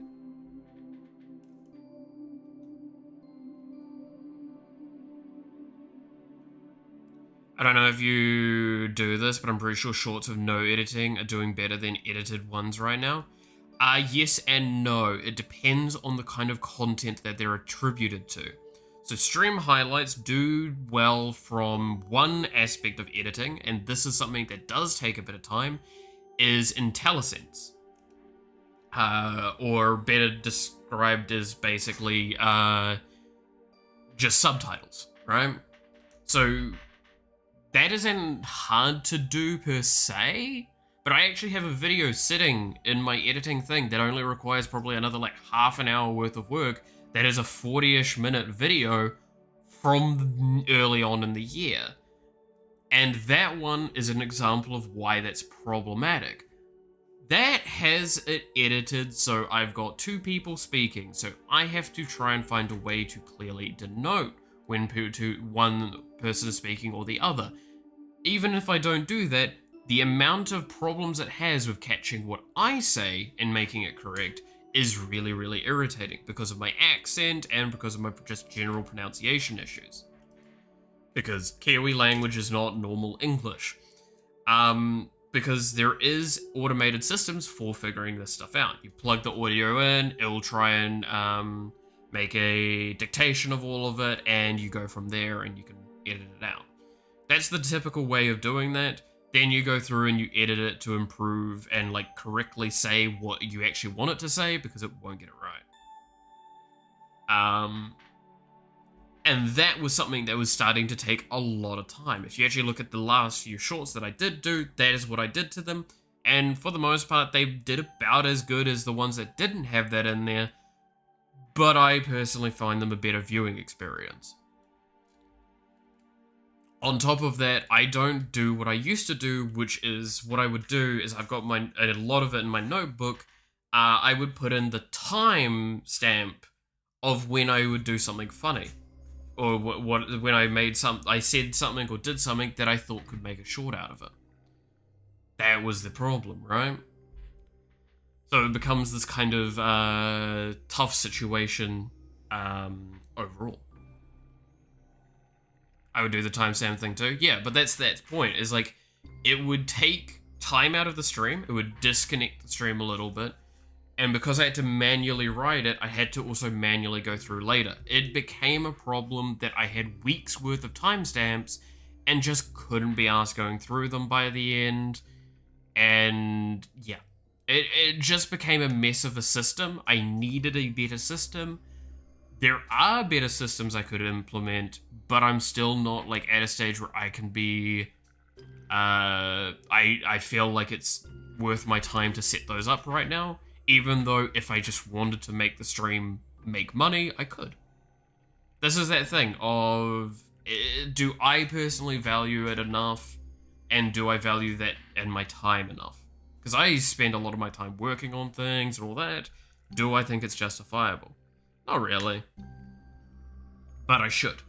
Speaker 1: I don't know if you do this, but I'm pretty sure shorts with no editing are doing better than edited ones right now. Yes and no. It depends on the kind of content that they're attributed to. So stream highlights do well from one aspect of editing, and this is something that does take a bit of time, is IntelliSense. Or better described as basically just subtitles, right? So that isn't hard to do per se, but I actually have a video sitting in my editing thing that only requires probably another like half an hour worth of work. That is a 40-ish minute video from early on in the year. And that one is an example of why that's problematic. That has it edited, so I've got two people speaking, so I have to try and find a way to clearly denote when one person is speaking or the other. Even if I don't do that, the amount of problems it has with catching what I say and making it correct is really, really irritating because of my accent and because of my just general pronunciation issues. Because Kiwi language is not normal English. Because there is automated systems for figuring this stuff out. You plug the audio in, it'll try and make a dictation of all of it, and you go from there and you can edit it out. That's the typical way of doing that. Then you go through and you edit it to improve and like correctly say what you actually want it to say because it won't get it right. And that was something that was starting to take a lot of time. If you actually look at the last few shorts that I did do, that is what I did to them. And for the most part, they did about as good as the ones that didn't have that in there. But I personally find them a better viewing experience. On top of that, I don't do what I used to do, which is what I would do is I've got a lot of it in my notebook. I would put in the time stamp of when I would do something funny. Or when I said something or did something that I thought could make a short out of it. That was the problem, right? So it becomes this kind of tough situation overall. I would do the timestamp thing too. Yeah, but that's that point. Is like, it would take time out of the stream. It would disconnect the stream a little bit. And because I had to manually write it, I had to also manually go through later. It became a problem that I had weeks worth of timestamps and just couldn't be asked going through them by the end. And yeah, it just became a mess of a system. I needed a better system. There are better systems I could implement, but I'm still not like at a stage where I can be, I feel like it's worth my time to set those up right now. Even though if I just wanted to make the stream make money, I could. This is that thing of, do I personally value it enough? And do I value that and my time enough? Because I spend a lot of my time working on things and all that. Do I think it's justifiable? Not really. But I should.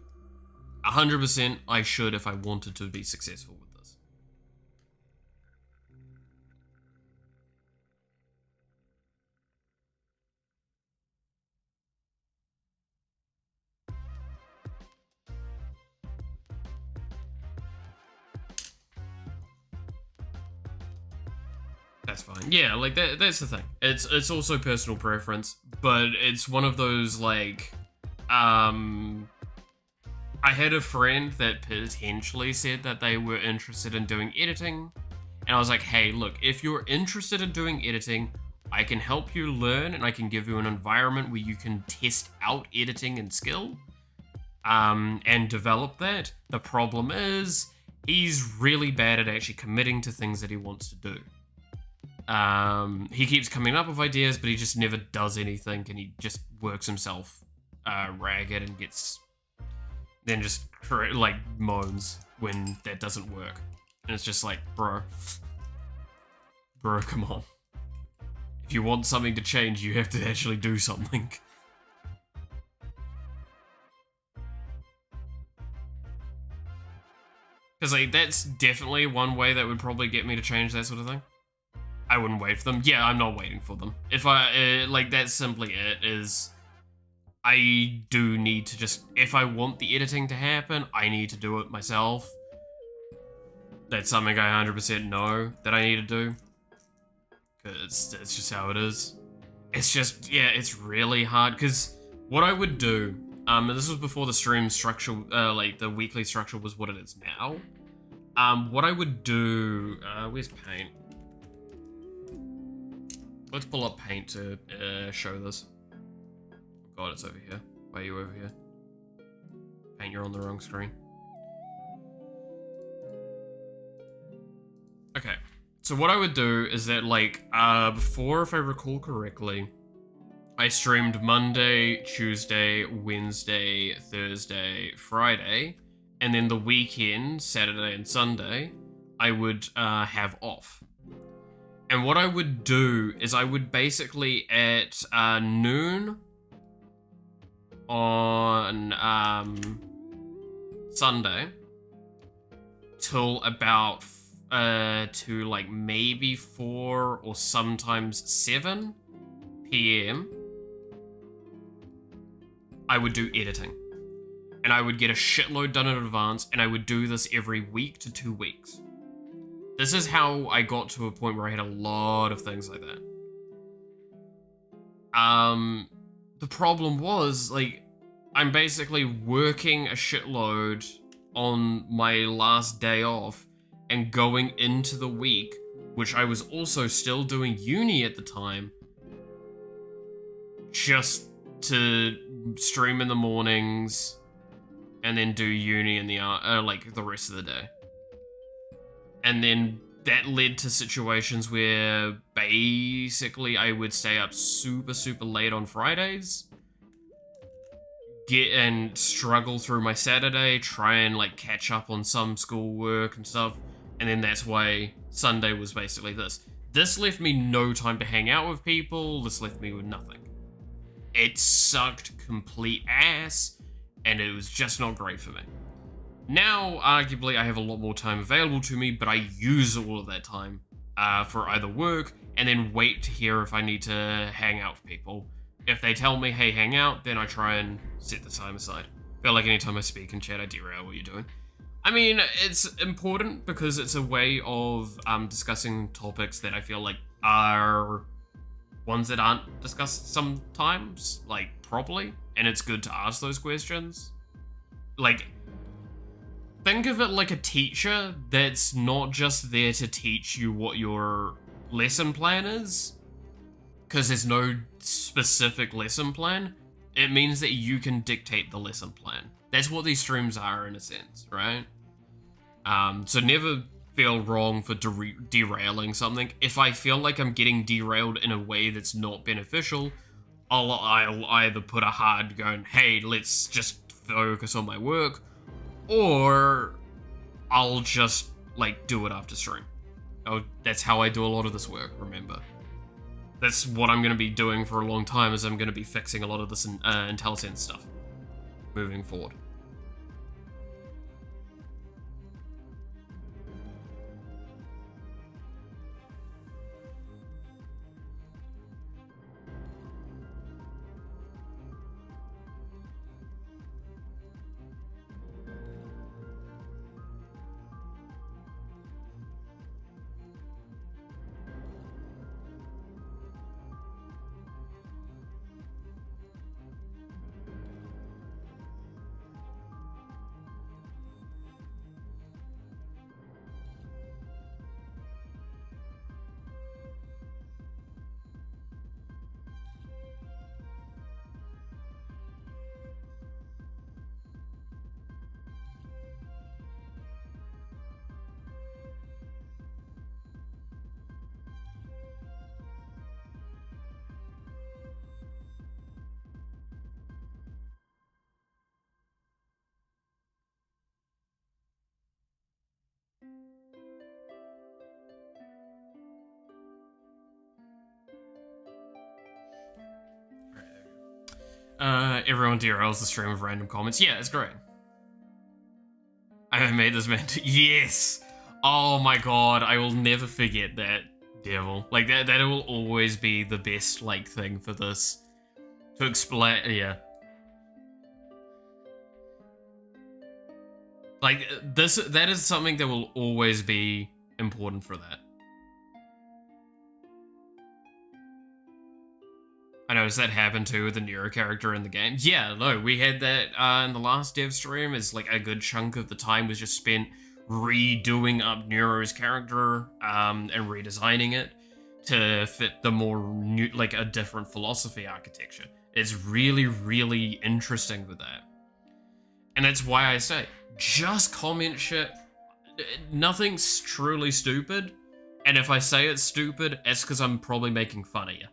Speaker 1: 100% I should if I wanted to be successful with this. That's fine. Yeah, like that's the thing. It's also personal preference, but it's one of those like I had a friend that potentially said that they were interested in doing editing, and I was like, "Hey, look, if you're interested in doing editing, I can help you learn and I can give you an environment where you can test out editing and skill and develop that." The problem is he's really bad at actually committing to things that he wants to do. He keeps coming up with ideas, but he just never does anything, and he just works himself ragged and then just like moans when that doesn't work. And it's just like, bro, come on. If you want something to change, you have to actually do something. Because like, that's definitely one way that would probably get me to change that sort of thing. I wouldn't wait for them. Yeah, I'm not waiting for them. If I, like, that's simply it, is I do need to just, if I want the editing to happen, I need to do it myself. That's something I 100% know that I need to do. Because it's just how it is. It's just, yeah, it's really hard. Because what I would do, and this was before the stream structure, like the weekly structure was what it is now. What I would do, where's Paint? Let's pull up Paint to show this. God, it's over here. Why are you over here? Paint, you're on the wrong screen. Okay, so what I would do is that, like, before, if I recall correctly, I streamed Monday, Tuesday, Wednesday, Thursday, Friday, and then the weekend, Saturday and Sunday, I would have off. And what I would do is I would basically at noon on Sunday till about to like maybe 4 or sometimes 7 p.m. I would do editing. And I would get a shitload done in advance, and I would do this every week to 2 weeks. This is how I got to a point where I had a lot of things like that. The problem was, like, I'm basically working a shitload on my last day off and going into the week, which I was also still doing uni at the time, just to stream in the mornings and then do uni in the like the rest of the day. And then that led to situations where basically I would stay up super late on Fridays, get and struggle through my Saturday, try and like catch up on some schoolwork and stuff, and then that's why Sunday was basically this. This left me no time to hang out with people, this left me with nothing. It sucked complete ass, and it was just not great for me. Now, arguably, I have a lot more time available to me, but I use all of that time for either work and then wait to hear if I need to hang out with people. If they tell me, hey, hang out, then I try and set the time aside. I feel like anytime I speak in chat, I derail what you're doing. I mean, it's important because it's a way of discussing topics that I feel like are ones that aren't discussed sometimes, like, properly, and it's good to ask those questions. Like, think of it like a teacher that's not just there to teach you what your lesson plan is, because there's no specific lesson plan. It means that you can dictate the lesson plan. That's what these streams are in a sense, right? So never feel wrong for derailing something. If I feel like I'm getting derailed in a way that's not beneficial, I'll either put a hard going, hey, let's just focus on my work, or I'll just, like, do it after stream. That's how I do a lot of this work, remember. That's what I'm going to be doing for a long time, is I'm going to be fixing a lot of this IntelliSense stuff moving forward. Everyone derails the stream of random comments. Yeah, it's great. I have made this man yes! Oh my god, I will never forget that, devil. Like, that will always be the best, like, thing for this. To explain, yeah. Like, that is something that will always be important for that. I noticed that happened too with the Neuro character in the game. Yeah, no, we had that in the last dev stream. Is like a good chunk of the time was just spent redoing up Neuro's character and redesigning it to fit the more new, like a different philosophy architecture. It's really, really interesting with that. And that's why I say, just comment shit. Nothing's truly stupid. And if I say it's stupid, it's because I'm probably making fun of you.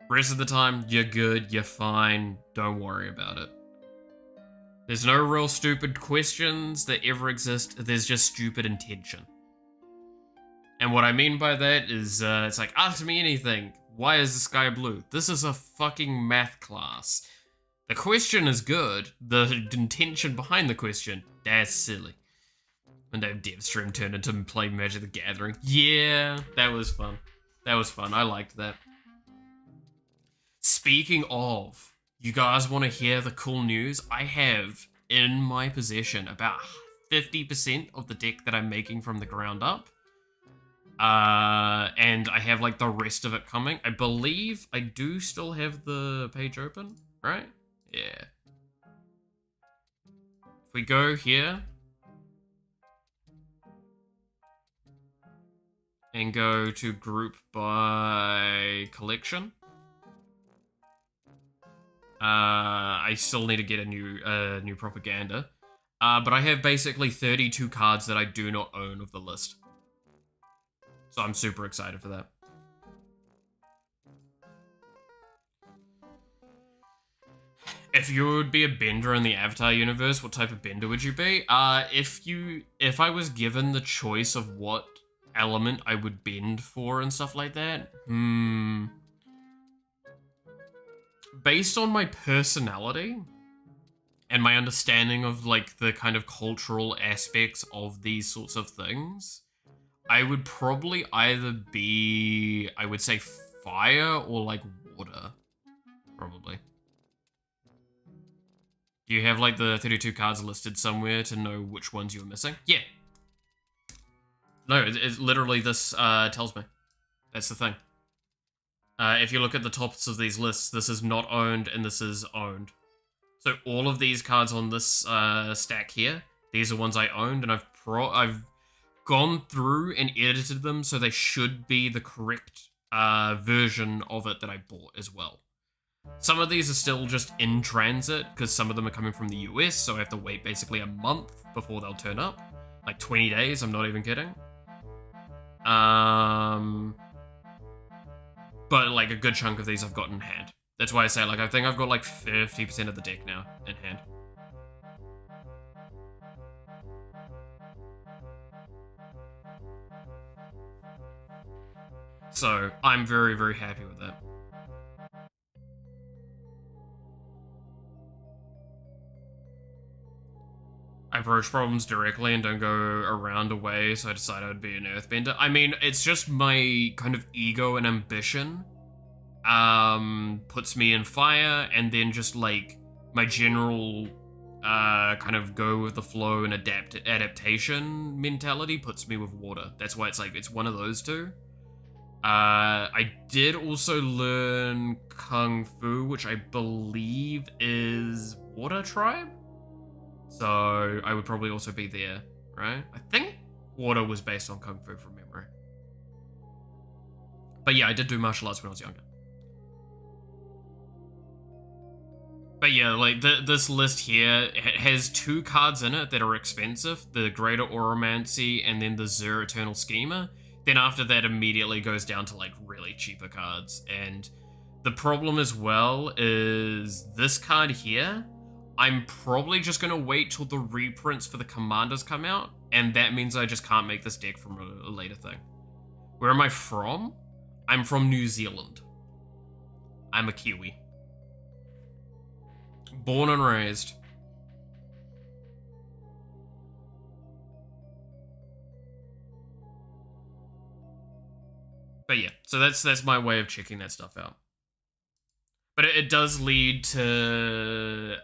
Speaker 1: Rest of the time, you're good, you're fine, don't worry about it. There's no real stupid questions that ever exist. There's just stupid intention. And what I mean by that is, it's like, ask me anything. Why is the sky blue? This is a fucking math class. The question is good. The intention behind the question, that's silly. And have Devstream turn into play Magic the Gathering. Yeah, that was fun. That was fun. I liked that. Speaking of, you guys want to hear the cool news? I have in my possession about 50% of the deck that I'm making from the ground up. And I have like the rest of it coming. I believe I do still have the page open, right? Yeah. If we go here and go to group by collection. I still need to get a new propaganda. But I have basically 32 cards that I do not own of the list. So I'm super excited for that. If you would be a bender in the Avatar universe, what type of bender would you be? If I was given the choice of what element I would bend for and stuff like that, based on my personality and my understanding of like the kind of cultural aspects of these sorts of things, I would probably either be, I would say fire or like water, probably. Do you have like the 32 cards listed somewhere to know which ones you're missing? Yeah. No, it's literally this tells me. That's the thing. If you look at the tops of these lists, this is not owned and this is owned. So all of these cards on this stack here, these are ones I owned, and I've gone through and edited them so they should be the correct version of it that I bought as well. Some of these are still just in transit because some of them are coming from the US, so I have to wait basically a month before they'll turn up. Like 20 days, I'm not even kidding. But like a good chunk of these I've got in hand. That's why I say, like, I think I've got like 50% of the deck now in hand. So I'm very, very happy with that. I approach problems directly and don't go around a way, so I decided I'd be an earthbender. I mean, it's just my kind of ego and ambition puts me in fire, and then just like my general kind of go with the flow and adaptation mentality puts me with water. That's why it's like, it's one of those two. I did also learn Kung Fu, which I believe is Water Tribe. So I would probably also be there, right? I think Water was based on Kung Fu from memory. But yeah, I did do martial arts when I was younger. But yeah, like this list here, it has 2 cards in it that are expensive. The Greater Oromancy and then the Zur Eternal Schemer. Then after that immediately goes down to like really cheaper cards. And the problem as well is this card here, I'm probably just going to wait till the reprints for the Commanders come out. And that means I just can't make this deck from a later thing. Where am I from? I'm from New Zealand. I'm a Kiwi. Born and raised. But yeah, so that's my way of checking that stuff out. But it does lead to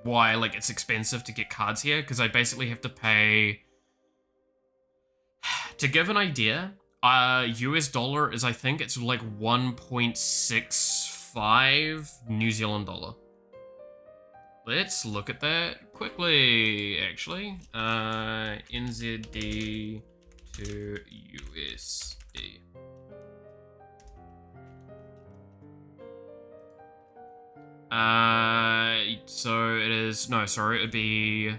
Speaker 1: why like it's expensive to get cards here, because I basically have to pay. To give an idea, US dollar is, I think it's like 1.65 New Zealand dollar. Let's look at that quickly, actually. NZD to USD. So it is, no, sorry, it'd be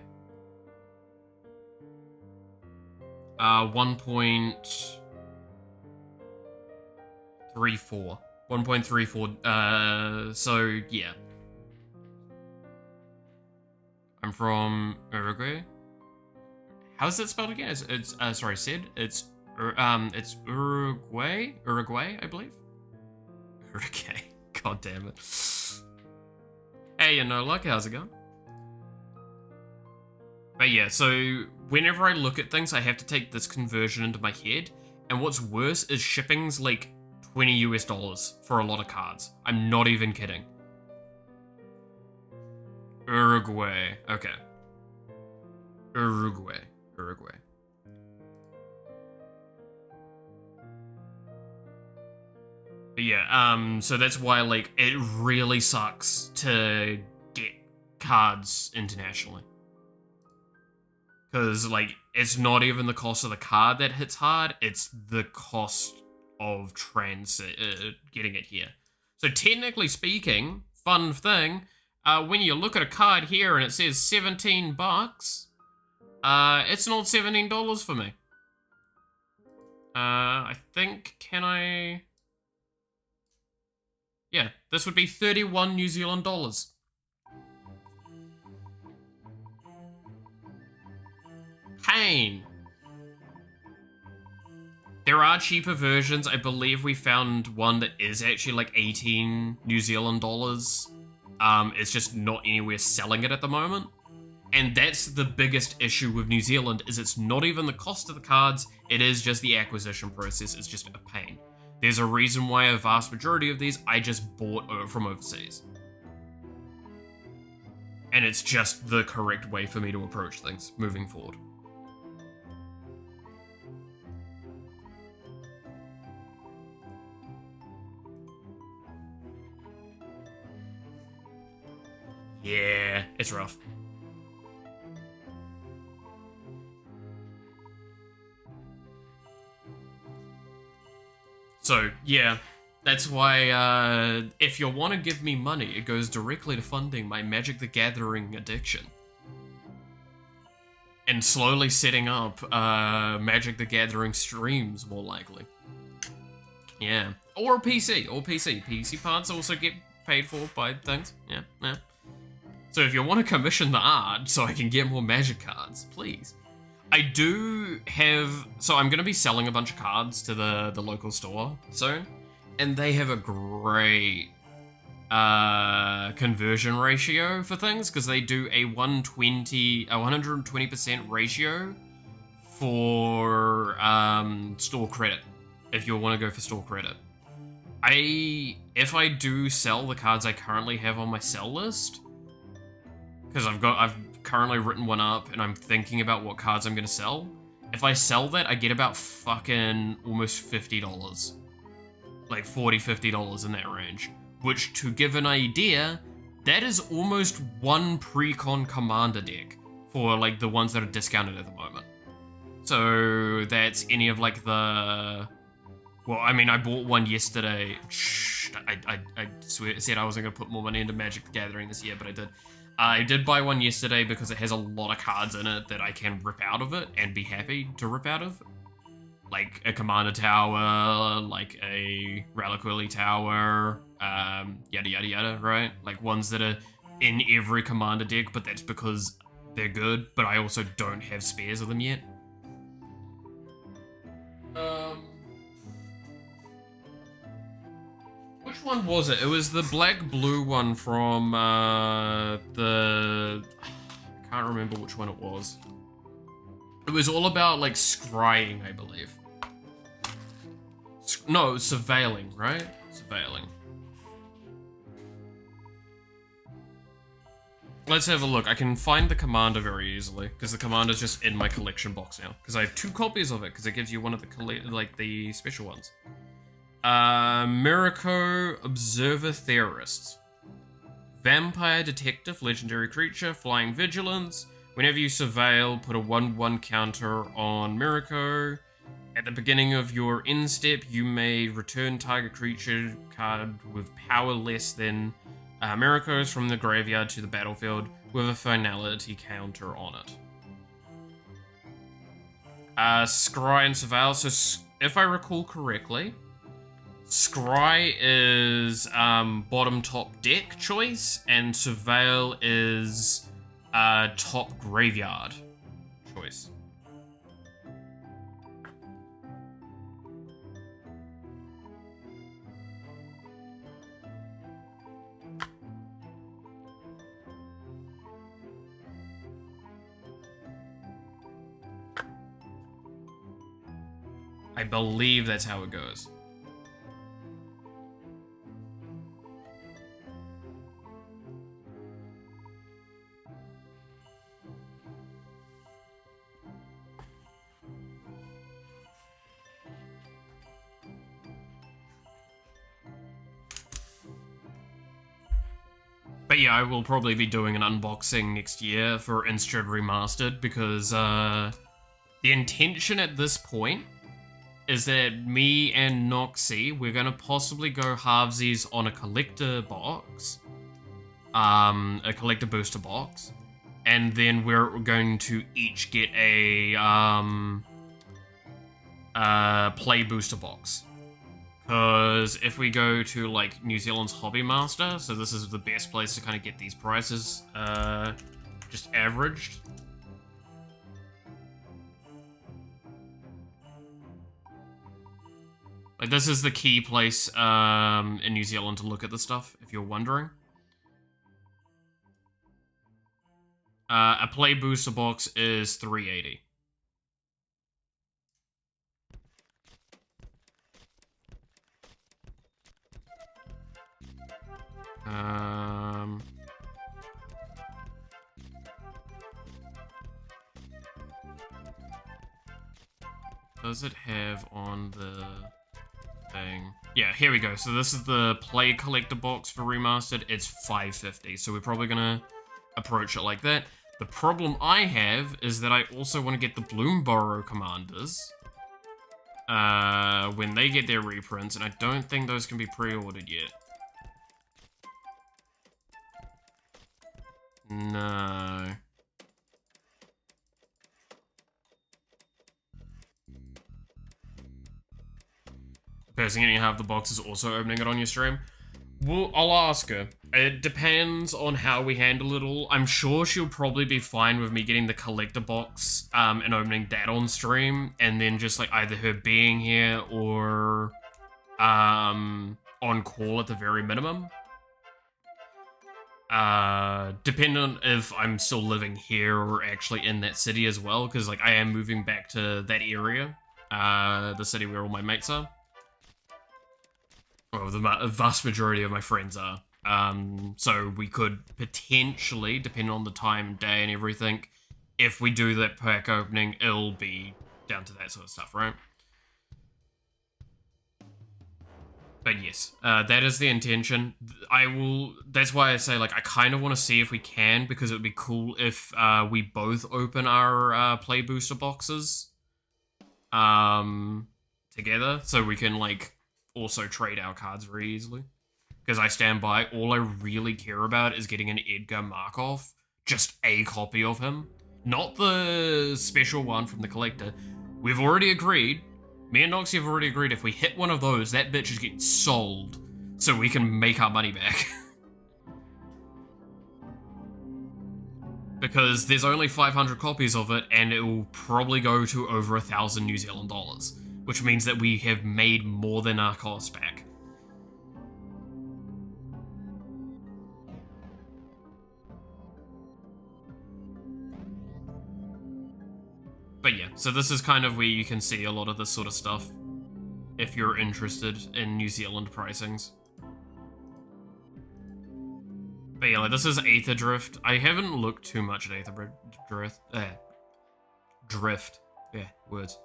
Speaker 1: 1.34. 1.34, so yeah. I'm from Uruguay. How's that spelled again? It's sorry, Sid. It's Uruguay, I believe. Uruguay. God damn it. Hey, you know, luck. How's it going? But yeah, so whenever I look at things, I have to take this conversion into my head. And what's worse is shipping's like $20 US for a lot of cards. I'm not even kidding. Uruguay. Okay. Uruguay. But yeah, so that's why, like, it really sucks to get cards internationally. Because, like, it's not even the cost of the card that hits hard, it's the cost of getting it here. So technically speaking, fun thing, when you look at a card here and it says 17 bucks, it's not $17 for me. I think, can I... Yeah, this would be 31 New Zealand dollars. Pain. There are cheaper versions. I believe we found one that is actually like 18 New Zealand dollars. It's just not anywhere selling it at the moment. And that's the biggest issue with New Zealand, is it's not even the cost of the cards, it is just the acquisition process. It's just a pain. There's a reason why a vast majority of these I just bought from overseas. And it's just the correct way for me to approach things moving forward. Yeah, it's rough. So, yeah, that's why, if you want to give me money, it goes directly to funding my Magic the Gathering addiction. And slowly setting up, Magic the Gathering streams, more likely. Yeah. Or PC. PC parts also get paid for by things. Yeah. So if you want to commission the art so I can get more Magic cards, please. I do have... So I'm going to be selling a bunch of cards to the local store soon. And they have a great conversion ratio for things, because they do a 120% ratio for store credit, if you want to go for store credit. If I do sell the cards I currently have on my sell list, because I've currently written one up and I'm thinking about what cards I'm going to sell. If I sell that, I get about fucking almost $50. Like $40, $50 in that range. Which, to give an idea, that is almost one pre-con commander deck for like the ones that are discounted at the moment. So that's any of like the... Well, I mean, I bought one yesterday. I said I wasn't going to put more money into Magic the Gathering this year, but I did. I did buy one yesterday because it has a lot of cards in it that I can rip out of it and be happy to rip out of. Like a Commander Tower, like a Reliquary Tower, yada yada yada, right? Like ones that are in every Commander deck, but that's because they're good, but I also don't have spares of them yet. Which one was it? It was the black-blue one from, I can't remember which one it was. It was all about, like, scrying, I believe. No, surveilling, right? Surveilling. Let's have a look. I can find the commander very easily, because the commander's just in my collection box now. Because I have 2 copies of it, because it gives you one of the, the special ones. Mirako Observer Theorist. Vampire Detective, legendary creature, flying vigilance. Whenever you surveil, put a 1/1 counter on Mirako. At the beginning of your end step, you may return target creature card with power less than Mirako's from the graveyard to the battlefield with a finality counter on it. Scry and Surveil. So if I recall correctly, Scry is bottom top deck choice, and Surveil is top graveyard choice. I believe that's how it goes. But yeah, I will probably be doing an unboxing next year for Instead Remastered because the intention at this point is that me and Noxy, we're gonna possibly go halvesies on a collector box, a collector booster box, and then we're going to each get a play booster box. Because if we go to like New Zealand's Hobby Master, so this is the best place to kind of get these prices just averaged. Like, this is the key place in New Zealand to look at this stuff, if you're wondering. A play booster box is $3.80. Does it have on the thing? Yeah, here we go. So this is the play collector box for remastered. It's $5.50. So we're probably gonna approach it like that. The problem I have is that I also want to get the Bloomburrow commanders when they get their reprints, and I don't think those can be pre-ordered yet. No. Person getting half the box is also opening it on your stream. Well, I'll ask her. It depends on how we handle it all. I'm sure she'll probably be fine with me getting the collector box and opening that on stream, and then just like either her being here or on call at the very minimum. Depending on if I'm still living here or actually in that city as well, because like I am moving back to that area, the city where all my mates are. Well, the vast majority of my friends are. So we could potentially, depending on the time, day, and everything, if we do that pack opening, it'll be down to that sort of stuff, right? But yes, that is the intention. That's why I say, like, I kind of want to see if we can, because it would be cool if we both open our play booster boxes together, so we can, like, also trade our cards very easily. Because I stand by, all I really care about is getting an Edgar Markov, just a copy of him. Not the special one from the collector. We've already agreed, me and Noxy have already agreed, if we hit one of those, that bitch is getting sold, so we can make our money back. Because there's only 500 copies of it, and it will probably go to over 1,000 New Zealand dollars. Which means that we have made more than our cost back. But yeah, so this is kind of where you can see a lot of this sort of stuff, if you're interested in New Zealand pricings. But yeah, like, this is Aether Drift. I haven't looked too much at Aether Drift. Yeah, words.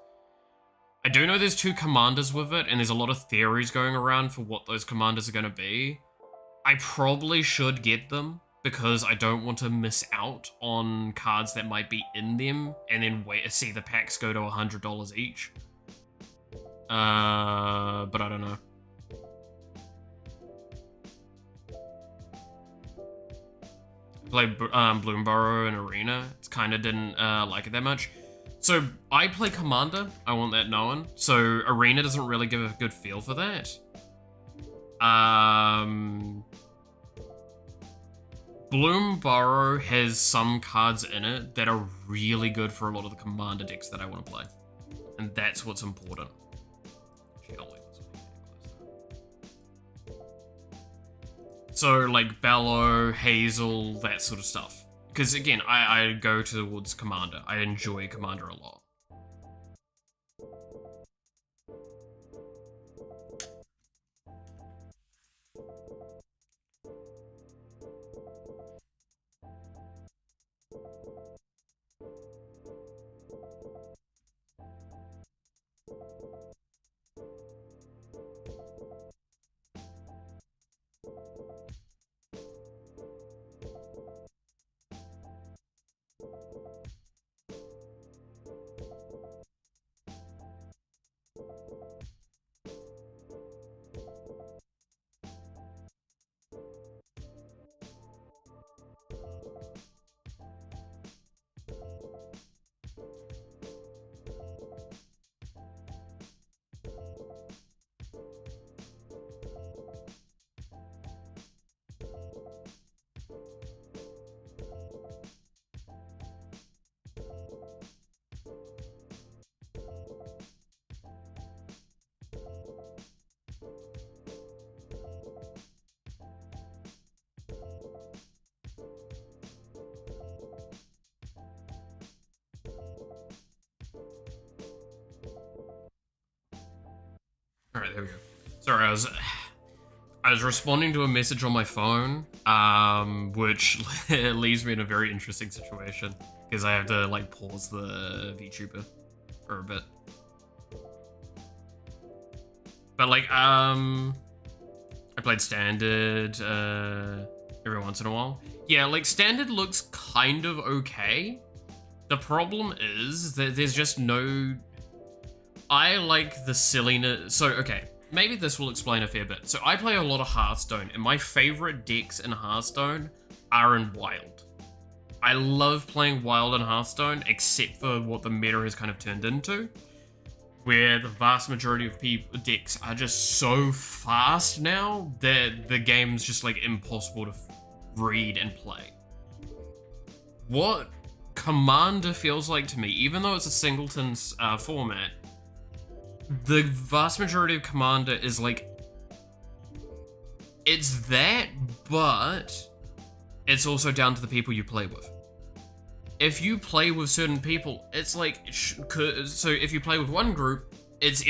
Speaker 1: I do know there's 2 commanders with it, and there's a lot of theories going around for what those commanders are going to be. I probably should get them, because I don't want to miss out on cards that might be in them, and then wait to see the packs go to $100 each. But I don't know. I played Bloomburrow in Arena. It kind of didn't like it that much. So, I play Commander, I want that known. So, Arena doesn't really give a good feel for that. Bloomburrow has some cards in it that are really good for a lot of the commander decks that I want to play. And that's what's important. So, like, Bellow, Hazel, that sort of stuff. Because, again, I go towards Commander. I enjoy Commander a lot. Alright, there we go. Sorry, I was responding to a message on my phone, which leaves me in a very interesting situation. Because I have to, like, pause the VTuber for a bit. But, like, I played Standard, every once in a while. Yeah, like, Standard looks kind of okay. The problem is that there's just no... I like the silliness... So, okay, maybe this will explain a fair bit. So I play a lot of Hearthstone, and my favorite decks in Hearthstone are in Wild. I love playing Wild in Hearthstone, except for what the meta has kind of turned into, where the vast majority of decks are just so fast now that the game's just, like, impossible to read and play. What Commander feels like to me, even though it's a singleton format, the vast majority of Commander is like, it's that, but it's also down to the people you play with. If you play with certain people, it's like, so if you play with one group, it's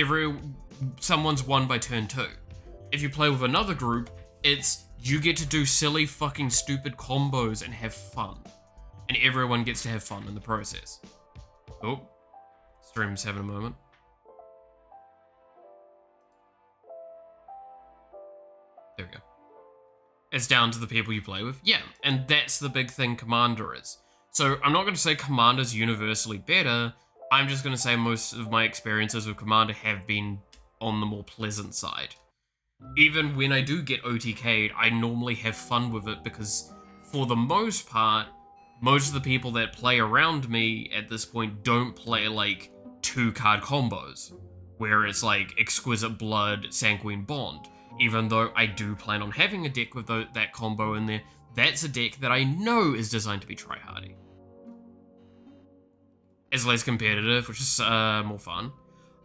Speaker 1: someone's won by turn 2. If you play with another group, it's you get to do silly fucking stupid combos and have fun. And everyone gets to have fun in the process. Oh, stream's having a moment. There we go. It's down to the people you play with. Yeah, and that's the big thing Commander is. So I'm not going to say Commander's universally better. I'm just going to say most of my experiences with Commander have been on the more pleasant side. Even when I do get OTK'd, I normally have fun with it because, for the most part, most of the people that play around me at this point don't play, like, 2-card combos, where it's like Exquisite Blood, Sanguine Bond. Even though I do plan on having a deck with that combo in there, that's a deck that I know is designed to be tryhardy. It's less competitive, which is more fun.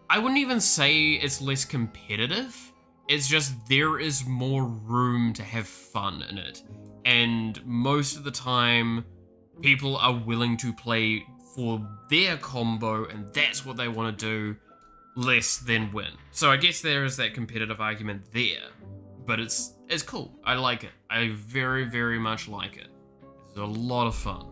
Speaker 1: I wouldn't even say it's less competitive. It's just there is more room to have fun in it. And most of the time, people are willing to play for their combo, and that's what they want to do, less than win. So I guess there is that competitive argument there, but it's cool. I like it. I very, very much like it. It's a lot of fun.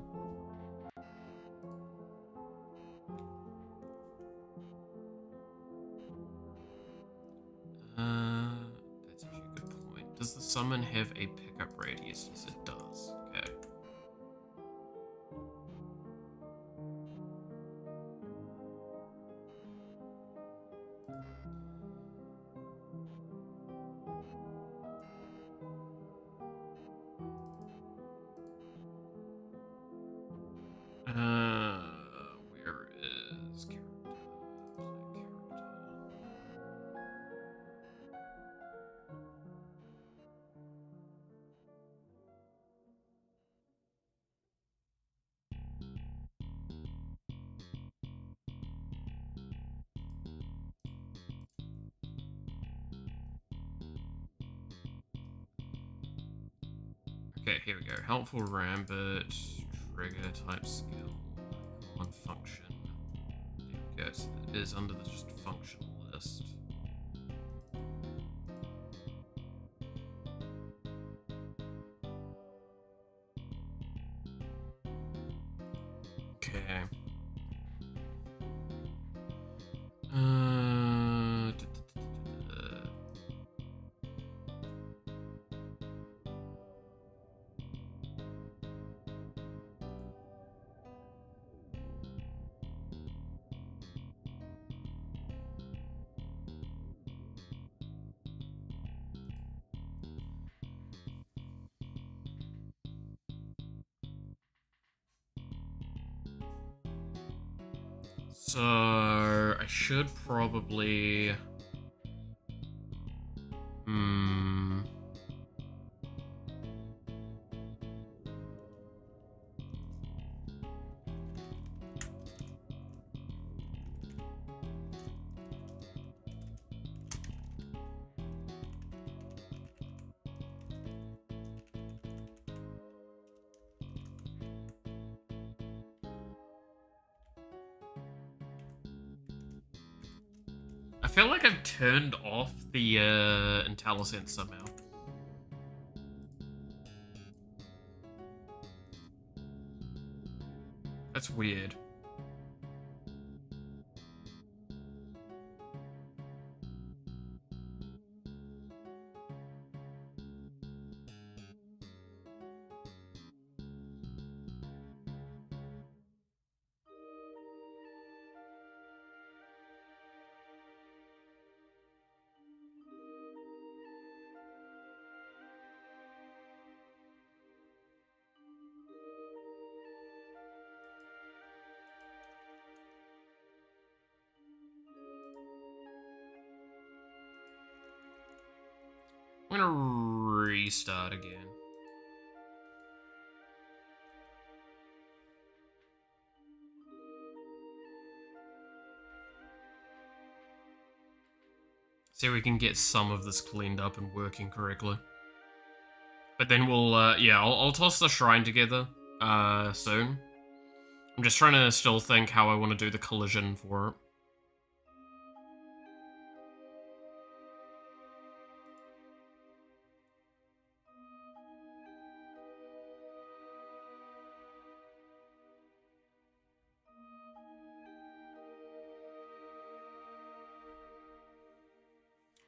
Speaker 1: That's actually a good point. Does the summon have a pickup radius? Yes, it does. Okay. Where is character? Play character. Okay, here we go. Helpful Rambit, trigger type skill, common function. There we go. So it is under the just function list. Okay. So I should probably. I feel like I've turned off the IntelliSense somehow. That's weird. I'm gonna restart again. See if we can get some of this cleaned up and working correctly. But then we'll, yeah, I'll toss the shrine together, soon. I'm just trying to still think how I want to do the collision for it.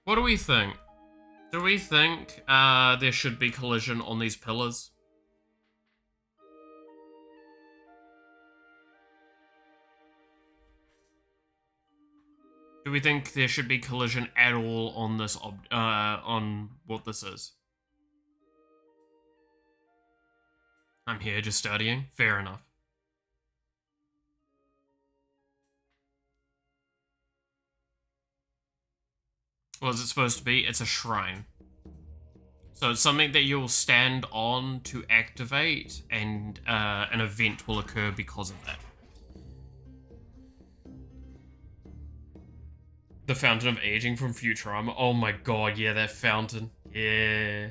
Speaker 1: What do we think? Do we think there should be collision on these pillars? Do we think there should be collision at all on this on what this is? I'm here just studying. Fair enough. What is it supposed to be? It's a shrine. So it's something that you'll stand on to activate, and an event will occur because of that. The Fountain of Aging from Futurama. Oh my god, yeah, that fountain. Yeah.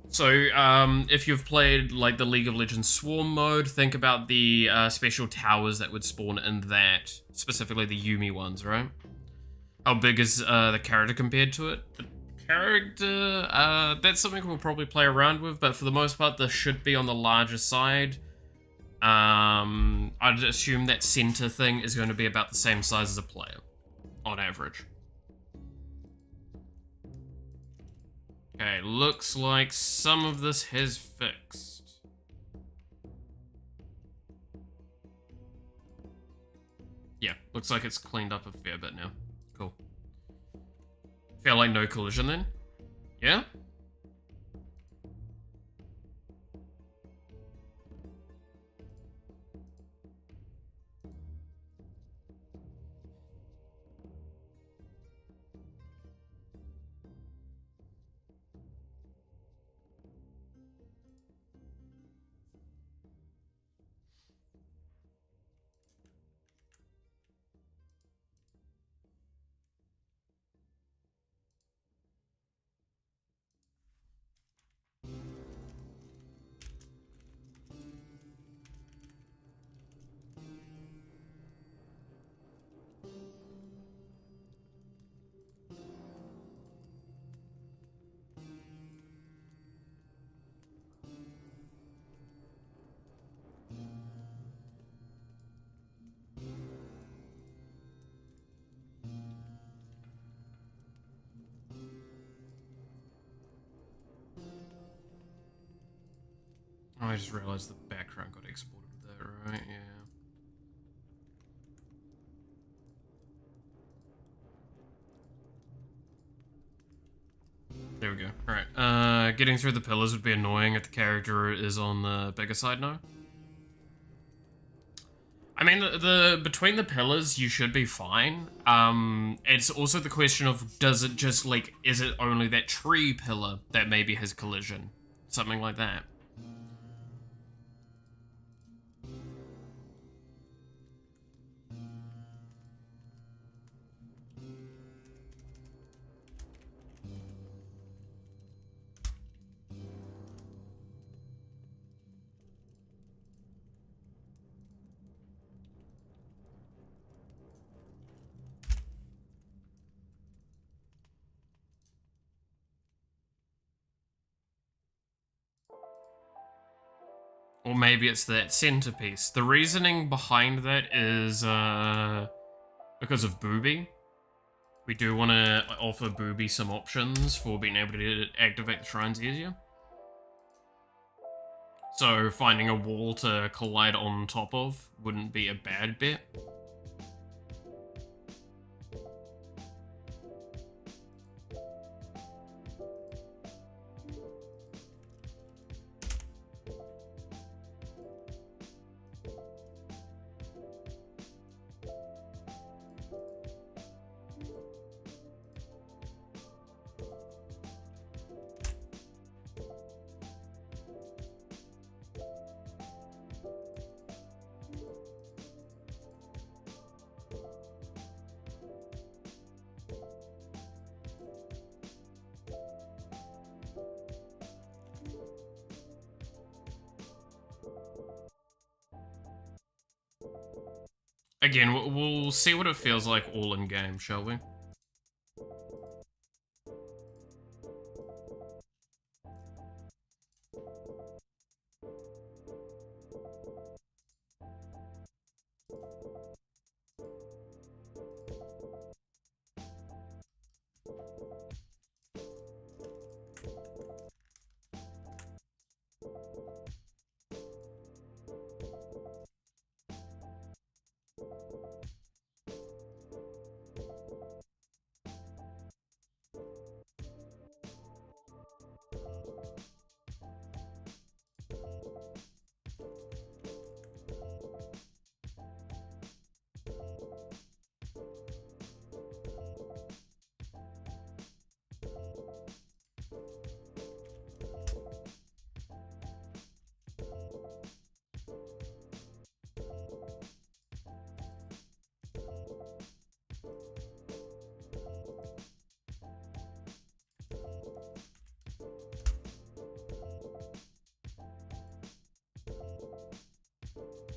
Speaker 1: So, if you've played, like, the League of Legends Swarm mode, think about the special towers that would spawn in that. Specifically the Yuumi ones, right? How big is the character compared to it? The character, that's something we'll probably play around with, but for the most part, this should be on the larger side. I'd assume that center thing is going to be about the same size as a player, on average. Okay, looks like some of this has fixed. Yeah, looks like it's cleaned up a fair bit now. Cool. Feel like no collision then? Yeah? I just realized the background got exported with that, right? Yeah. There we go. Alright. Getting through the pillars would be annoying if the character is on the bigger side now. I mean, the between the pillars, you should be fine. It's also the question of, does it just, like, is it only that tree pillar that maybe has collision? Something like that. Or maybe it's that centerpiece. The reasoning behind that is, because of Booby. We do want to offer Booby some options for being able to activate the shrines easier. So finding a wall to collide on top of wouldn't be a bad bet. Again, we'll see what it feels like all in game, shall we?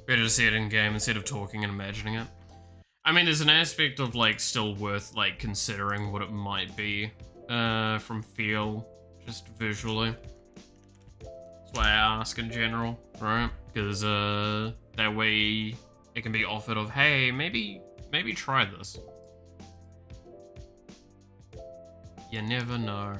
Speaker 1: Better to see it in game instead of talking and imagining it. I mean, there's an aspect of, like, still worth, like, considering what it might be, from feel, just visually. That's why I ask in general, right? Because, that way it can be offered of, hey, maybe try this. You never know.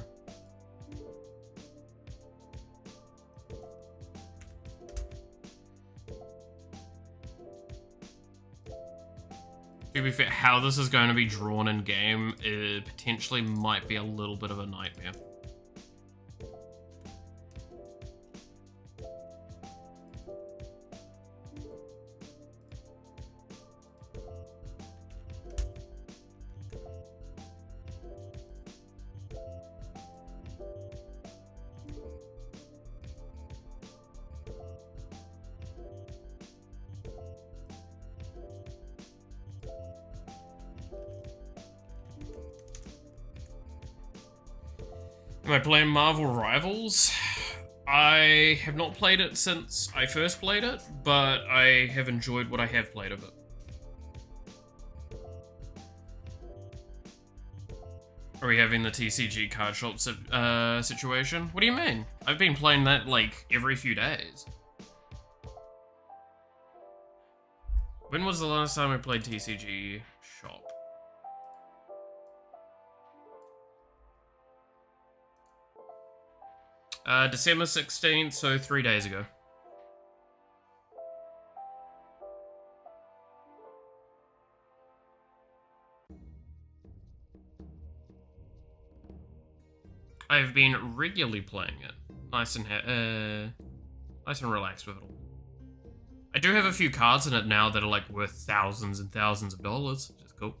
Speaker 1: To be fair, how this is going to be drawn in game, it potentially might be a little bit of a nightmare. Am I playing Marvel Rivals? I have not played it since I first played it, but I have enjoyed what I have played of it. Are we having the TCG card shop situation? What do you mean? I've been playing that, like, every few days. When was the last time I played TCG shop? December 16th, so 3 days ago. I've been regularly playing it. Nice and relaxed with it all. I do have a few cards in it now that are like worth thousands and thousands of dollars, which is cool.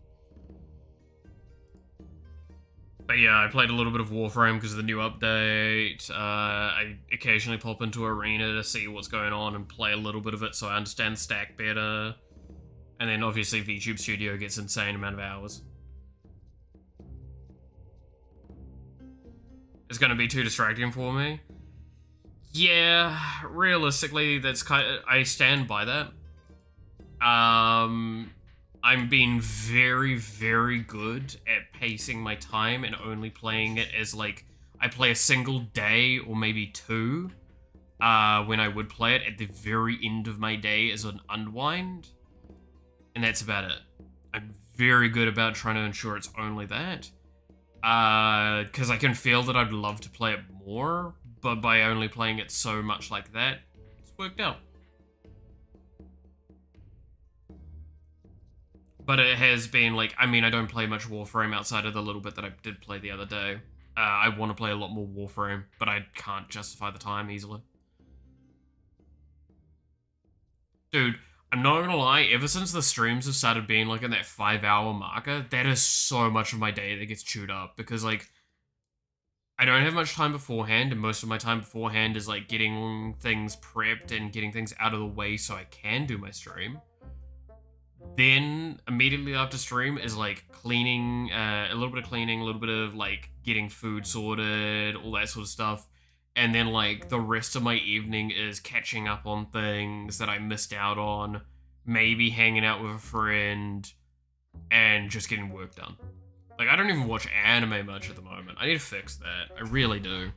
Speaker 1: But yeah, I played a little bit of Warframe because of the new update. I occasionally pop into Arena to see what's going on and play a little bit of it so I understand the stack better. And then obviously VTube Studio gets insane amount of hours. It's going to be too distracting for me. Yeah, realistically, that's I stand by that. I'm being very, very good at pacing my time and only playing it as, like, I play a single day or maybe two when I would play it at the very end of my day as an unwind. And that's about it. I'm very good about trying to ensure it's only that. Because I can feel that I'd love to play it more, but by only playing it so much like that, it's worked out. But it has been like, I mean, I don't play much Warframe outside of the little bit that I did play the other day. I want to play a lot more Warframe, but I can't justify the time easily. Dude, I'm not gonna lie, ever since the streams have started being like in that 5-hour marker, that is so much of my day that gets chewed up because like I don't have much time beforehand, and most of my time beforehand is like getting things prepped and getting things out of the way so I can do my stream. Then immediately after stream is like cleaning, a little bit of cleaning, a little bit of like getting food sorted, all that sort of stuff. And then like the rest of my evening is catching up on things that I missed out on, maybe hanging out with a friend, and just getting work done. Like I don't even watch anime much at the moment. I need to fix that. I really do.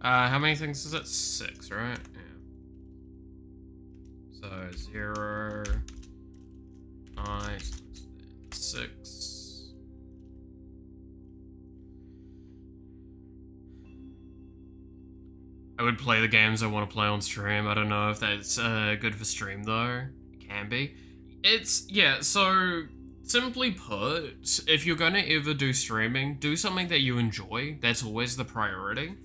Speaker 1: How many things is it? 6, right? Yeah. So 0, 9, 6. I would play the games I want to play on stream. I don't know if that's good for stream though. It can be. It's, yeah, so simply put, if you're gonna ever do streaming, do something that you enjoy. That's always the priority.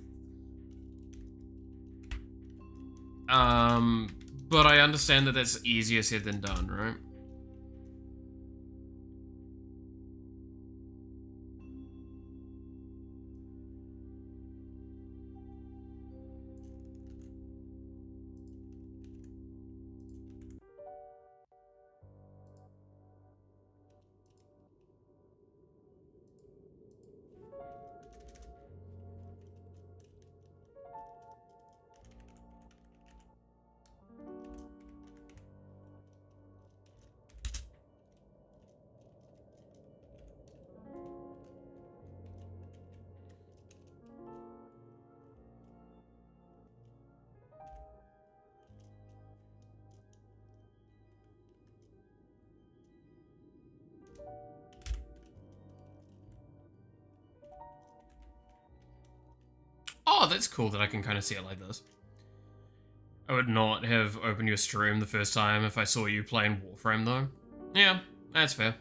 Speaker 1: But I understand that that's easier said than done, right? Oh, that's cool that I can kind of see it like this. I would not have opened your stream the first time if I saw you playing Warframe, though. Yeah, that's fair.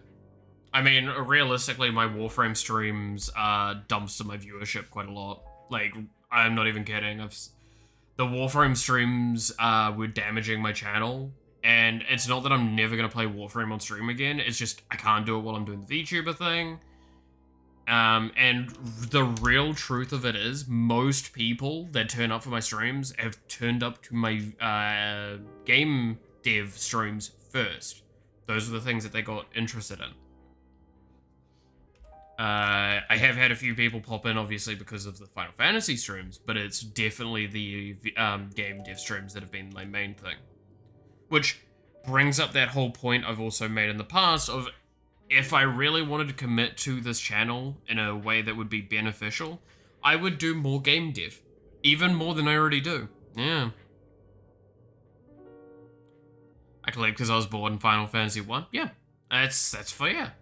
Speaker 1: I mean, realistically, my Warframe streams dumpster my viewership quite a lot. Like, I'm not even kidding. the Warframe streams were damaging my channel. And it's not that I'm never going to play Warframe on stream again. It's just I can't do it while I'm doing the VTuber thing. And the real truth of it is, most people that turn up for my streams have turned up to my game dev streams first. Those are the things that they got interested in. I have had a few people pop in, obviously, because of the Final Fantasy streams, but it's definitely the game dev streams that have been my main thing. Which brings up that whole point I've also made in the past of, if I really wanted to commit to this channel in a way that would be beneficial, I would do more game dev. Even more than I already do. Yeah. I collect because I was bored in Final Fantasy 1. Yeah. That's fair.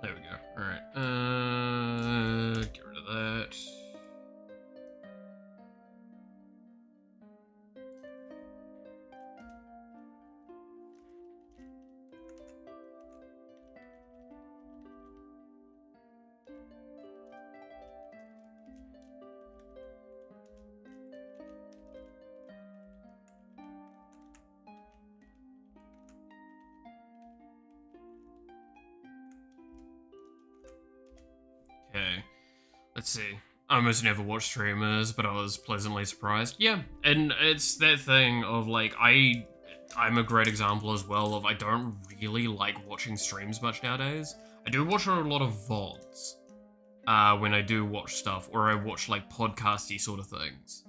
Speaker 1: There we go. Alright. Get rid of that. Okay. Let's see. I almost never watch streamers, but I was pleasantly surprised. Yeah, and it's that thing of like, I'm a great example as well of I don't really like watching streams much nowadays. I do watch a lot of VODs when I do watch stuff, or I watch like podcasty sort of things.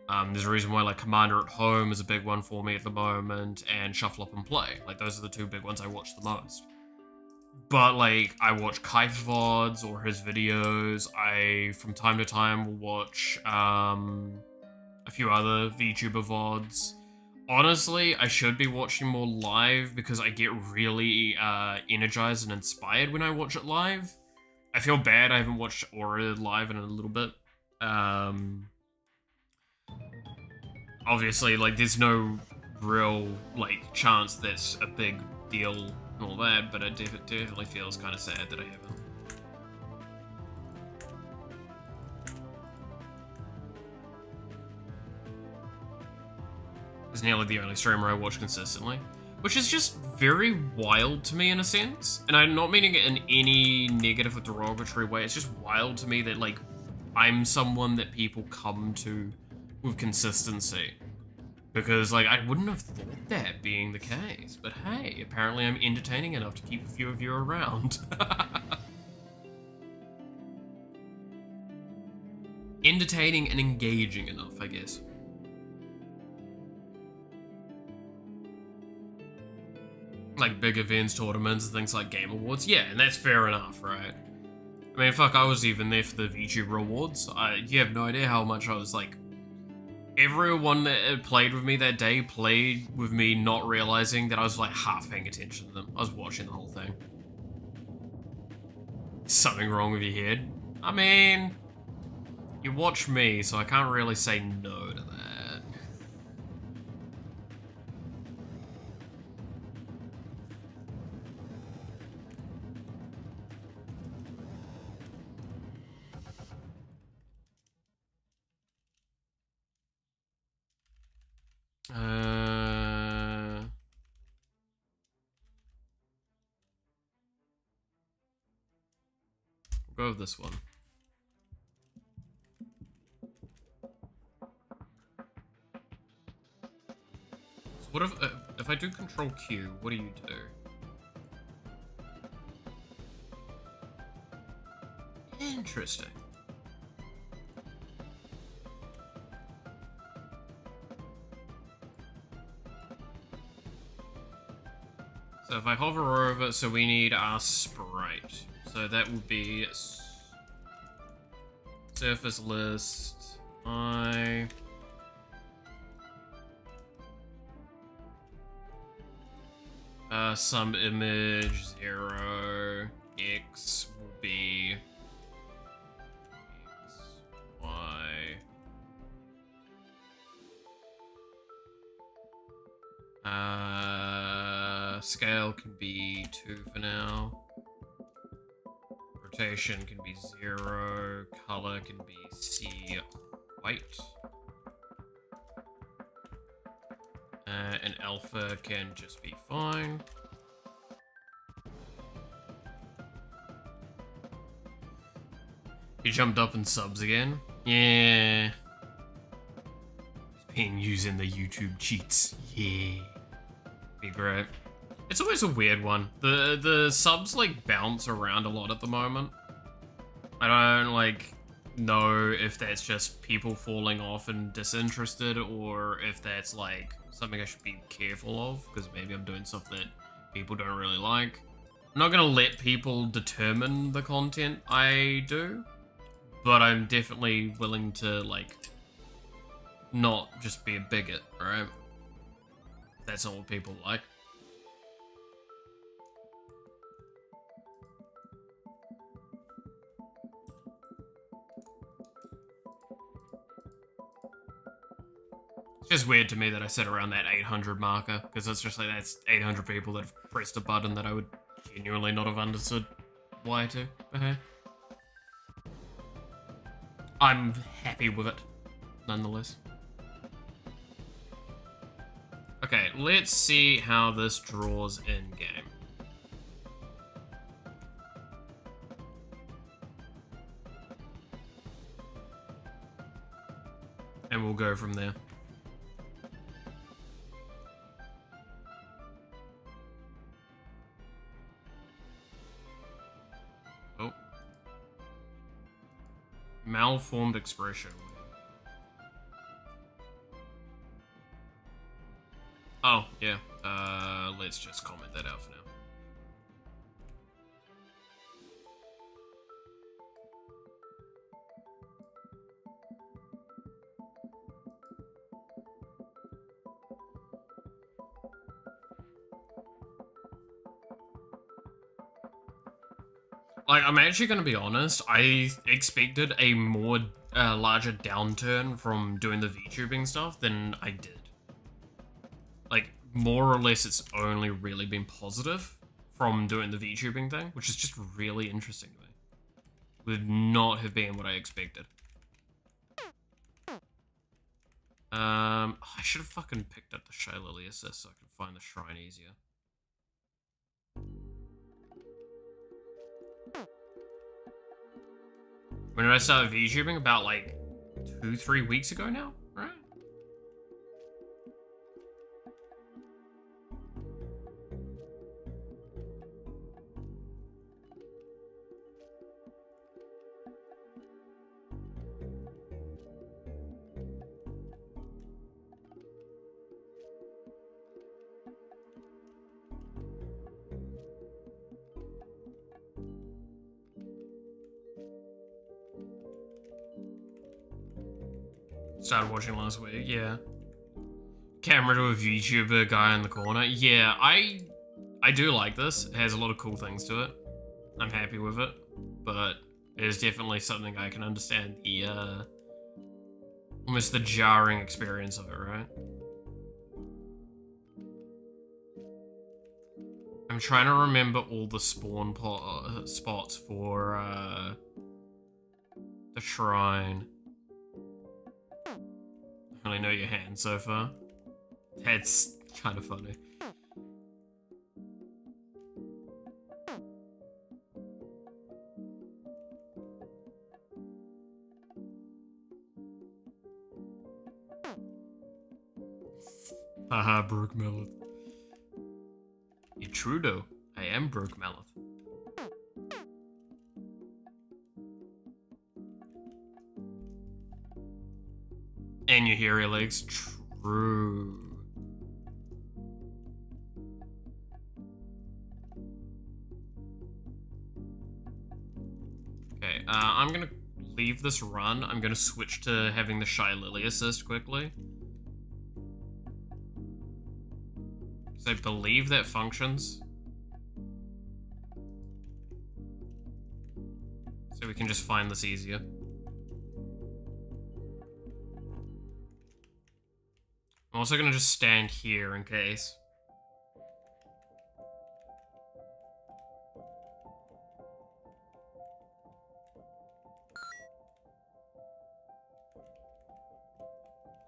Speaker 1: There's a reason why like Commander at Home is a big one for me at the moment, and Shuffle Up and Play. Like those are the two big ones I watch the most. But, like, I watch Kaif's VODs or his videos. I, from time to time, will watch a few other VTuber VODs. Honestly, I should be watching more live because I get really energized and inspired when I watch it live. I feel bad I haven't watched Aura live in a little bit. Obviously, like, there's no real, like, chance that's a big deal and all that, but it definitely feels kind of sad that I haven't. He's nearly the only streamer I watch consistently, which is just very wild to me in a sense. And I'm not meaning it in any negative or derogatory way. It's just wild to me that, like, I'm someone that people come to with consistency. Because, like, I wouldn't have thought that being the case. But hey, apparently I'm entertaining enough to keep a few of you around. Entertaining and engaging enough, I guess. Like big events, tournaments, and things like Game Awards. Yeah, and that's fair enough, right? I mean, fuck, I was even there for the VTuber Awards. You have no idea how much I was, like... Everyone that played with me that day played with me not realizing that I was, like, half paying attention to them. I was watching the whole thing. Something wrong with your head? I mean... You watch me, so I can't really say no to that. We'll go with this one. What if I do Control Q? What do you do? Interesting. So if I hover over, so we need our sprite. So that would be surface list some image 0 x will be x y scale can be 2 for now. Rotation can be 0. Color can be C white. And alpha can just be fine. He jumped up in subs again. Yeah. He's been using the YouTube cheats. Yeah. Be great. It's always a weird one. The subs like bounce around a lot at the moment. I don't like know if that's just people falling off and disinterested, or if that's like something I should be careful of, because maybe I'm doing stuff that people don't really like. I'm not gonna let people determine the content I do, but I'm definitely willing to like not just be a bigot, right? That's not what people like. It's just weird to me that I set around that 800 marker, because it's just like, that's 800 people that have pressed a button that I would genuinely not have understood why to. Okay. I'm happy with it, nonetheless. Okay, let's see how this draws in-game. And we'll go from there. Oh. Malformed expression. Oh, yeah. Let's just comment that out for now. Like, I'm actually gonna be honest, I expected a more larger downturn from doing the VTubing stuff than I did. Like, more or less it's only really been positive from doing the VTubing thing, which is just really interesting to me. Would not have been what I expected. I should have fucking picked up the Shaylily assist so I can find the shrine easier. When did I start VTubing? About like 2-3 weeks ago now, right? Started watching last week, yeah. Camera to a VTuber guy in the corner. Yeah, I do like this. It has a lot of cool things to it. I'm happy with it. But it is definitely something I can understand the, almost the jarring experience of it, right? I'm trying to remember all the spawn spots for, the shrine. I only know your hand so far. That's kind of funny. Haha, broke mallet. Intrudo. I am broke mallet. And your hairy legs. True. Okay, I'm gonna leave this run. I'm gonna switch to having the Shy Lily assist quickly. Because I believe that functions. So we can just find this easier. I'm also gonna just stand here in case.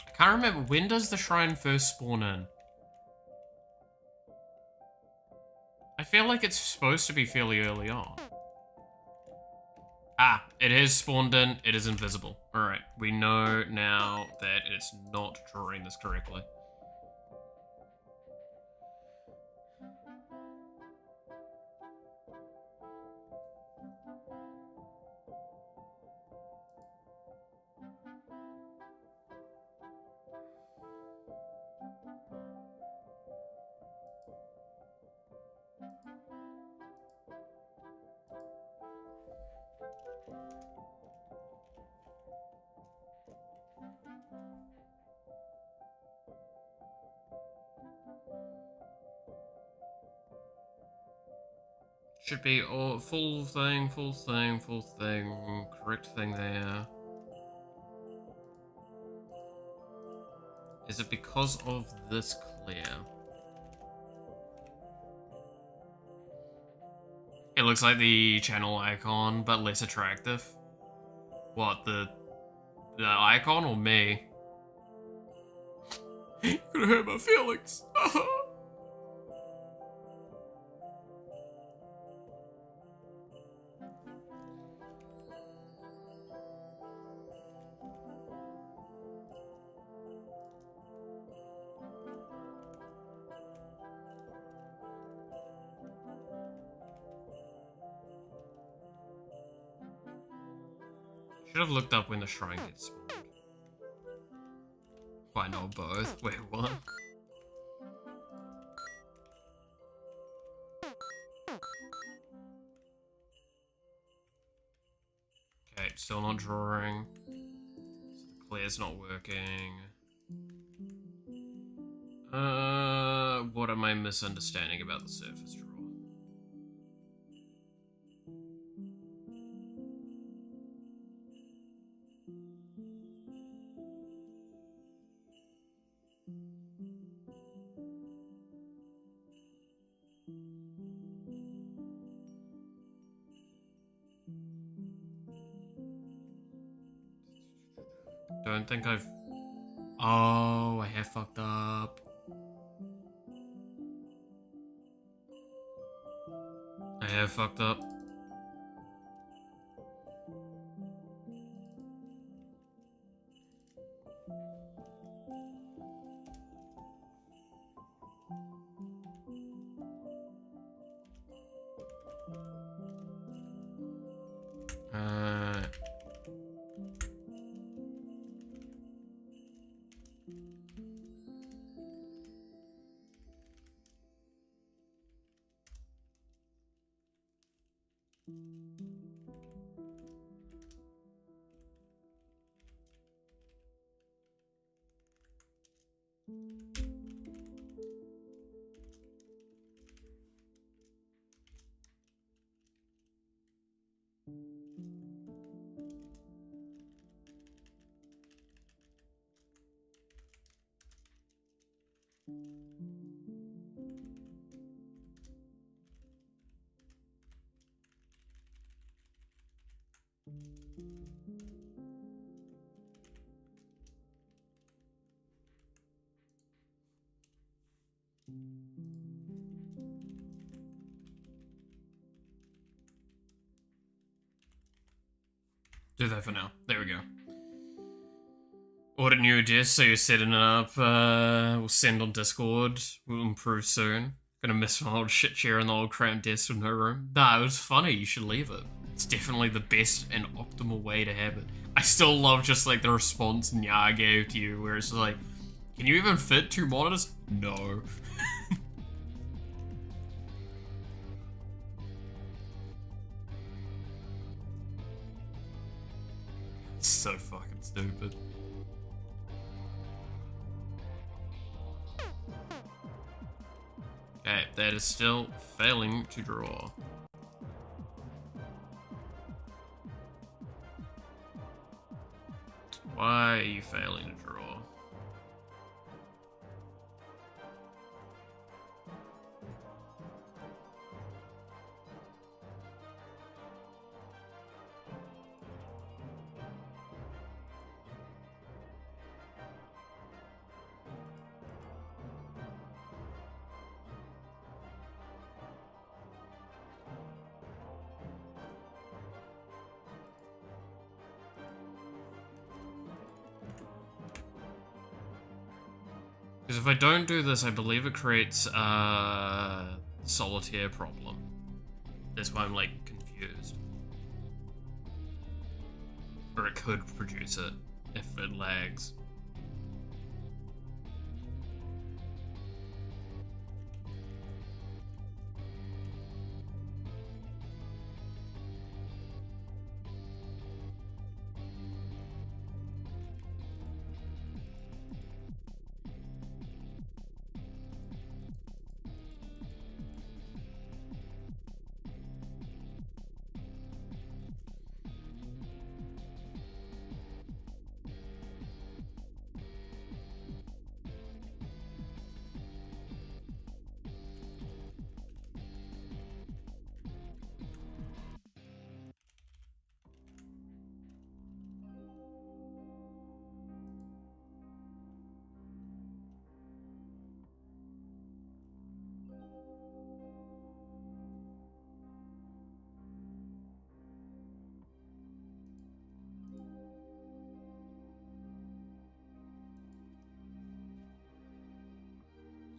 Speaker 1: I can't remember, when does the shrine first spawn in? I feel like it's supposed to be fairly early on. Ah, it is spawned in, it is invisible. Alright, we know now that it's not drawing this correctly. Should be full thing, correct thing there. Is it because of this clear? It looks like the channel icon, but less attractive. What, the icon or me? You're gonna hurt my feelings. Should have looked up when the shrine gets spawned. Why not both? Wait, what? Okay, still not drawing. So the clear's not working. What am I misunderstanding about the surface draw? Don't think I've... Oh, I have fucked up. I have fucked up. Do that for now. There we go. Order new desk, so you're setting it up. We'll send on Discord. We'll improve soon. Gonna miss my old shit chair and the old cramped desk with no room. Nah, it was funny. You should leave it. It's definitely the best and optimal way to have it. I still love just like the response Nya gave to you, where it's like, can you even fit 2 monitors? No. It's so fucking stupid. Okay, that is still failing to draw. Why are you failing to draw? Because if I don't do this, I believe it creates a solitaire problem. That's why I'm like confused. Or it could produce it if it lags.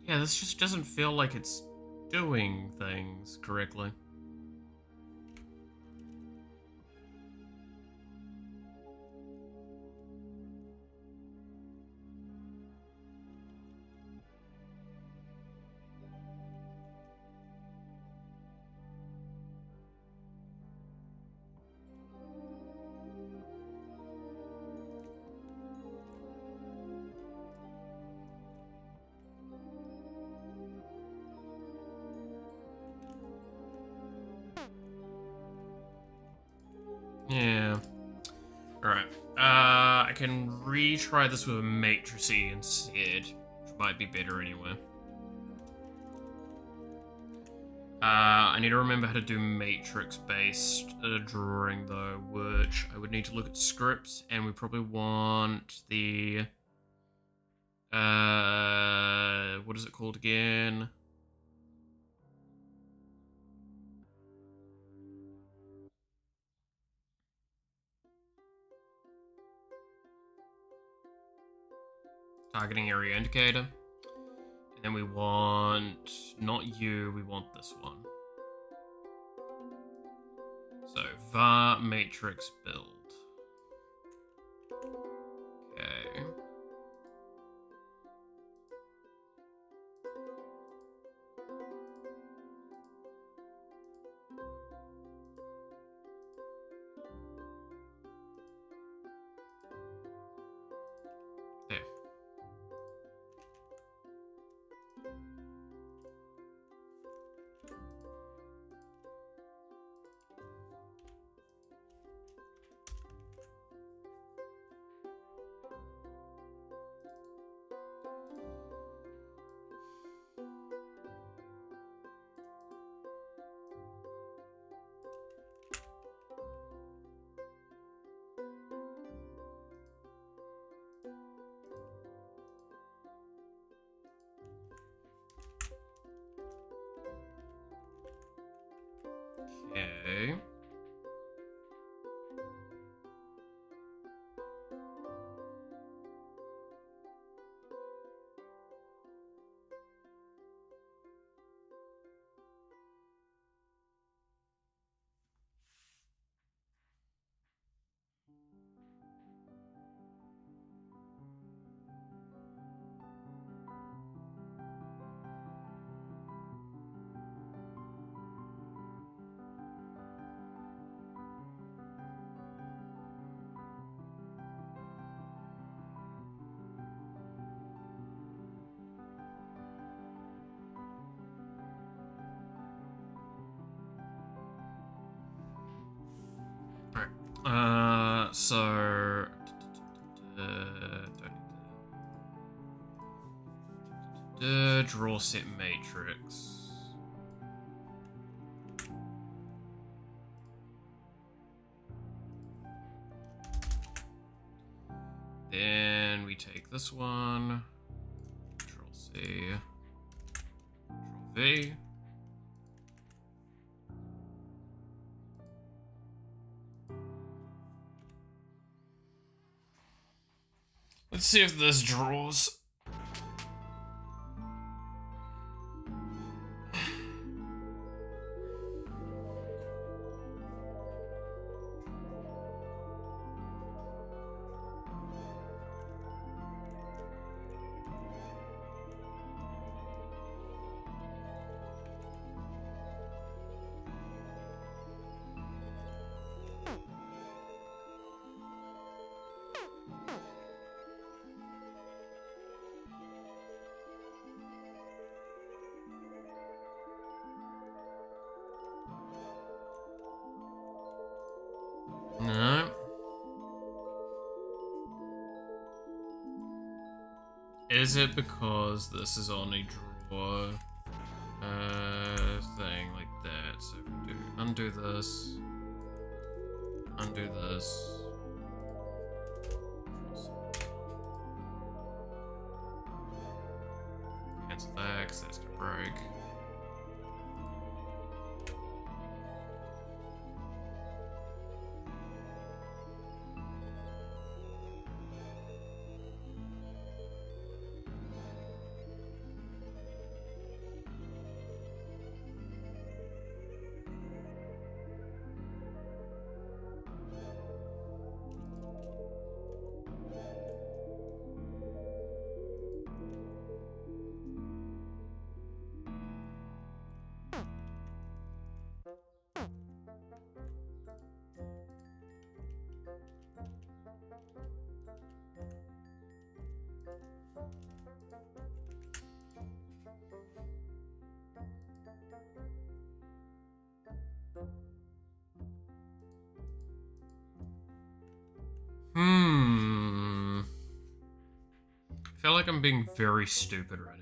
Speaker 1: Yeah, this just doesn't feel like it's doing things correctly. Yeah. Alright. I can retry this with a matrixy instead, which might be better anyway. I need to remember how to do matrix-based drawing though, which I would need to look at scripts, and we probably want the what is it called again? Targeting area indicator. And then we want, not you, we want this one. So, var matrix build. Okay. There. So don't need draw set matrix. Then we take this one, Control C, Control V. Let's see if this draws. No. Is it because this is on a draw thing like that? So if we do undo this, cancel that because that's gonna break. I feel like I'm being very stupid right now.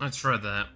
Speaker 1: Let's try that.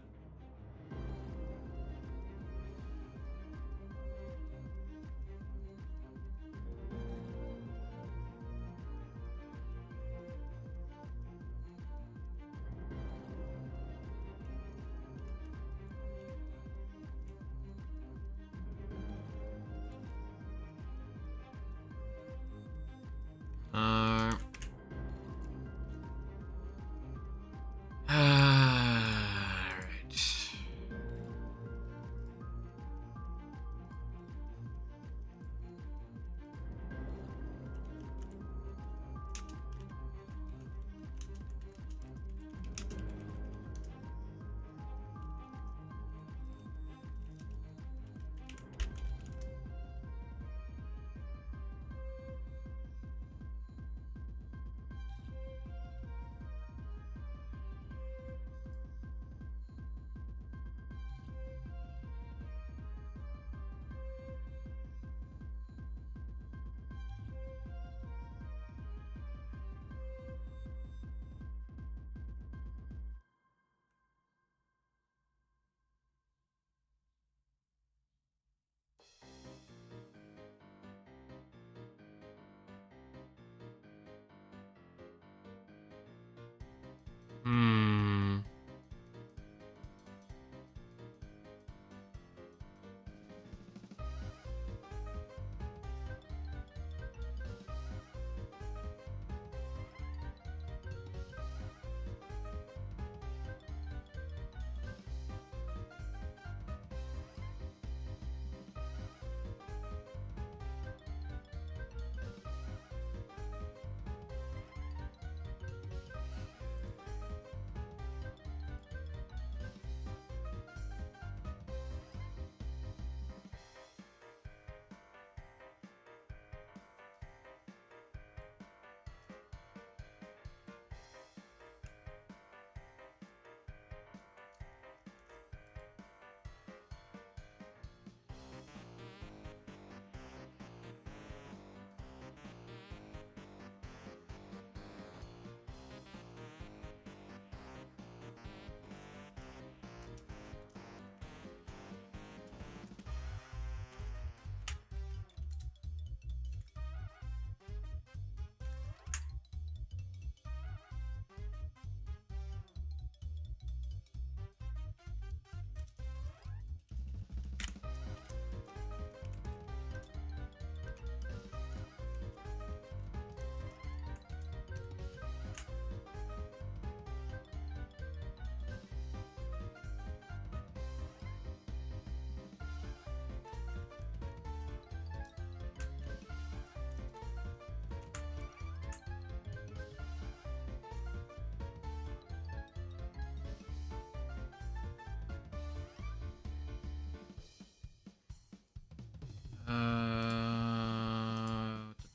Speaker 1: Da,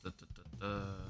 Speaker 1: da, da, da.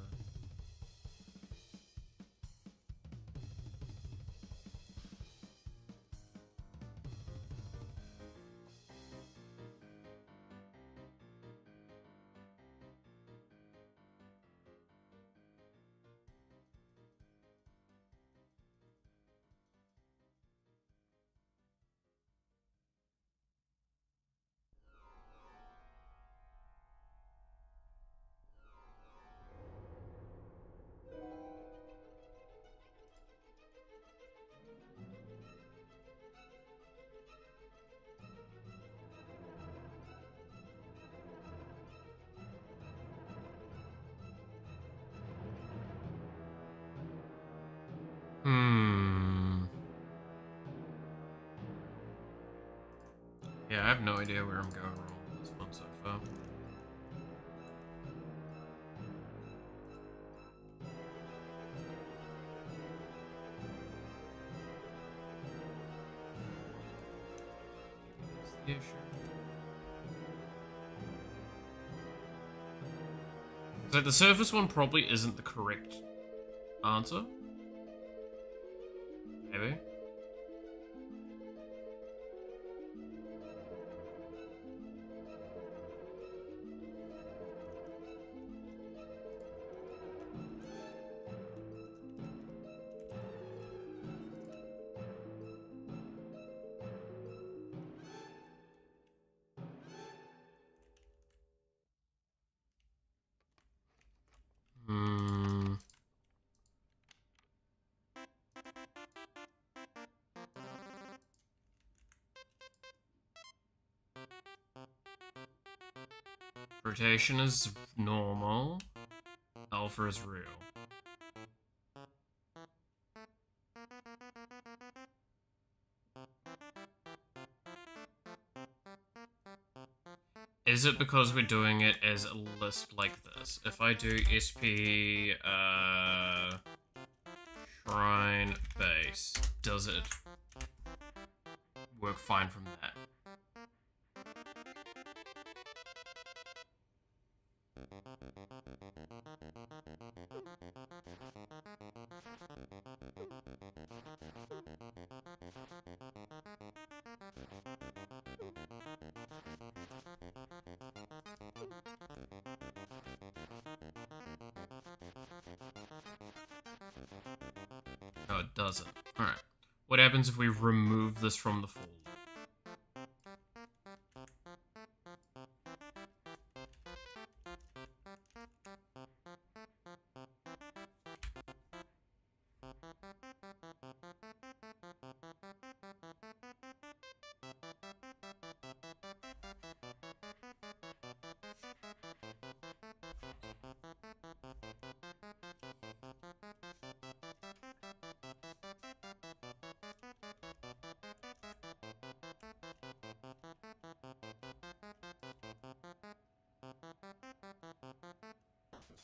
Speaker 1: Yeah, I have no idea where I'm going wrong with this one so far. What's the issue? So the surface one probably isn't the correct answer. Maybe. Hmm. Rotation is normal. Alpha is real. Is it because we're doing it as a list like this? If I do SP, shrine base, does it work fine from that? No, it doesn't. Alright. What happens if we remove this from the folder?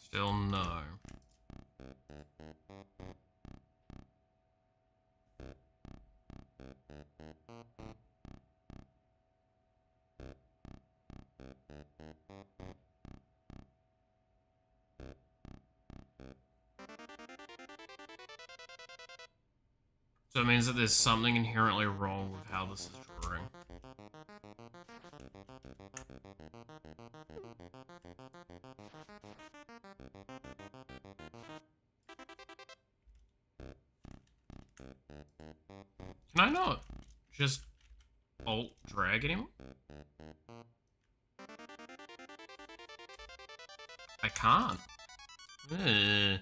Speaker 1: Still no. So it means that there's something inherently wrong with how this is drawing. Can I not just alt drag anymore? I can't. Ugh.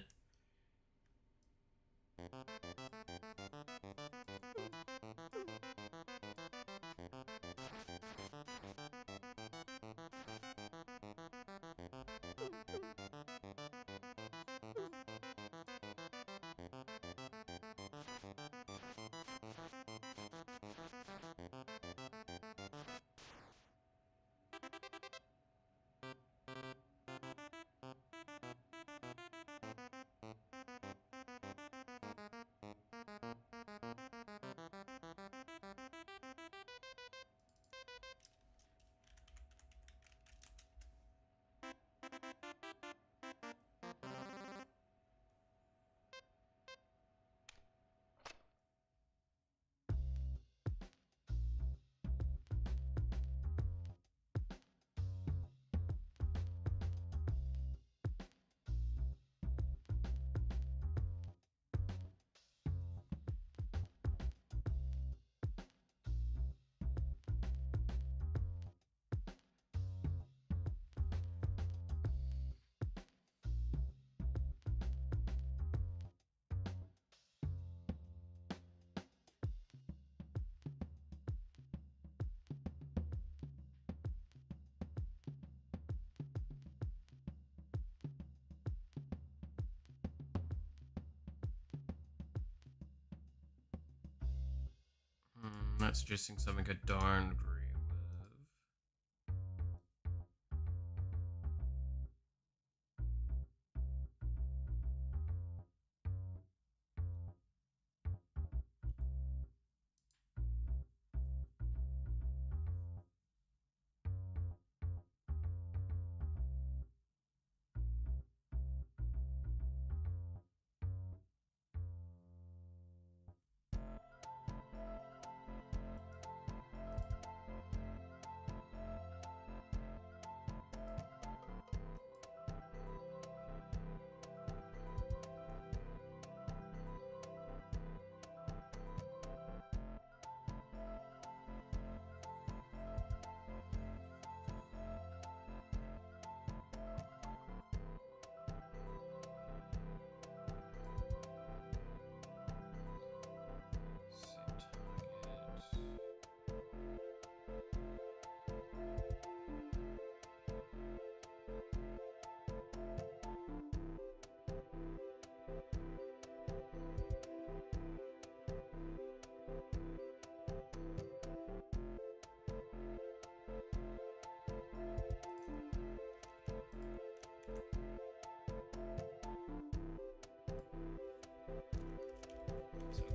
Speaker 1: not suggesting something I don't agree with.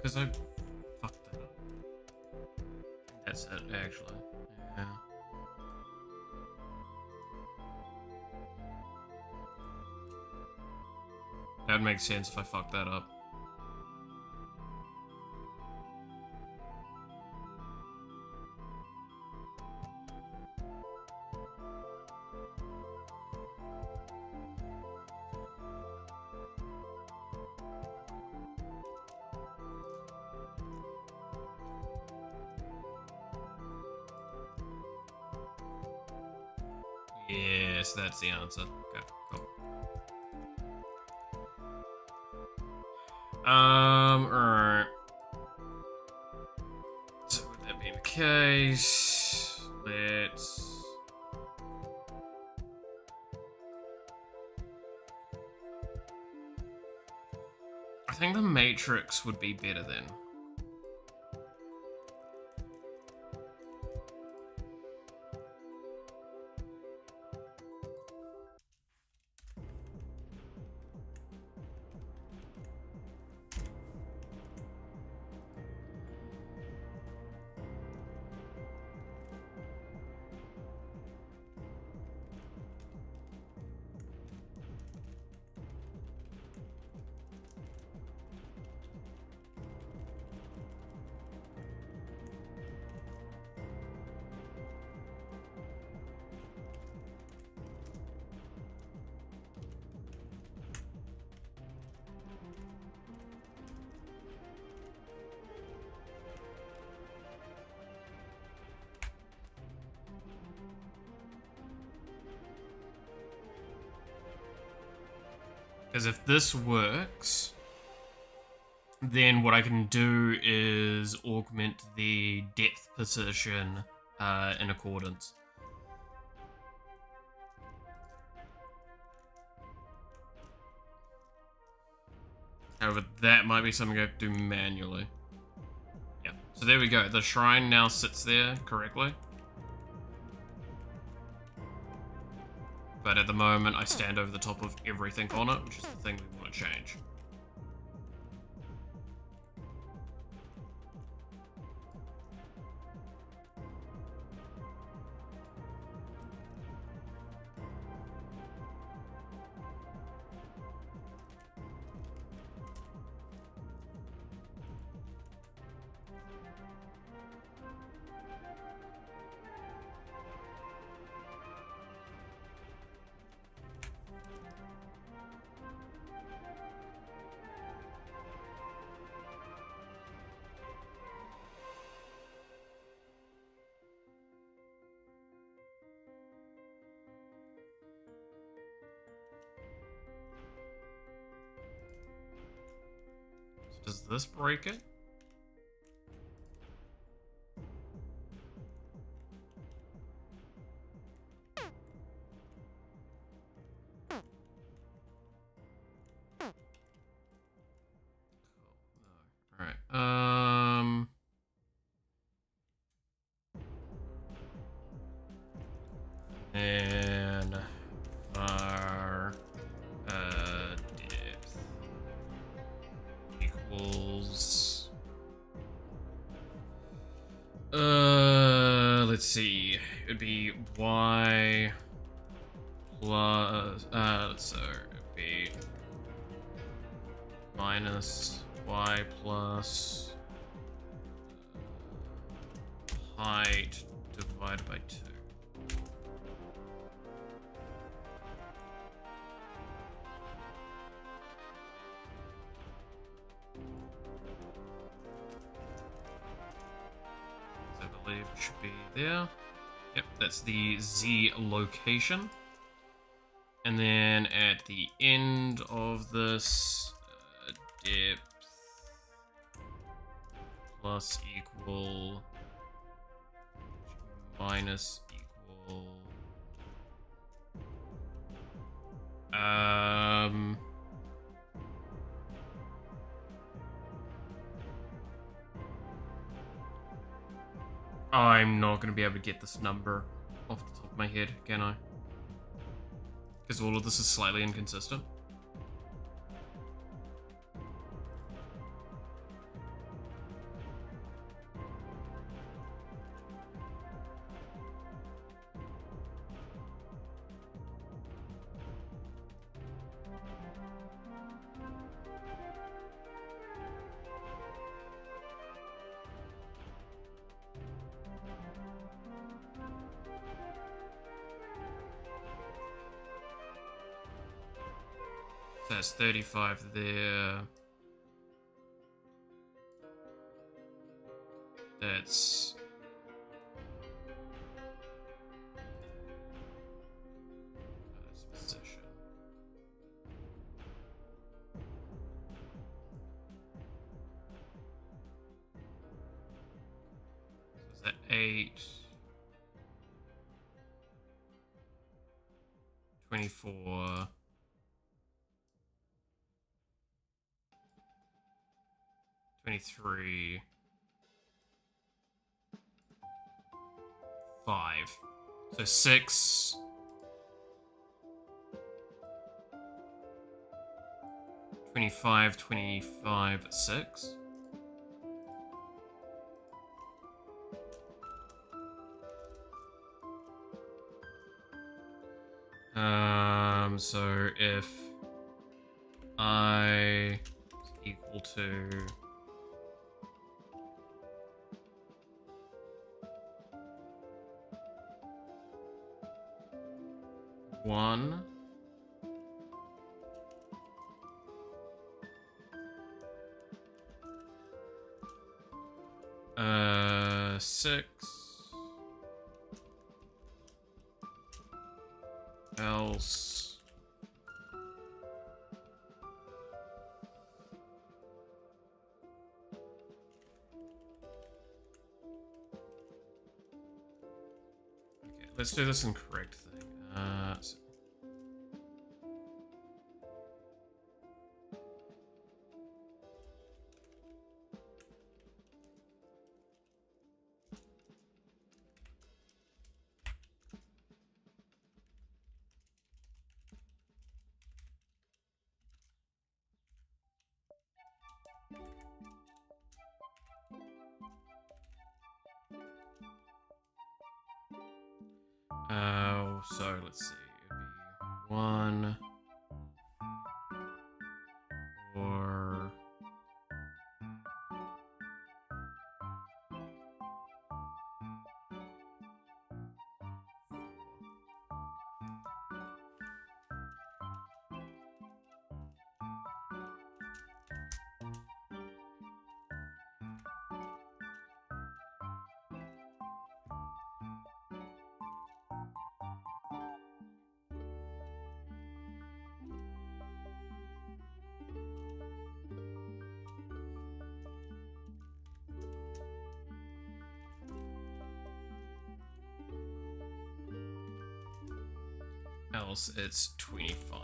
Speaker 1: Because I fucked that up. That's it, actually. Yeah. That would make sense if I fucked that up. Yes, that's the answer. Okay, cool. Alright. So with that being the case, let's... I think the Matrix would be better then. Because if this works, then what I can do is augment the depth position in accordance. However, that might be something I have to do manually. Yeah, so there we go. The shrine now sits there correctly. But at the moment, I stand over the top of everything on it, which is the thing we want to change. Does this break it? Cool. No. Alright. equals... let's see. It would be y plus... so it'd be minus y plus height divided by 2. I believe it should be there. Yep, that's the Z location. And then at the end of this, depth plus equal minus equal I'm not going to be able to get this number off the top of my head, can I? Because all of this is slightly inconsistent. That's 35 there. That's position. So is that 8? 24. 23, 5. So 6, 25, 25, 6. So if I is equal to 1, six, else okay, let's do this in correct thing. So let's see, it'd be 1 or else it's 25.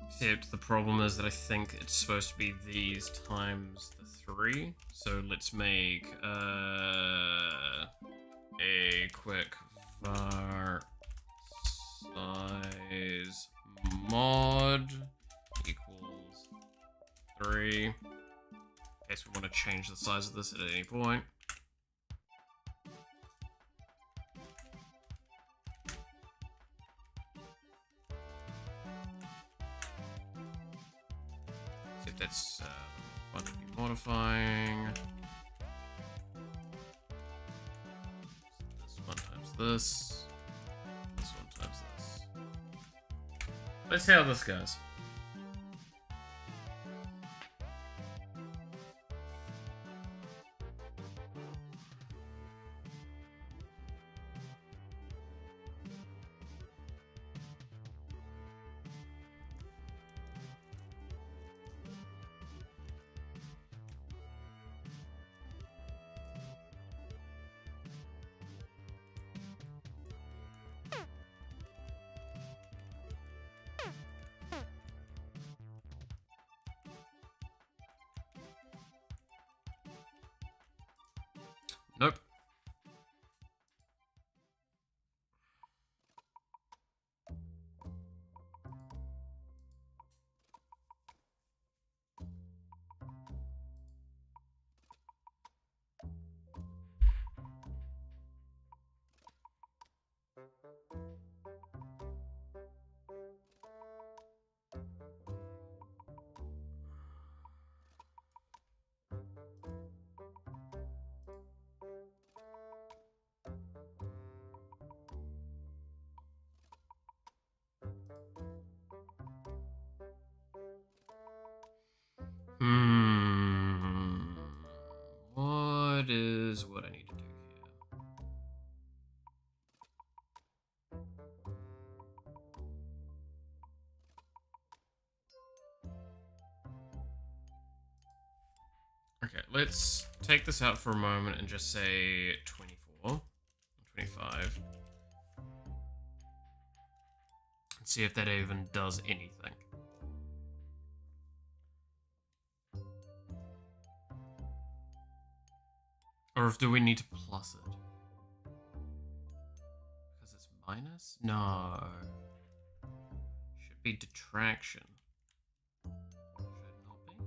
Speaker 1: Except the problem is that I think it's supposed to be these times the 3. So let's make a quick. Var size mod equals 3. In case we want to change the size of this at any point. See if that's what to be modifying. This one times this. This one times this. Let's see how this goes. Nope. What is what I need to do here? Okay, let's take this out for a moment and just say 24, 25. And see if that even does anything. Or if do we need to plus it? Because it's minus? No. Should be detraction. Should it not be?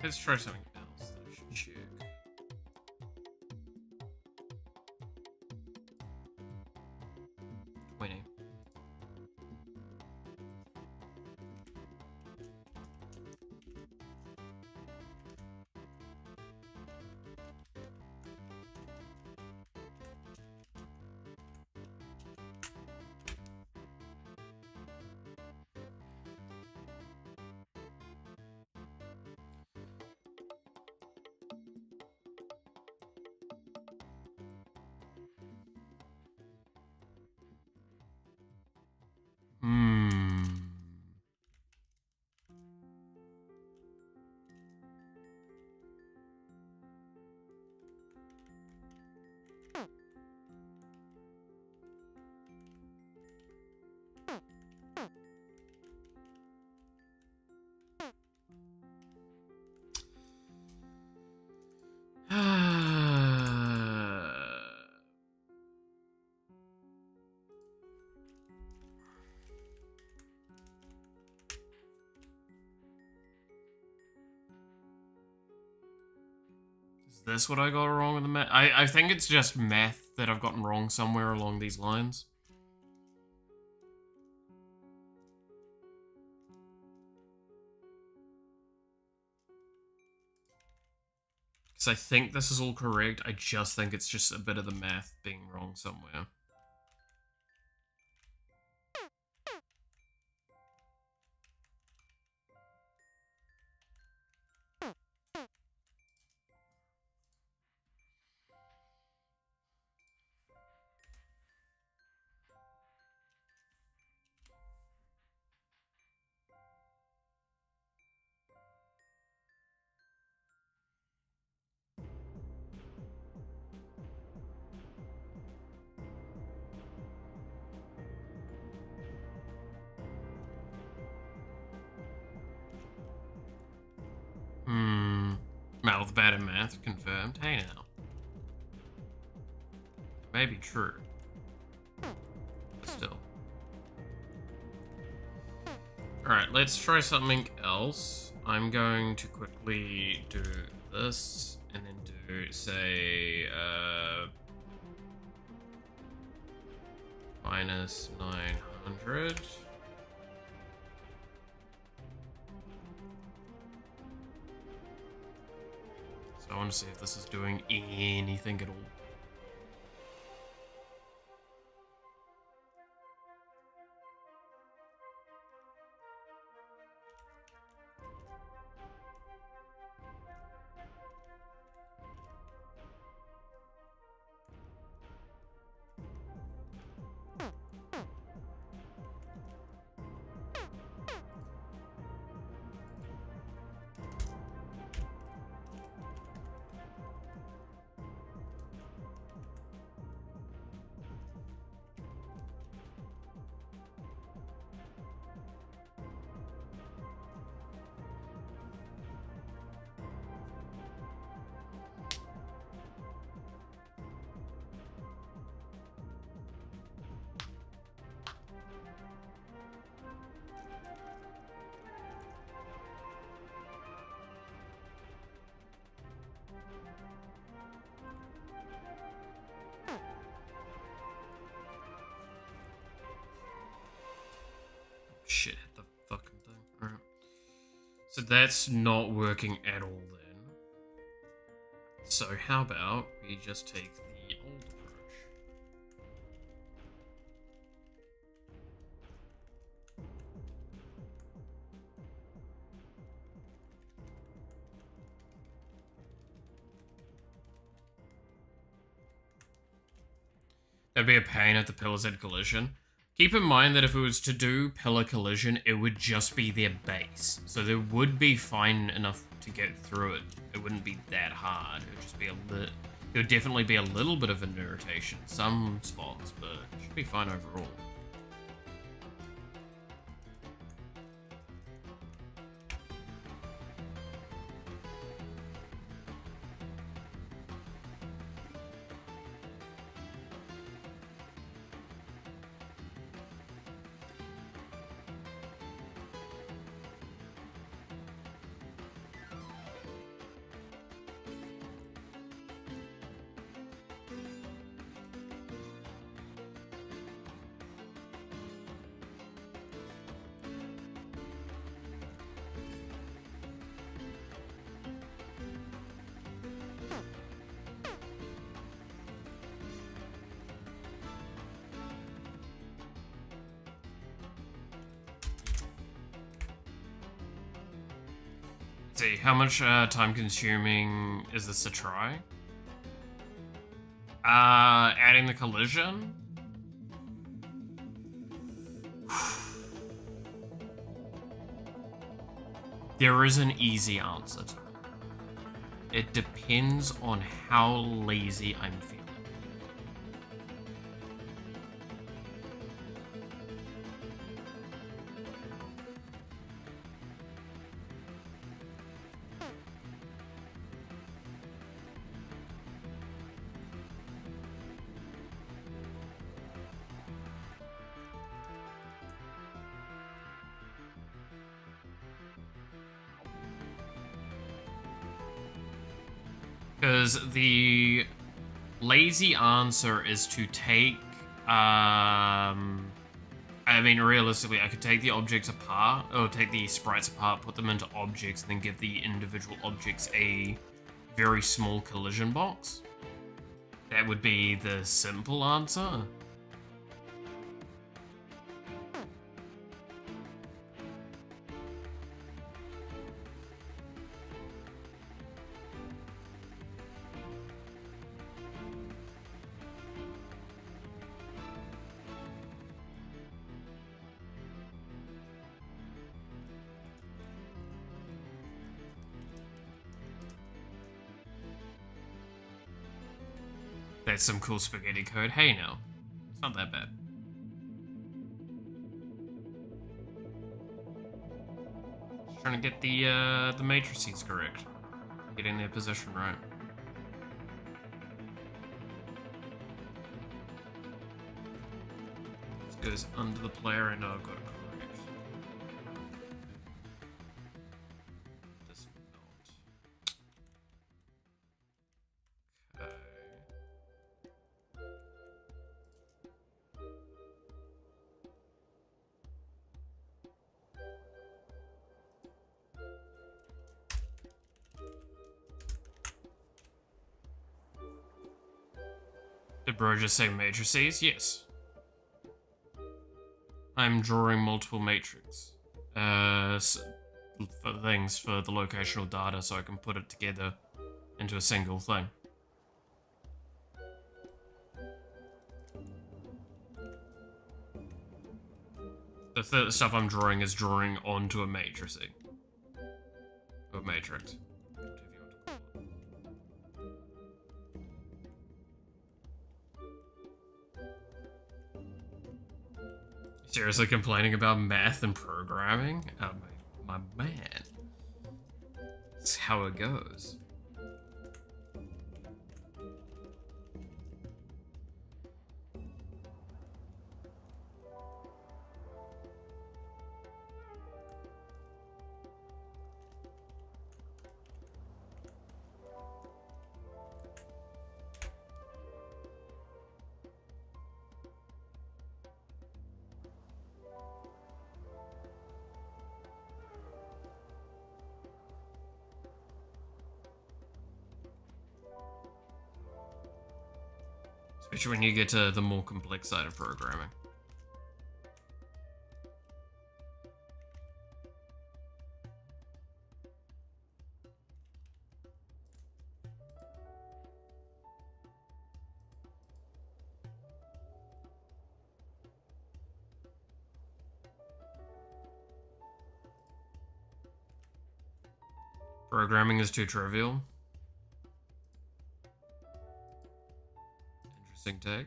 Speaker 1: Let's try something else that I should check. Is this what I got wrong with the math? I think it's just math that I've gotten wrong somewhere along these lines. Because I think this is all correct, I just think it's just a bit of the math being wrong somewhere. Mouth bad at math, confirmed. Hey now. Maybe true. But still. Alright, let's try something else. I'm going to quickly do this, and then do, say, minus 900. So I want to see if this is doing anything at all. Shit, hit the fucking thing. Alright. So that's not working at all then. So how about we just take the old approach? That'd be a pain if the pillars had collision. Keep in mind that if it was to do pillar collision, it would just be their base. So there would be fine enough to get through it. It wouldn't be that hard. It would just be a little... It would definitely be a little bit of an irritation in some spots, but it should be fine overall. See, how much time consuming is this to try? Adding the collision? There is an easy answer to it. It depends on how lazy I'm feeling. Because the lazy answer is to take, I mean, realistically, I could take the objects apart, or take the sprites apart, put them into objects, and then give the individual objects a very small collision box. That would be the simple answer. That's some cool spaghetti code. Hey now, it's not that bad. Just trying to get the matrices correct, getting their position right. This goes under the player, and I've got it correct. This not. Okay. Did bro just say matrices? Yes. I'm drawing multiple matrix for things for the locational data so I can put it together into a single thing. The stuff I'm drawing is drawing onto a matrix. Or matrix. Seriously complaining about math and programming? Oh, my man. That's how it goes. Especially when you get to the more complex side of programming. Programming is too trivial. Interesting take.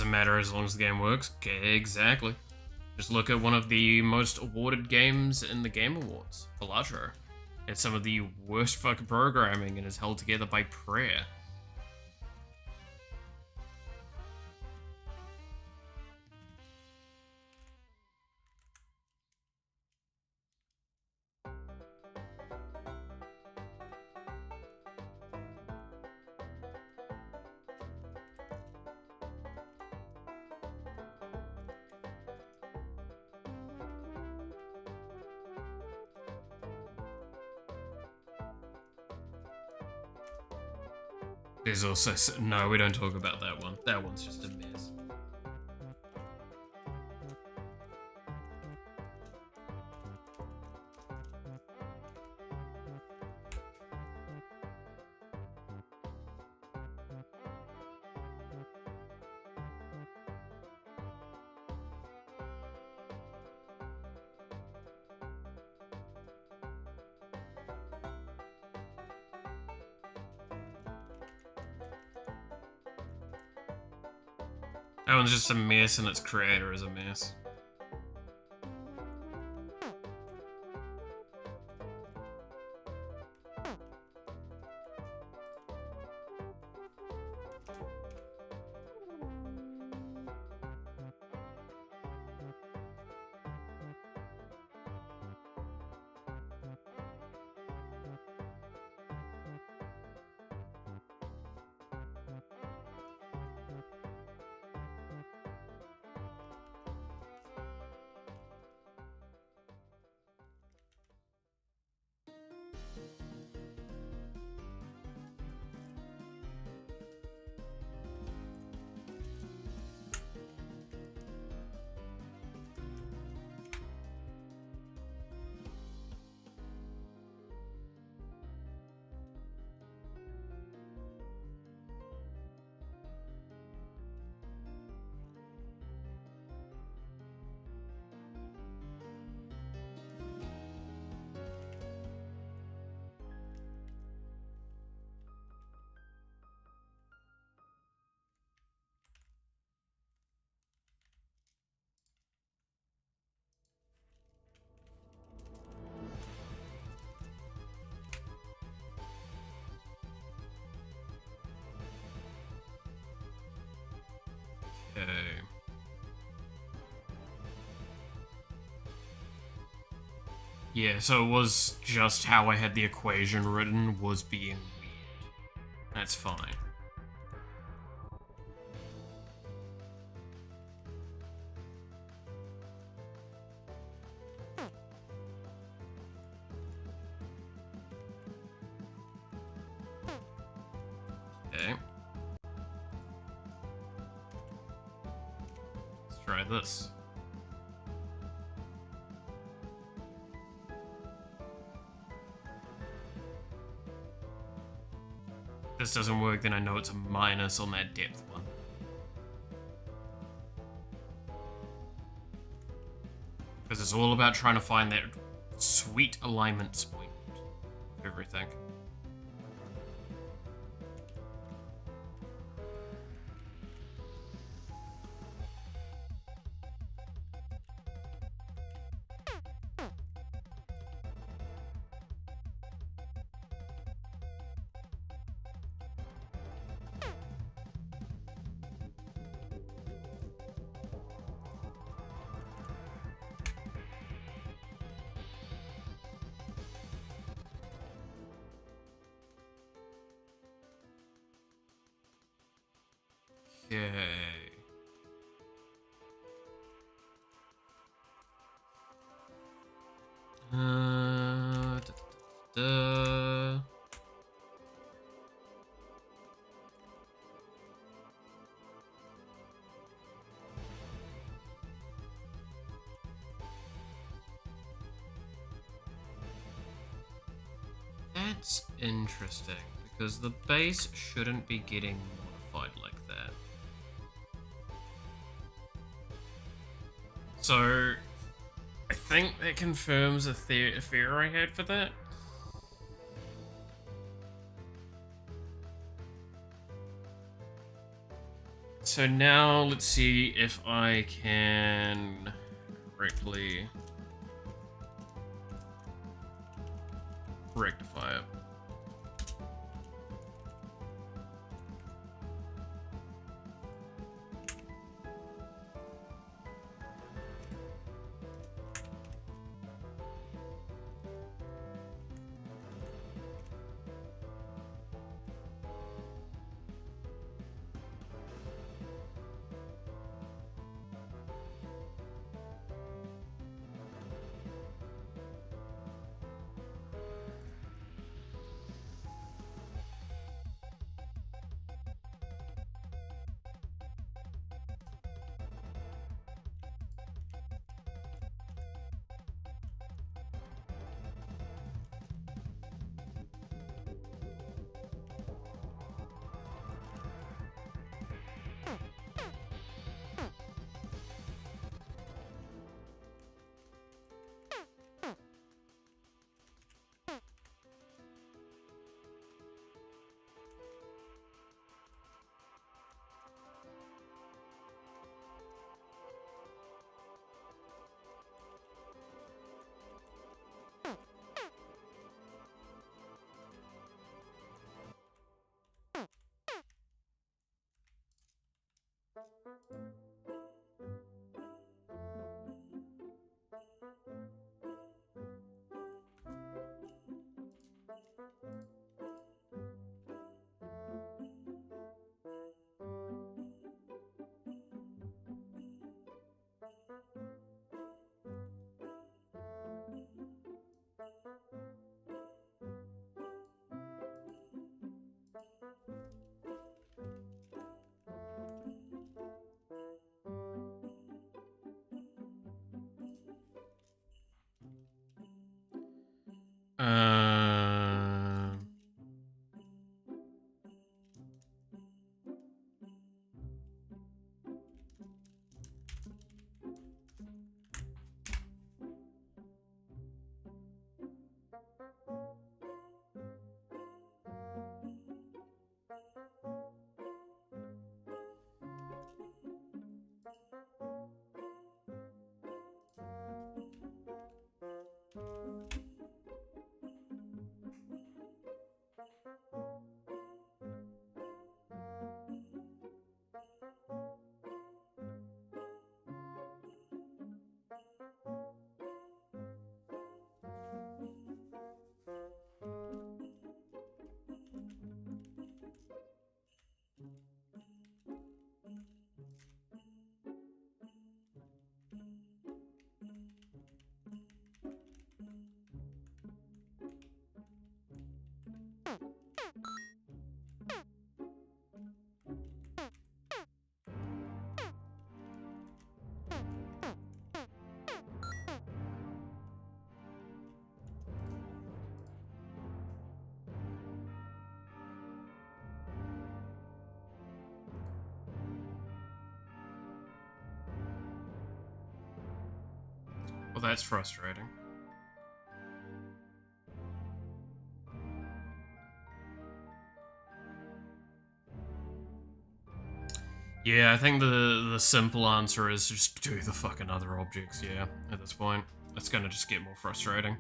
Speaker 1: Doesn't matter as long as the game works. Okay, exactly. Just look at one of the most awarded games in the Game Awards, holocure. It's some of the worst fucking programming and is held together by prayer. There's also... No, we don't talk about that one. That one's just a mess. That one's just a mess and its creator is a mess. Okay. Yeah, so it was just how I had the equation written was being weird. That's fine. Okay. Let's try this. If this doesn't work, then I know it's a minus on that depth one. Because it's all about trying to find that sweet alignment point of everything. Okay. Da, da, da. That's interesting, because the base shouldn't be getting modified like that. So, I think that confirms a fear I had for that. So now let's see if I can correctly rectify it. Uh, well, that's frustrating. Yeah, I think the simple answer is just do the fucking other objects, yeah, at this point. It's gonna just get more frustrating.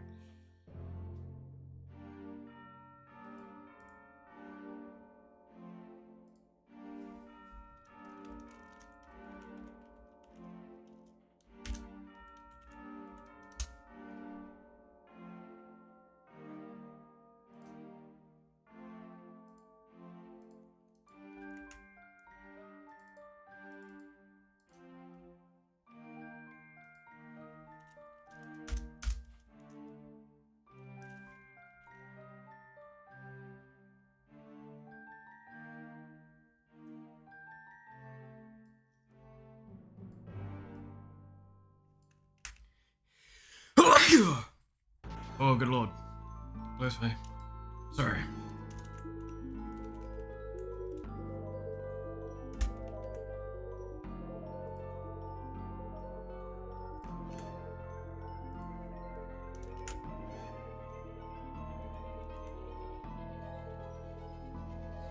Speaker 1: Oh, good lord. Bless me. Sorry.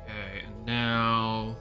Speaker 1: Okay, and now...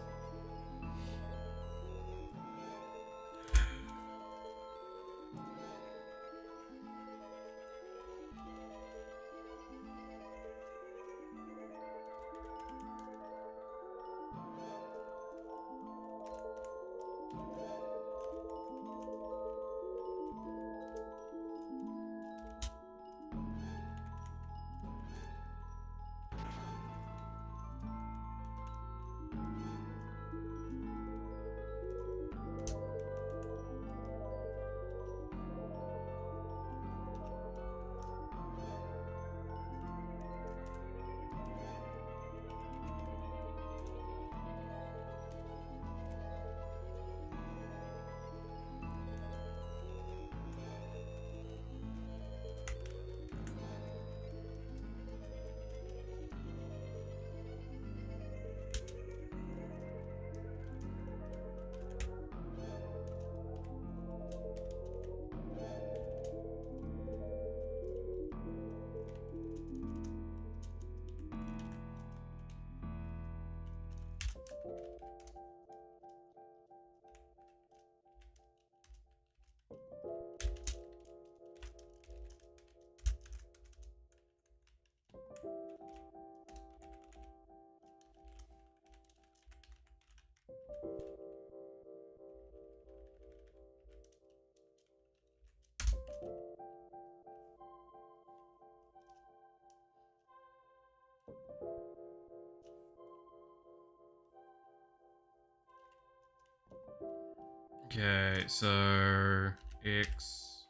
Speaker 1: Okay, so X,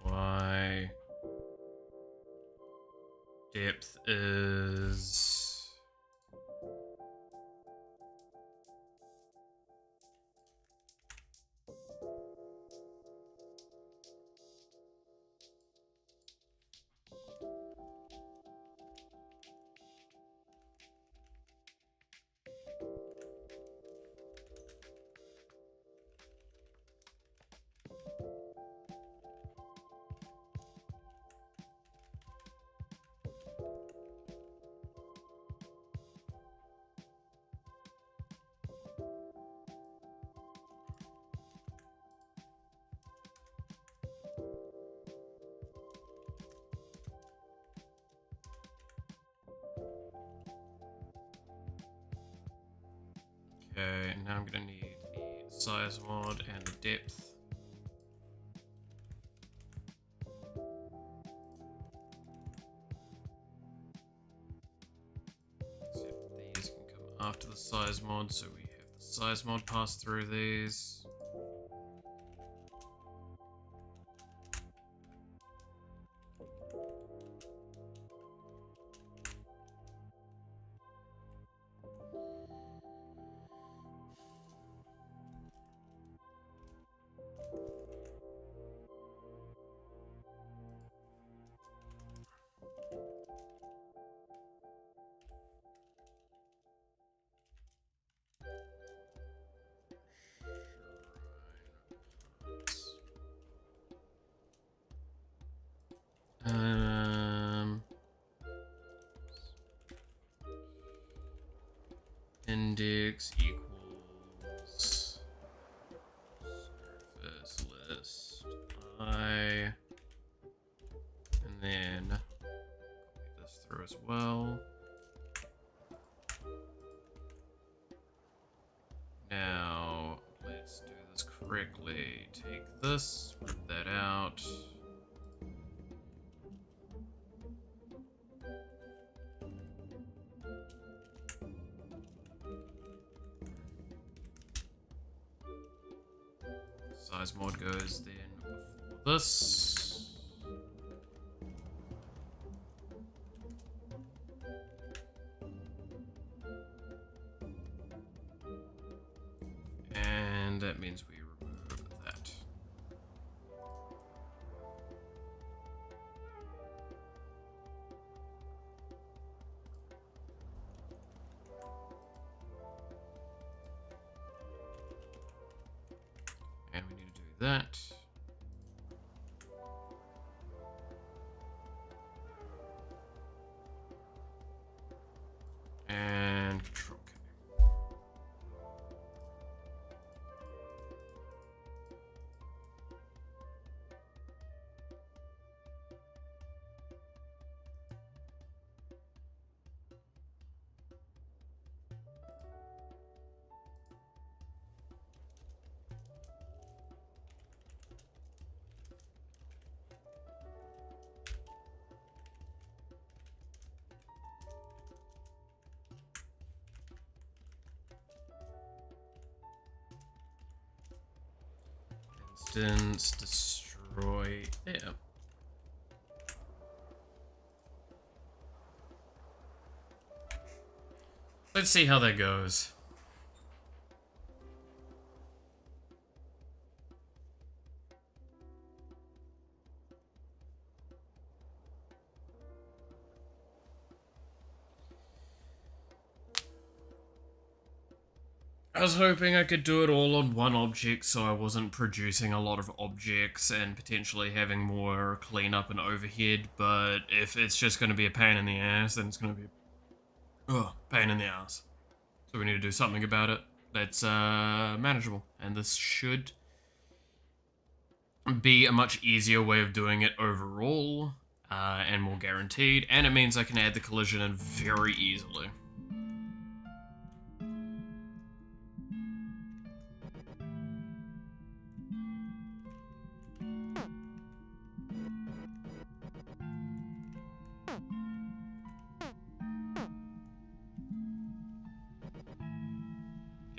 Speaker 1: Y, depth is... Okay, now I'm gonna need the size mod and the depth. Except these can come after the size mod, so we have the size mod pass through these. Index equals surface list I, and then copy this through as well. Now let's do this correctly. Take this, rip that out. Size mod goes then before this. And that means we remove that. And we need to do that. And Control K. Instance destroy. Yeah. Let's see how that goes. I was hoping I could do it all on one object so I wasn't producing a lot of objects and potentially having more cleanup and overhead, but if it's just going to be a pain in the ass, then it's going to be a pain in the ass. So we need to do something about it that's manageable, and this should be a much easier way of doing it overall, and more guaranteed, and it means I can add the collision in very easily.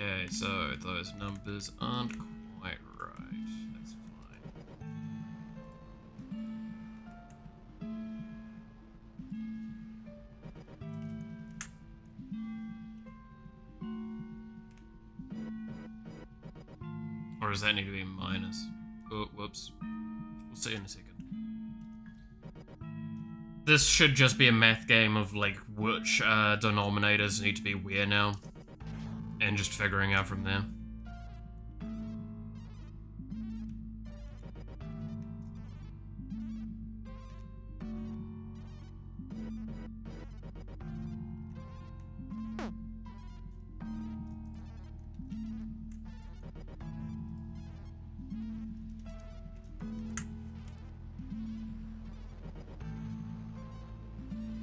Speaker 1: Okay, so those numbers aren't quite right. Or does that need to be minus? Oh, whoops. We'll see in a second. This should just be a math game of, like, which denominators need to be where now. And just figuring out from there.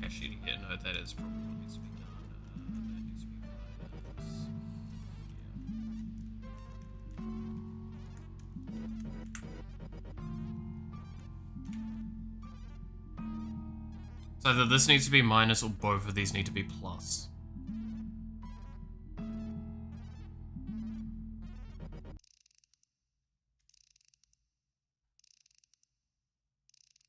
Speaker 1: Actually, yeah, no, that is probably what needs to be done. That needs to be minus. Yeah. So either this needs to be minus or both of these need to be plus.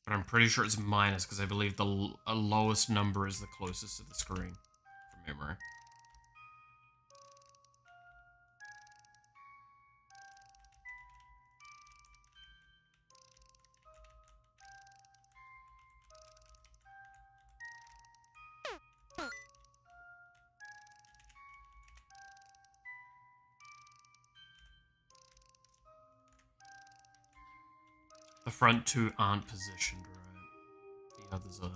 Speaker 1: But I'm pretty sure it's minus because I believe the lowest number is the closest to the screen, from memory. The front two aren't positioned right. The others are.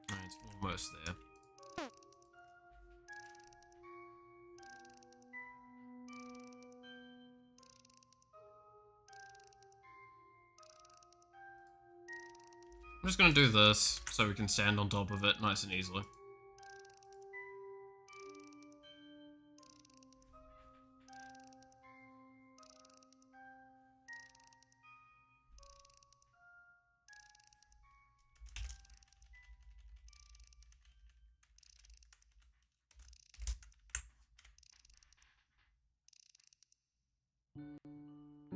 Speaker 1: It's almost there. I'm just gonna do this so we can stand on top of it nice and easily.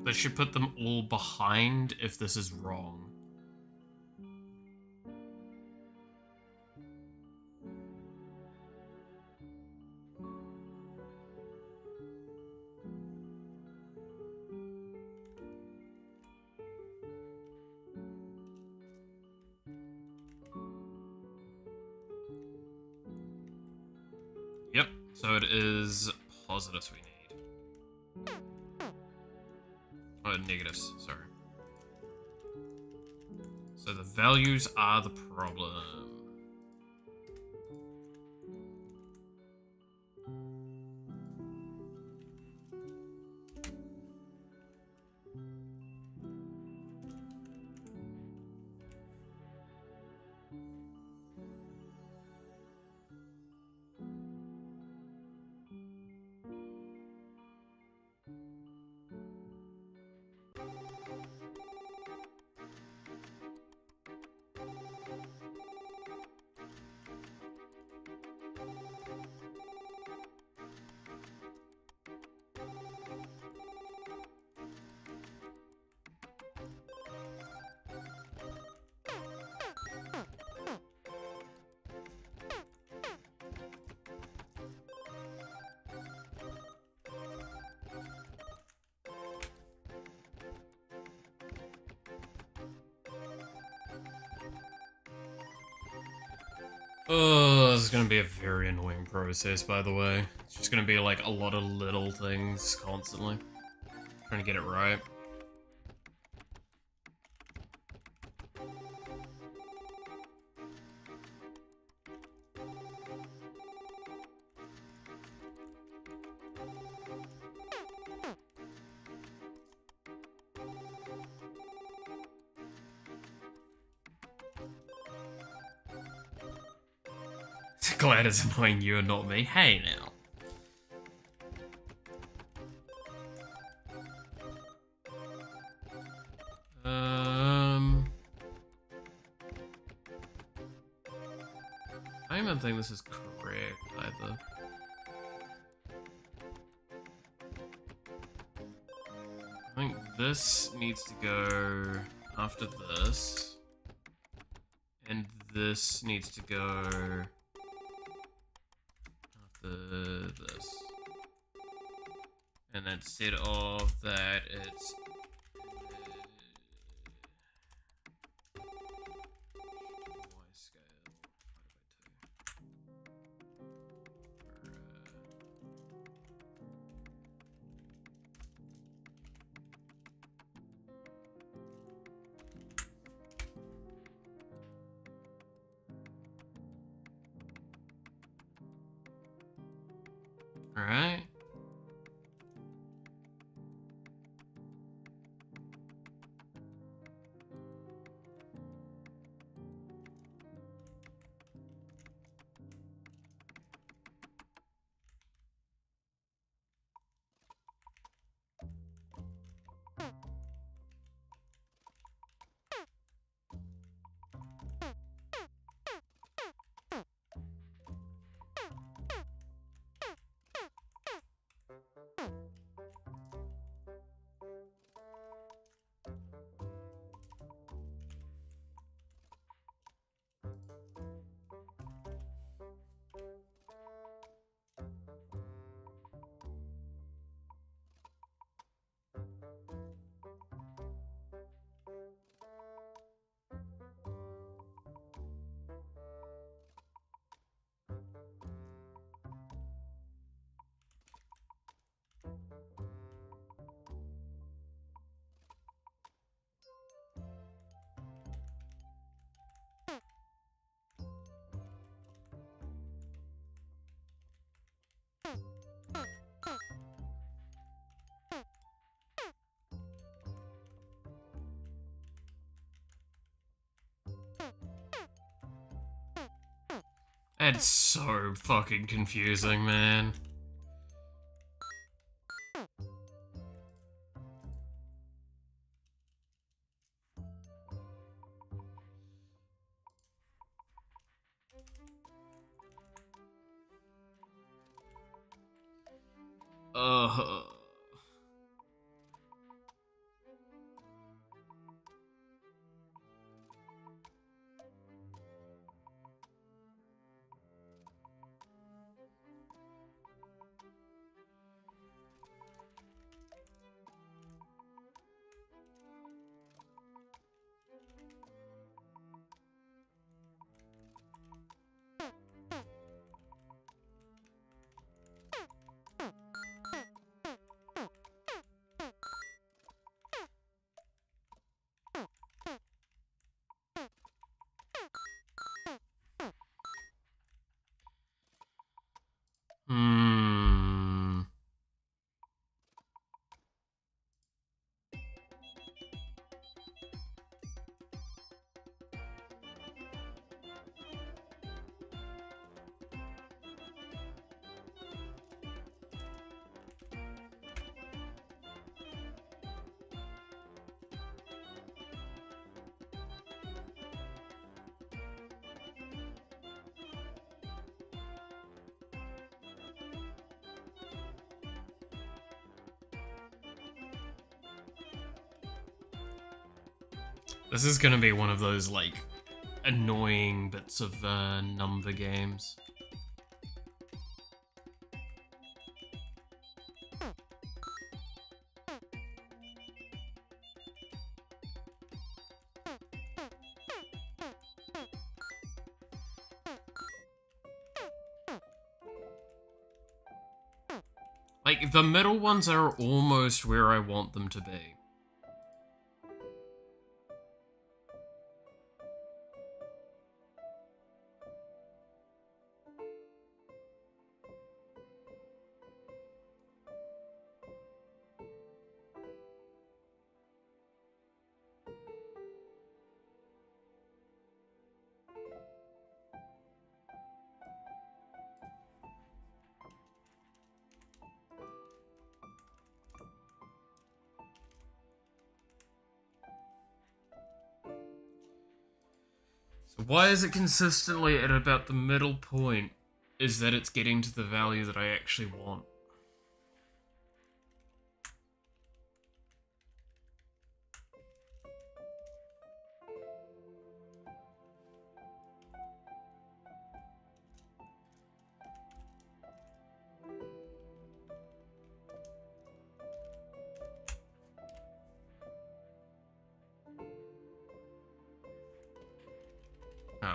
Speaker 1: They should put them all behind if this is wrong. Yep, so it is positives we need. Oh, negatives, sorry. So the values are the problem. Oh, this is gonna be a very annoying process, by the way. It's just gonna be like a lot of little things constantly. Trying to get it right. Glad it's annoying you and not me. Hey now. I don't even think this is correct either. I think this needs to go after this. And this needs to go after this. And instead of that, it's Y scale divided by 2. Alright. That's so fucking confusing, man. Uh. Hmm. This is gonna be one of those, like, annoying bits of number games. Like, the middle ones are almost where I want them to be. Why is it consistently at about the middle point? Is that it's getting to the value that I actually want.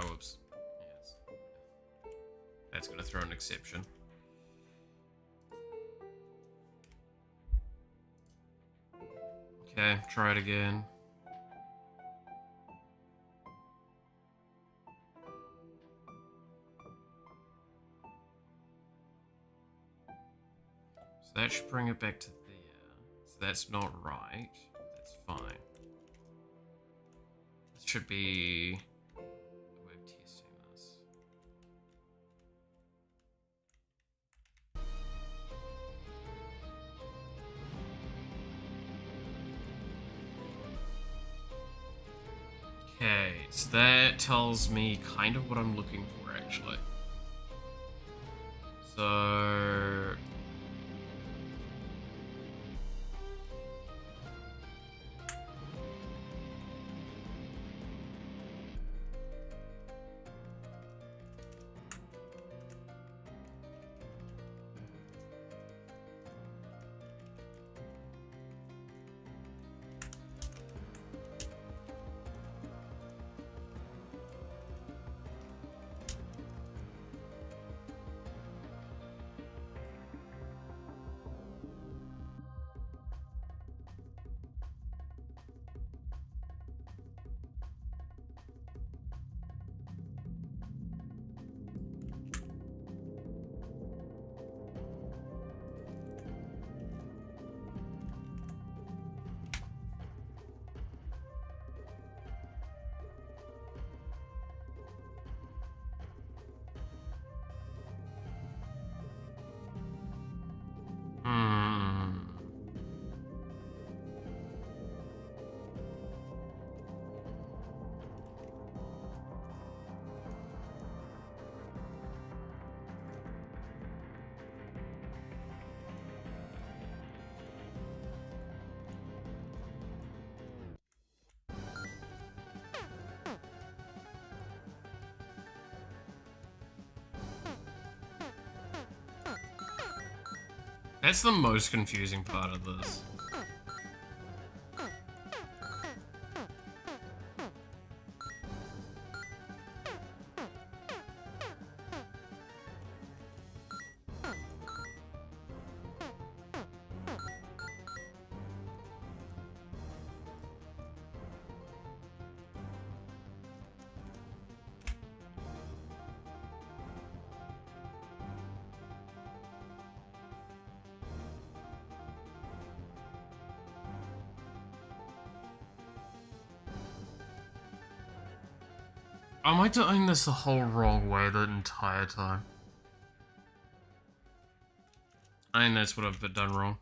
Speaker 1: whoops. Yes. That's gonna throw an exception. Okay, try it again. So that should bring it back to there. So that's not right. That's fine. This should be a way of testing this. Okay, so that tells me kind of what I'm looking for, actually. So... That's the most confusing part of this. Am I doing this the whole wrong way the entire time? I think that's what I've done wrong.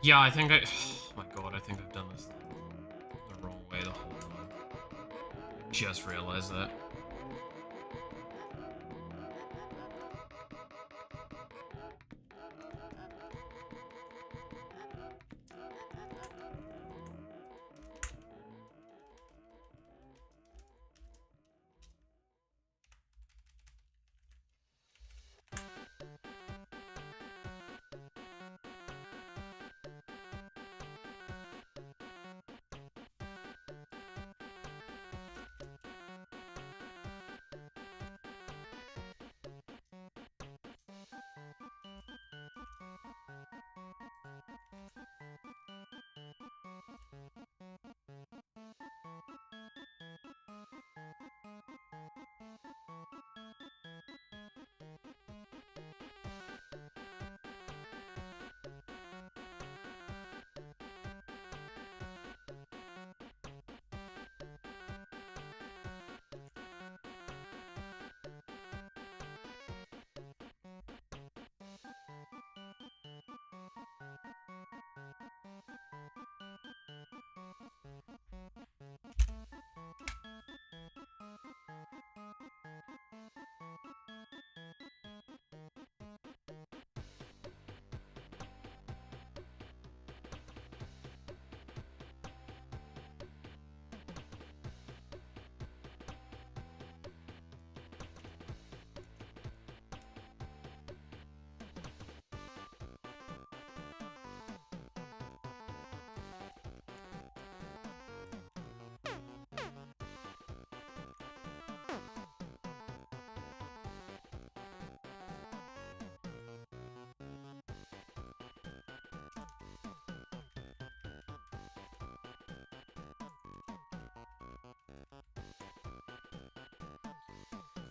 Speaker 1: Yeah, I think I... Oh my god, I think I've done this the wrong way the whole time. Just realized that.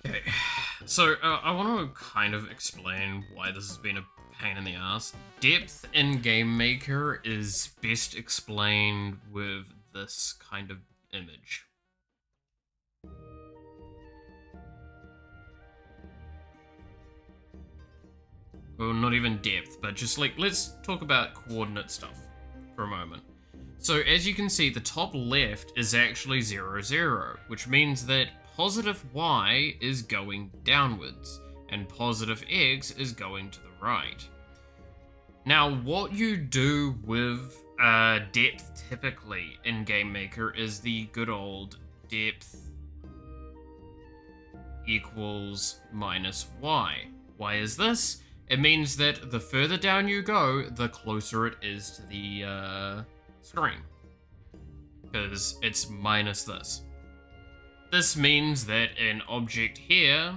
Speaker 1: Okay, so I want to kind of explain why this has been a pain in the ass. Depth in Game Maker is best explained with this kind of image. Well, not even depth, but just like, let's talk about coordinate stuff for a moment. So as you can see, the top left is actually 0, 0, which means that positive y is going downwards, and positive x is going to the right. Now, what you do with depth typically in Game Maker is the good old depth equals minus y. Why is this? It means that the further down you go, the closer it is to the screen. Because it's minus this. This means that an object here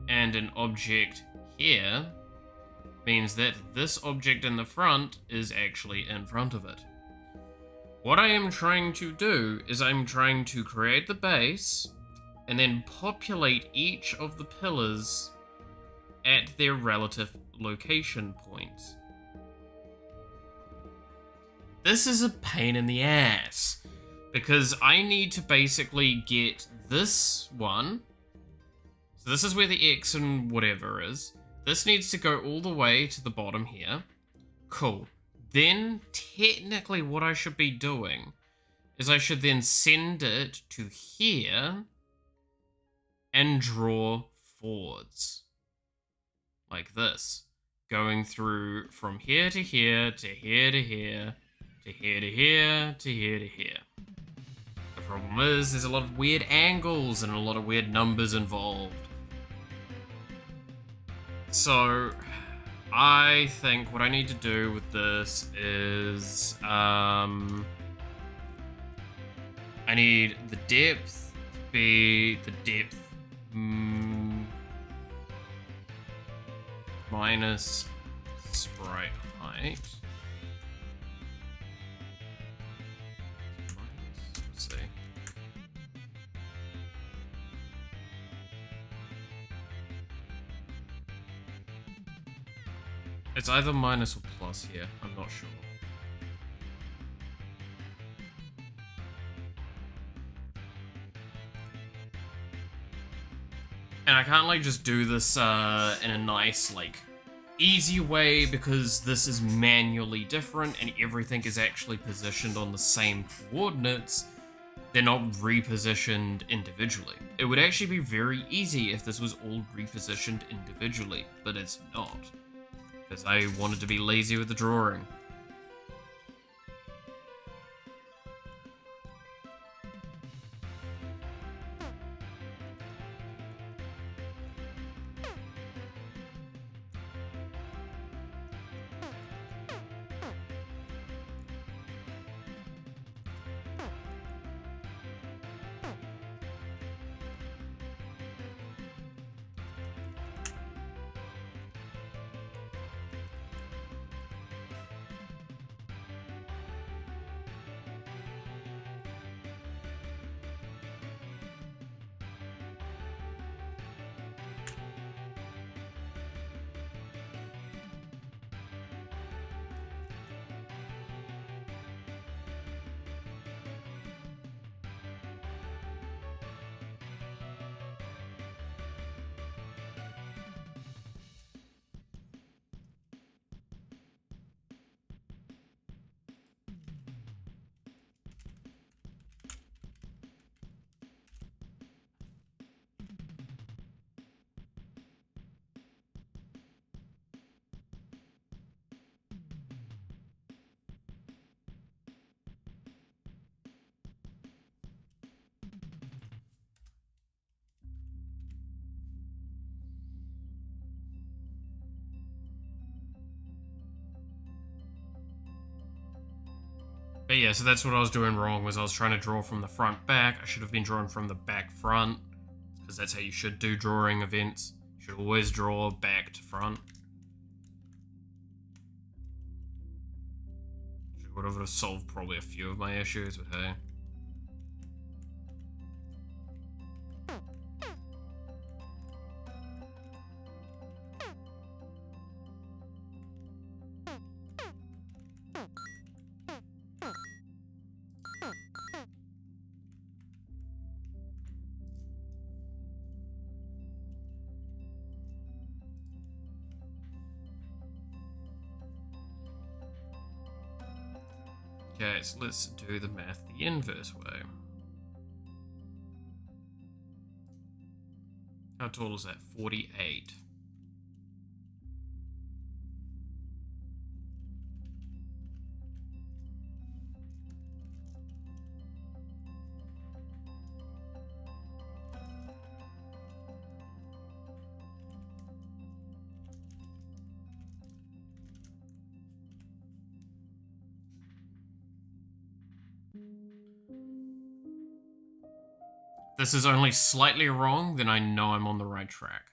Speaker 1: and an object here means that this object in the front is actually in front of it. What I am trying to do is I'm trying to create the base and then populate each of the pillars at their relative location points. This is a pain in the ass, because I need to basically get this one. So this is where the X and whatever is. This needs to go all the way to the bottom here. Cool. Then, technically what I should be doing is I should then send it to here and draw forwards. Like this. Going through from here to here, to here to here, to here to here, to here to here. The problem is, there's a lot of weird angles and a lot of weird numbers involved. So, I think what I need to do with this is, I need the depth to be the depth minus sprite height. Let's see. It's either minus or plus here, I'm not sure. And I can't like just do this in a nice like easy way, because this is manually different and everything is actually positioned on the same coordinates. They're not repositioned individually. It would actually be very easy if this was all repositioned individually, but it's not. Because I wanted to be lazy with the drawing. But yeah, so that's what I was doing wrong, was I was trying to draw from the front back. I should have been drawing from the back front, because that's how you should do drawing events. You should always draw back to front. Which would have solved probably a few of my issues, but hey. Okay, so let's do the math the inverse way. How tall is that? 48. This is only slightly wrong, then I know I'm on the right track.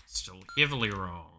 Speaker 1: Still heavily wrong.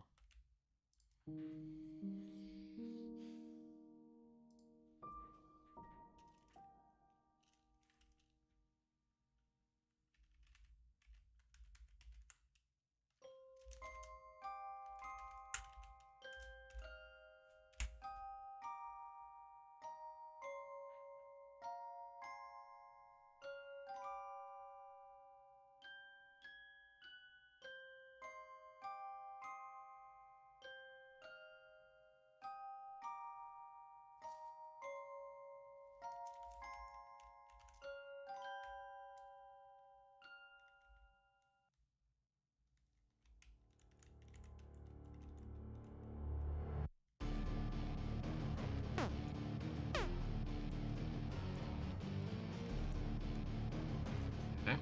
Speaker 1: Okay.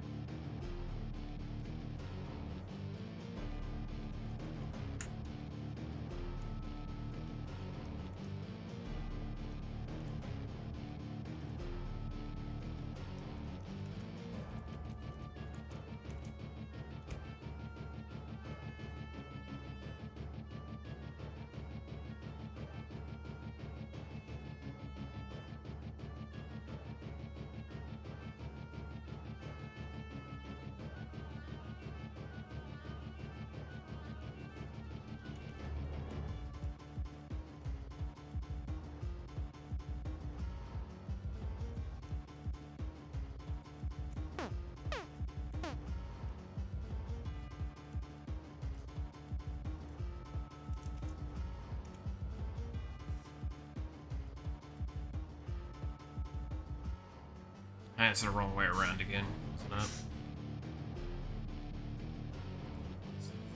Speaker 1: That's the wrong way around again, isn't it?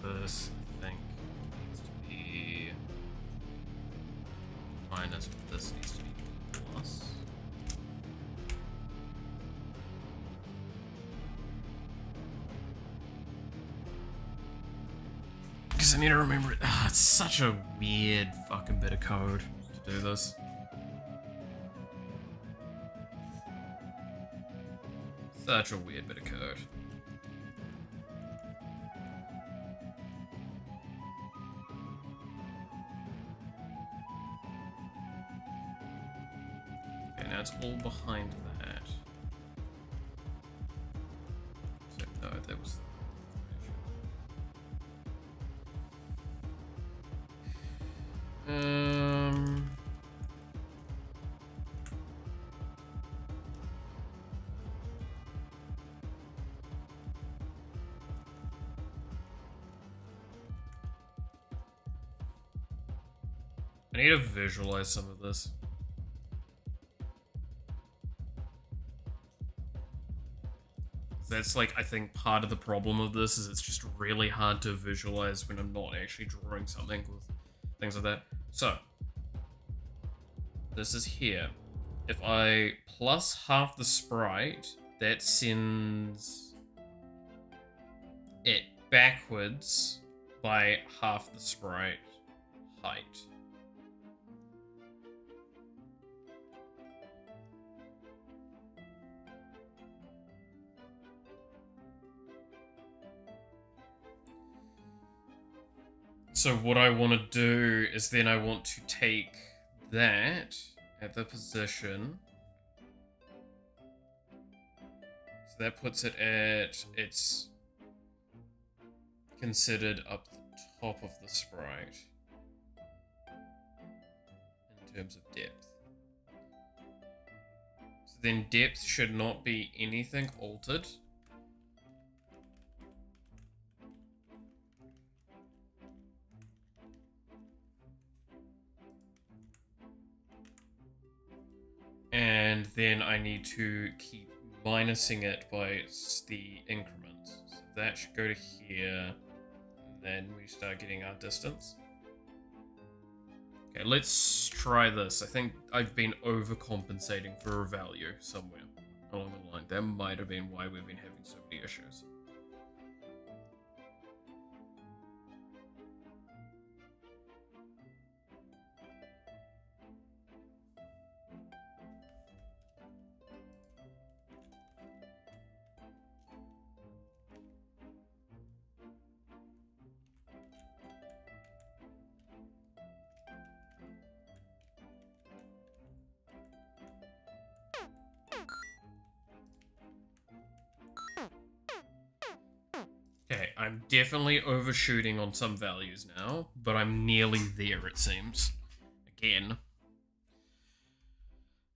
Speaker 1: So this, I think, needs to be minus, but this needs to be plus. Because I need to remember it. It's such a weird fucking bit of code to do this. Such a weird bit of code. Okay, now it's all behind that. So, no, that was... I need to visualize some of this. That's like, I think part of the problem of this is it's just really hard to visualize when I'm not actually drawing something with things like that. So, this is here. If I plus half the sprite, that sends it backwards by half the sprite height. So what I want to do is then I want to take that at the position, So that puts it at, it's considered up the top of the sprite in terms of depth. So then depth should not be anything altered. And then I need to keep minusing it by the increments. So that should go to here. And then we start getting our distance. Okay, let's try this. I think I've been overcompensating for a value somewhere along the line. That might have been why we've been having so many issues. Okay, I'm definitely overshooting on some values now, but I'm nearly there, it seems. Again.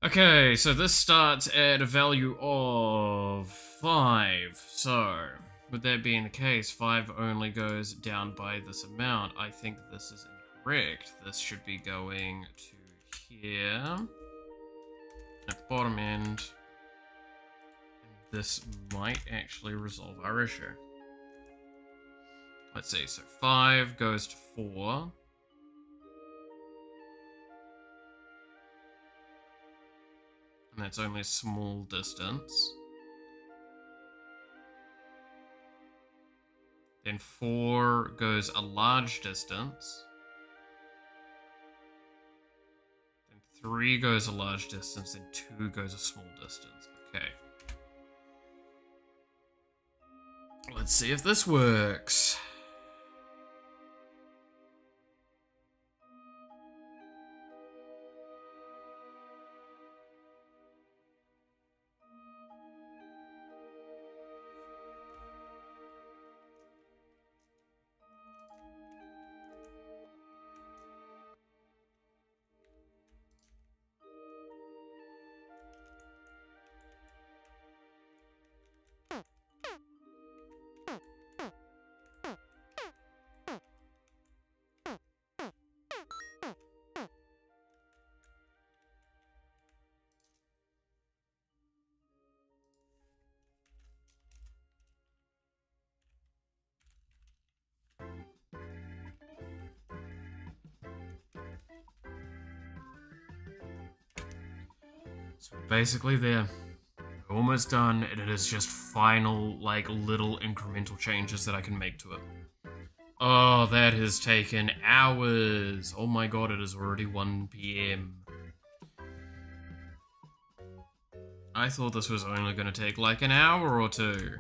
Speaker 1: Okay, so this starts at a value of 5. So, with that being the case, 5 only goes down by this amount. I think this is incorrect. This should be going to here. At the bottom end. And this might actually resolve our issue. Let's see, so 5 goes to 4. And that's only a small distance. Then 4 goes a large distance. Then 3 goes a large distance, and 2 goes a small distance. Okay. Let's see if this works. So we're basically there. We're almost done, and it is just final, like, little incremental changes that I can make to it. Oh, that has taken hours. Oh my god, it is already 1 PM. I thought this was only going to take like an hour or two.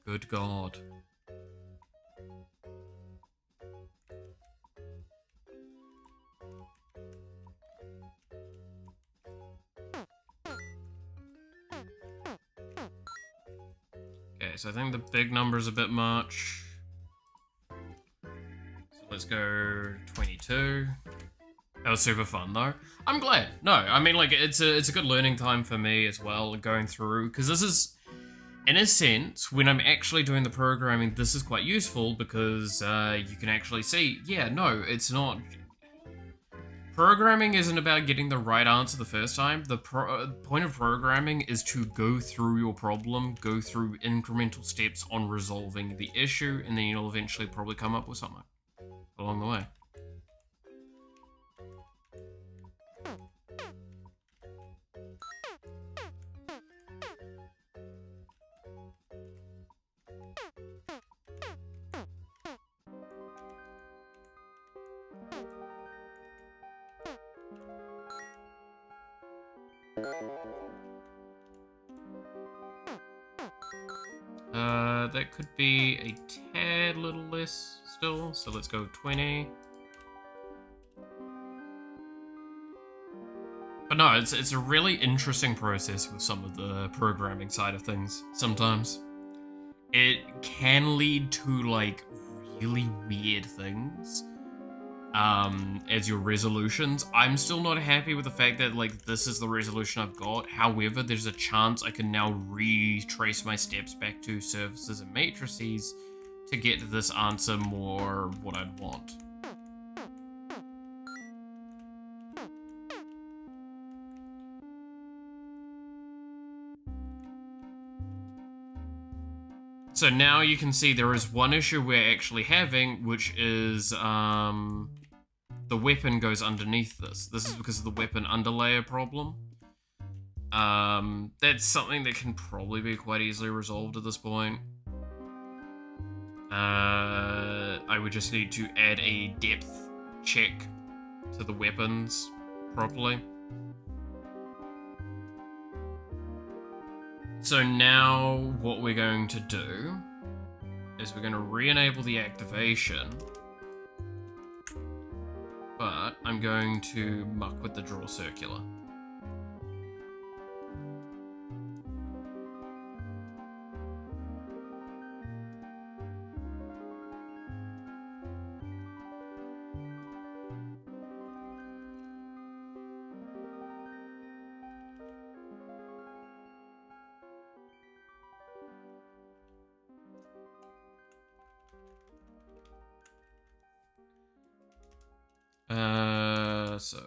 Speaker 1: Good god. Okay, so I think the big number's a bit much. So let's go 22. That was super fun though. I'm glad. No, I mean, like, it's a good learning time for me as well, going through, because this is, in a sense, when I'm actually doing the programming, this is quite useful because you can actually see, yeah, no, it's not. Programming isn't about getting the right answer the first time. The point of programming is to go through your problem, go through incremental steps on resolving the issue, and then you'll eventually probably come up with something along the way. That could be a tad little less still, so let's go 20. But no, it's a really interesting process with some of the programming side of things sometimes. It can lead to like really weird things as your resolutions. I'm still not happy with the fact that like this is the resolution I've got. However, there's a chance I can now retrace my steps back to surfaces and matrices to get to this answer more what I'd want. So now you can see there is one issue we're actually having, which is the weapon goes underneath this. This is because of the weapon underlayer problem. That's something that can probably be quite easily resolved at this point. I would just need to add a depth check to the weapons properly. So now what we're going to do is we're going to re-enable the activation, but I'm going to muck with the draw circular. So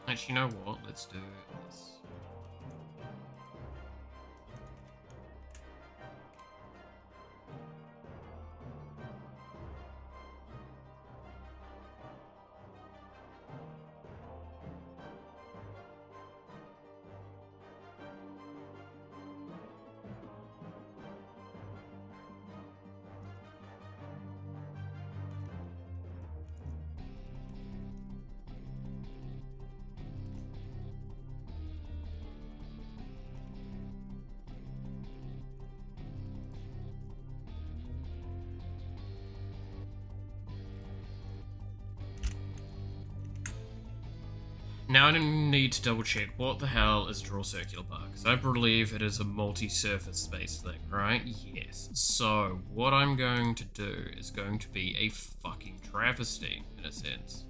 Speaker 1: actually, you know what? Let's do this. Now I need to double check what the hell is draw circular bar, because I believe it is a multi-surface space thing, right? Yes. So what I'm going to do is going to be a fucking travesty, in a sense.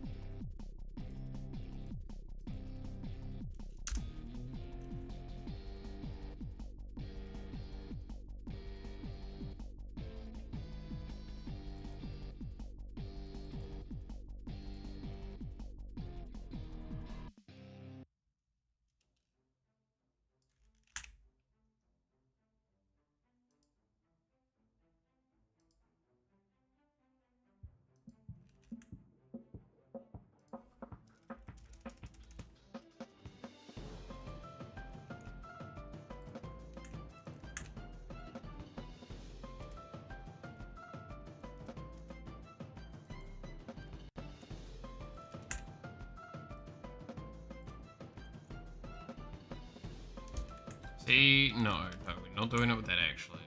Speaker 1: See, no, we're not doing it with that actually.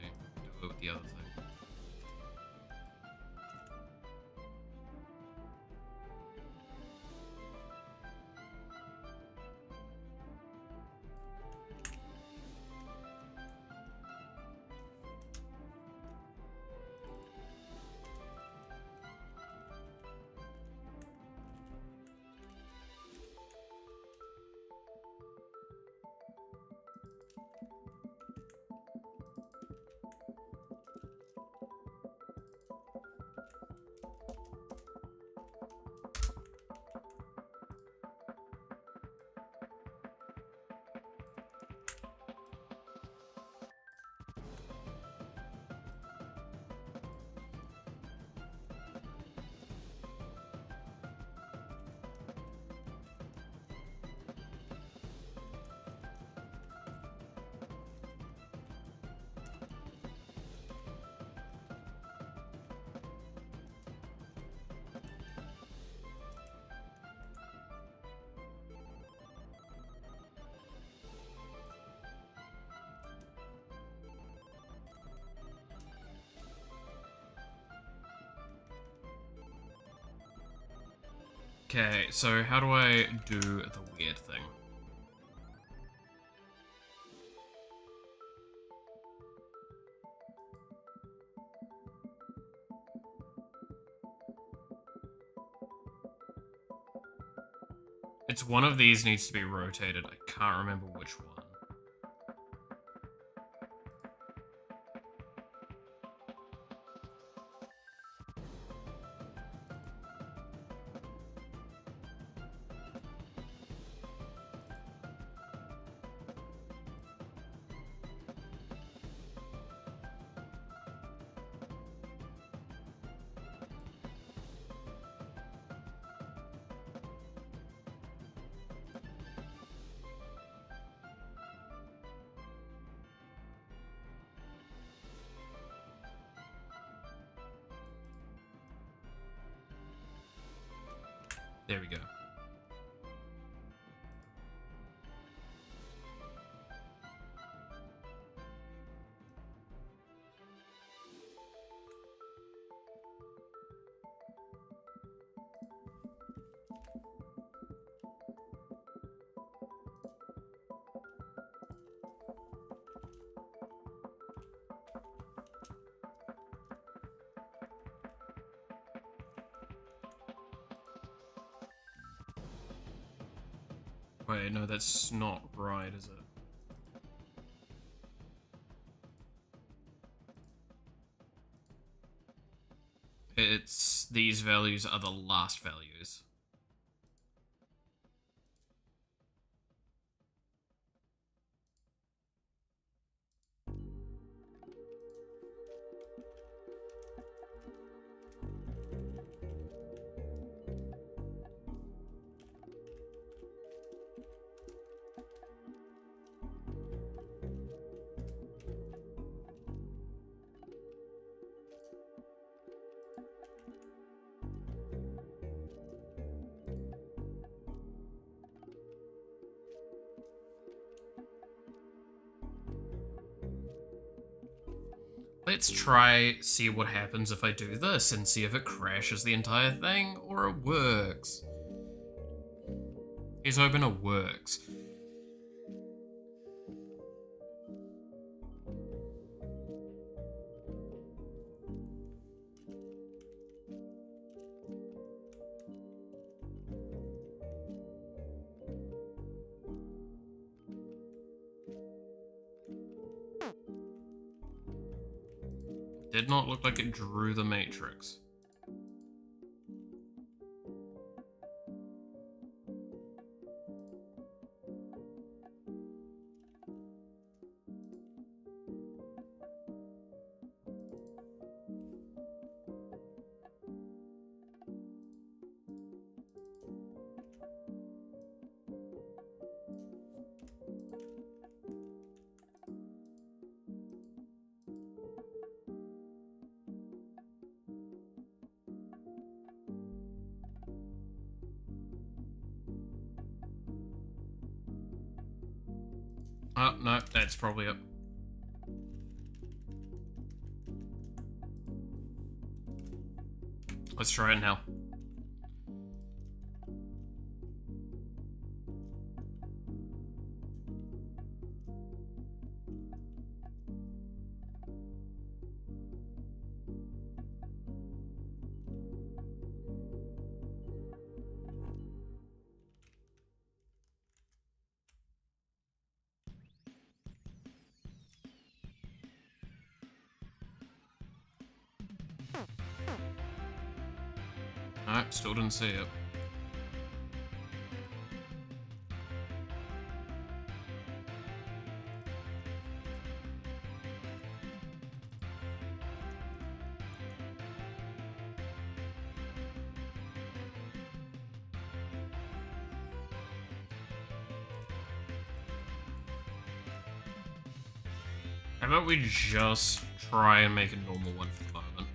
Speaker 1: Do it with the other thing. Okay, so how do I do the weird thing? It's one of these needs to be rotated. I can't remember which one. There we go. Wait, no, that's not right, is it? It's these values are the last values. Let's try see what happens if I do this and see if it crashes the entire thing or it works. Here's hoping it works. Did not look like it drew the matrix. Oh, no, that's probably it. Let's try it now. No, still didn't see it. How about we just try and make a normal one for the moment?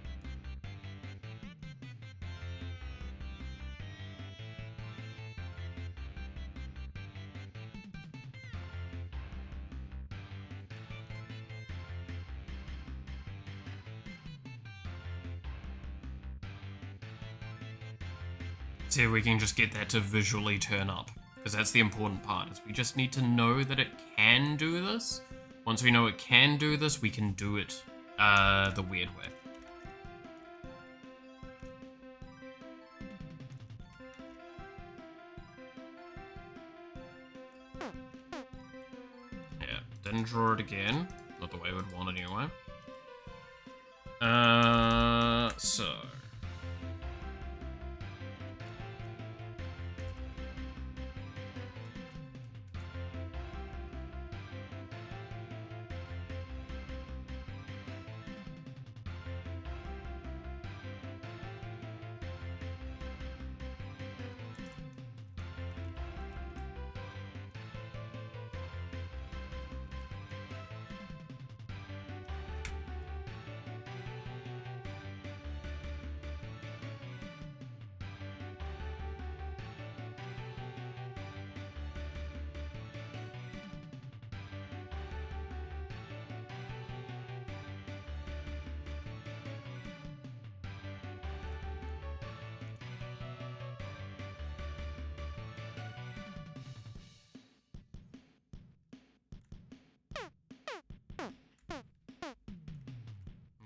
Speaker 1: See if we can just get that to visually turn up. Because that's the important part, is we just need to know that it can do this. Once we know it can do this, we can do it the weird way. Yeah, didn't draw it again. Not the way I would want it anyway. So...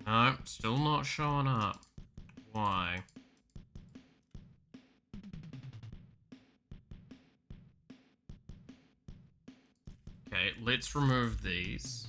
Speaker 1: No, still not showing up. Why? Okay, let's remove these.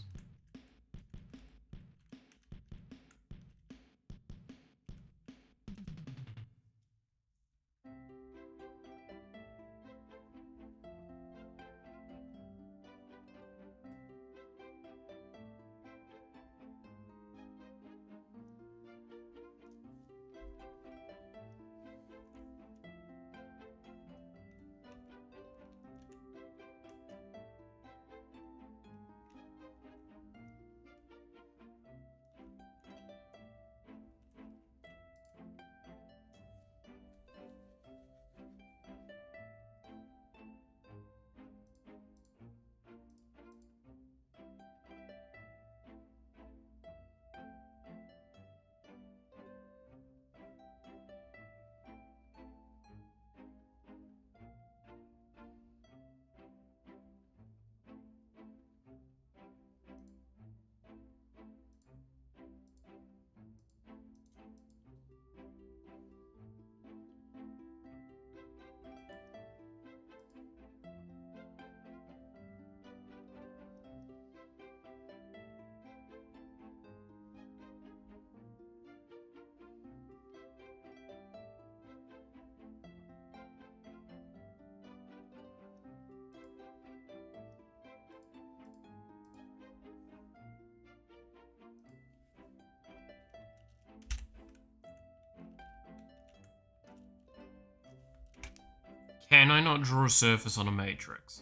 Speaker 1: Can I not draw a surface on a matrix?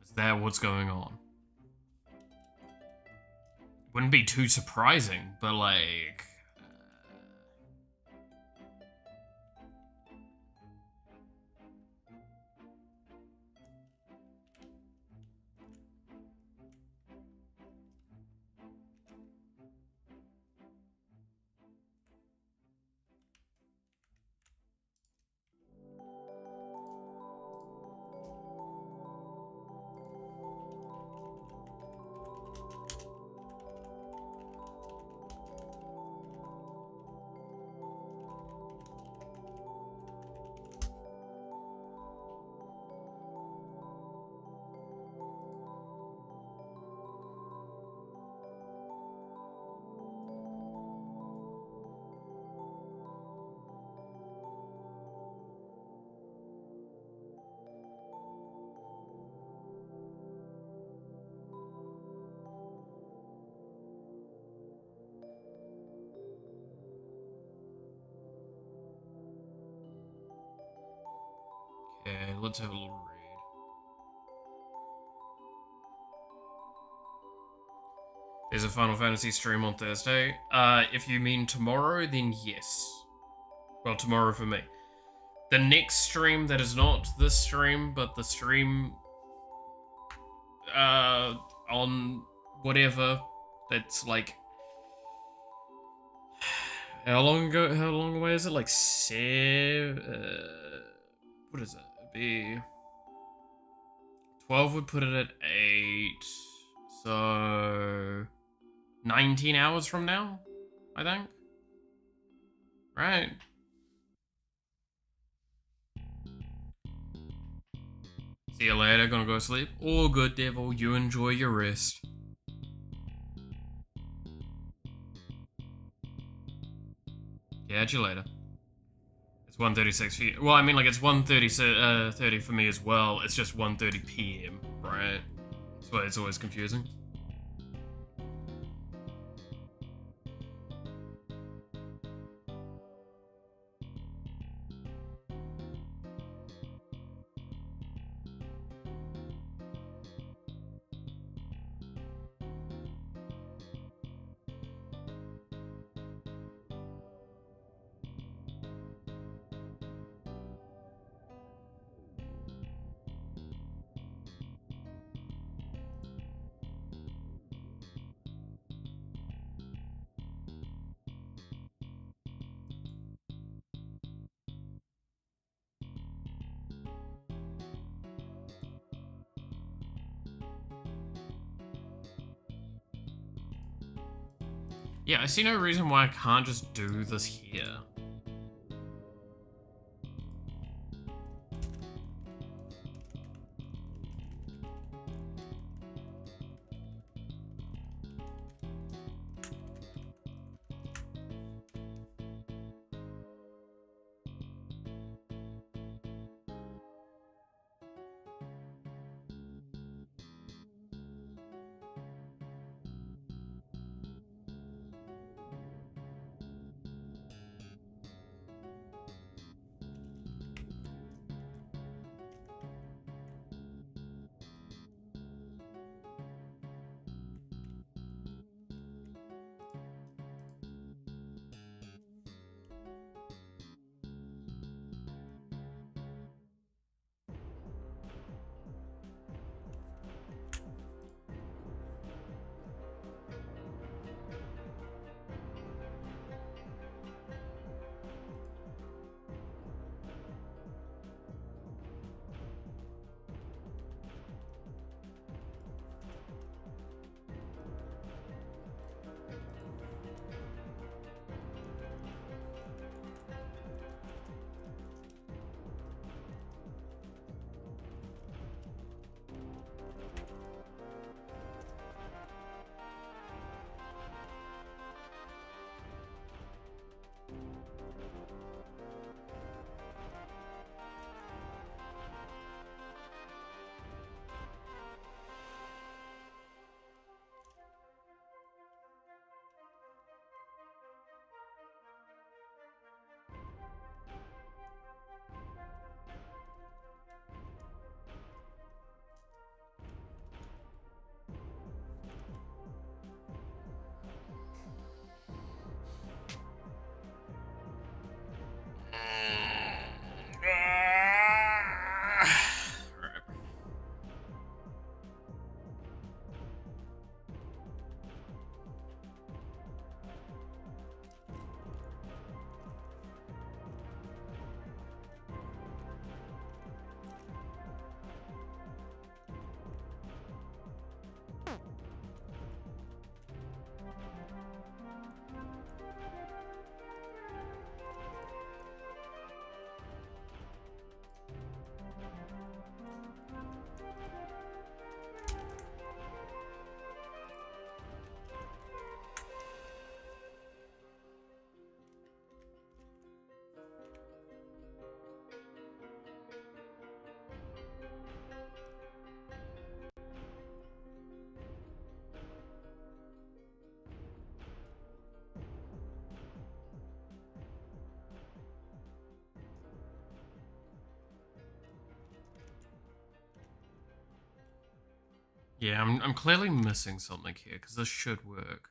Speaker 1: Is that what's going on? Wouldn't be too surprising, but like... Okay, let's have a little read. There's a Final Fantasy stream on Thursday. If you mean tomorrow, then yes. Well, tomorrow for me. The next stream that is not this stream, but the stream on whatever that's like How long ago? How long away is it? Like what is it? It'd be 12 would put it at 8. So 19 hours from now, I think. Right. See you later. Gonna go to sleep. All good, devil. You enjoy your rest. Catch you later. It's 1:36 for you. Well, I mean, like, it's 1:30 for me as well. It's just 1:30 p.m., right? That's why it's always confusing. Yeah, I see no reason why I can't just do this here. Yeah, I'm clearly missing something here, because this should work.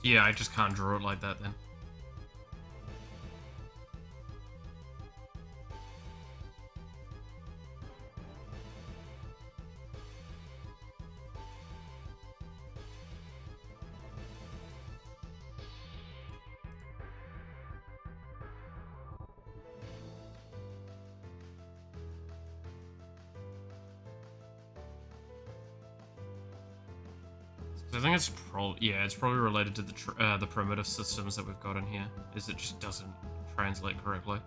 Speaker 1: Yeah, I just can't draw it like that then. I think it's it's probably related to the primitive systems that we've got in here. Is it just doesn't translate correctly?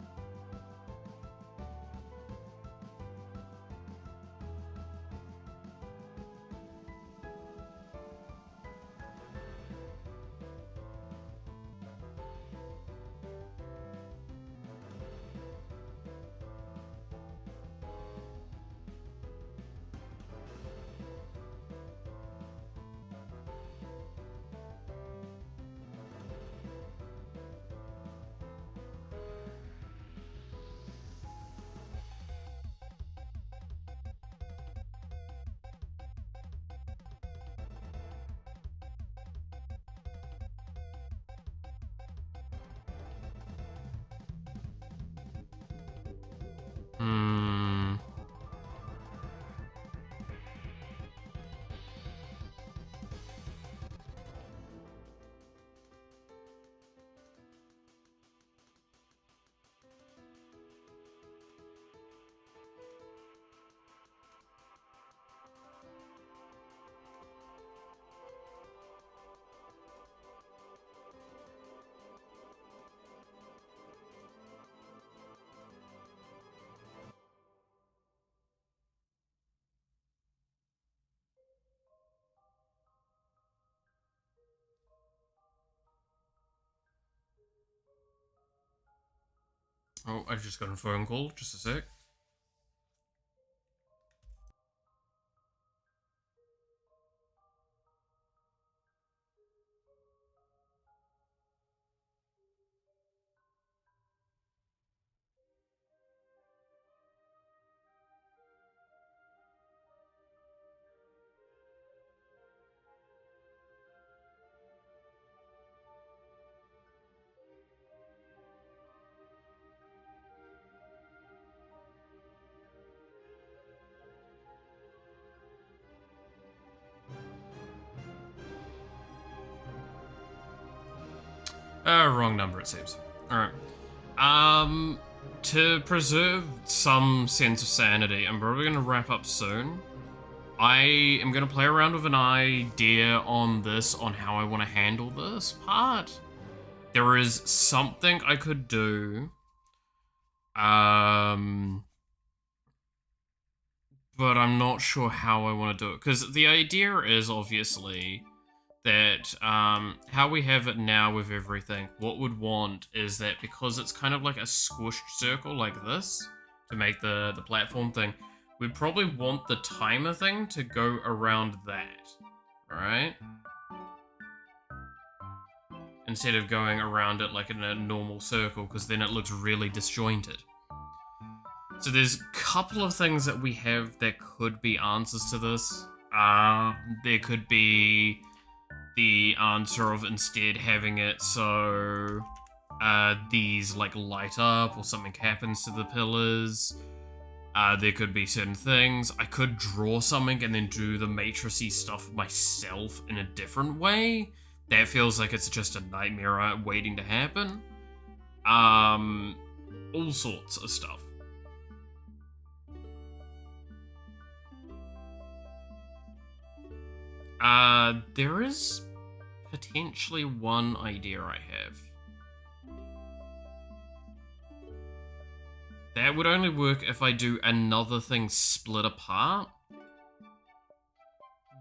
Speaker 1: Hmm. Oh, I just got a phone call. Just a sec. Wrong number, it seems. Alright. To preserve some sense of sanity, I'm probably going to wrap up soon. I am going to play around with an idea on this, on how I want to handle this part. There is something I could do. But I'm not sure how I want to do it. Because the idea is obviously that how we have it now with everything, what we'd want is that because it's kind of like a squished circle like this to make the platform thing, we'd probably want the timer thing to go around that, right? Instead of going around it like in a normal circle, because then it looks really disjointed. So there's a couple of things that we have that could be answers to this. There could be the answer of instead having it so these like light up or something happens to the pillars. There could be certain things. I could draw something and then do the matrixy stuff myself in a different way. That feels like it's just a nightmare waiting to happen. All sorts of stuff. There is potentially one idea I have. That would only work if I do another thing split apart.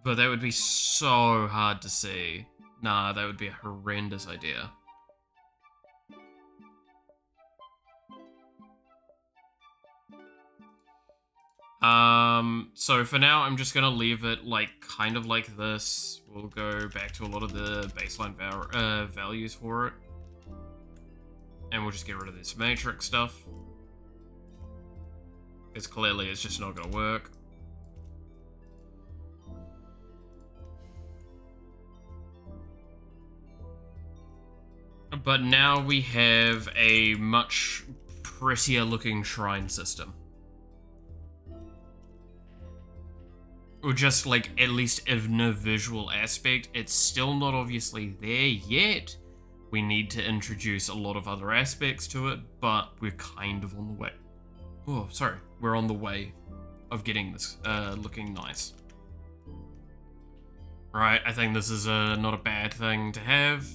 Speaker 1: But that would be so hard to see. Nah, that would be a horrendous idea. So for now, I'm just gonna leave it like kind of like this. We'll go back to a lot of the baseline values for it. And we'll just get rid of this matrix stuff. Because clearly it's just not gonna work. But now we have a much prettier looking shrine system. Or just like, at least in a visual aspect. It's still not obviously there yet. We need to introduce a lot of other aspects to it, but we're kind of on the way. Oh, sorry. We're on the way of getting this looking nice. Right, I think this is not a bad thing to have.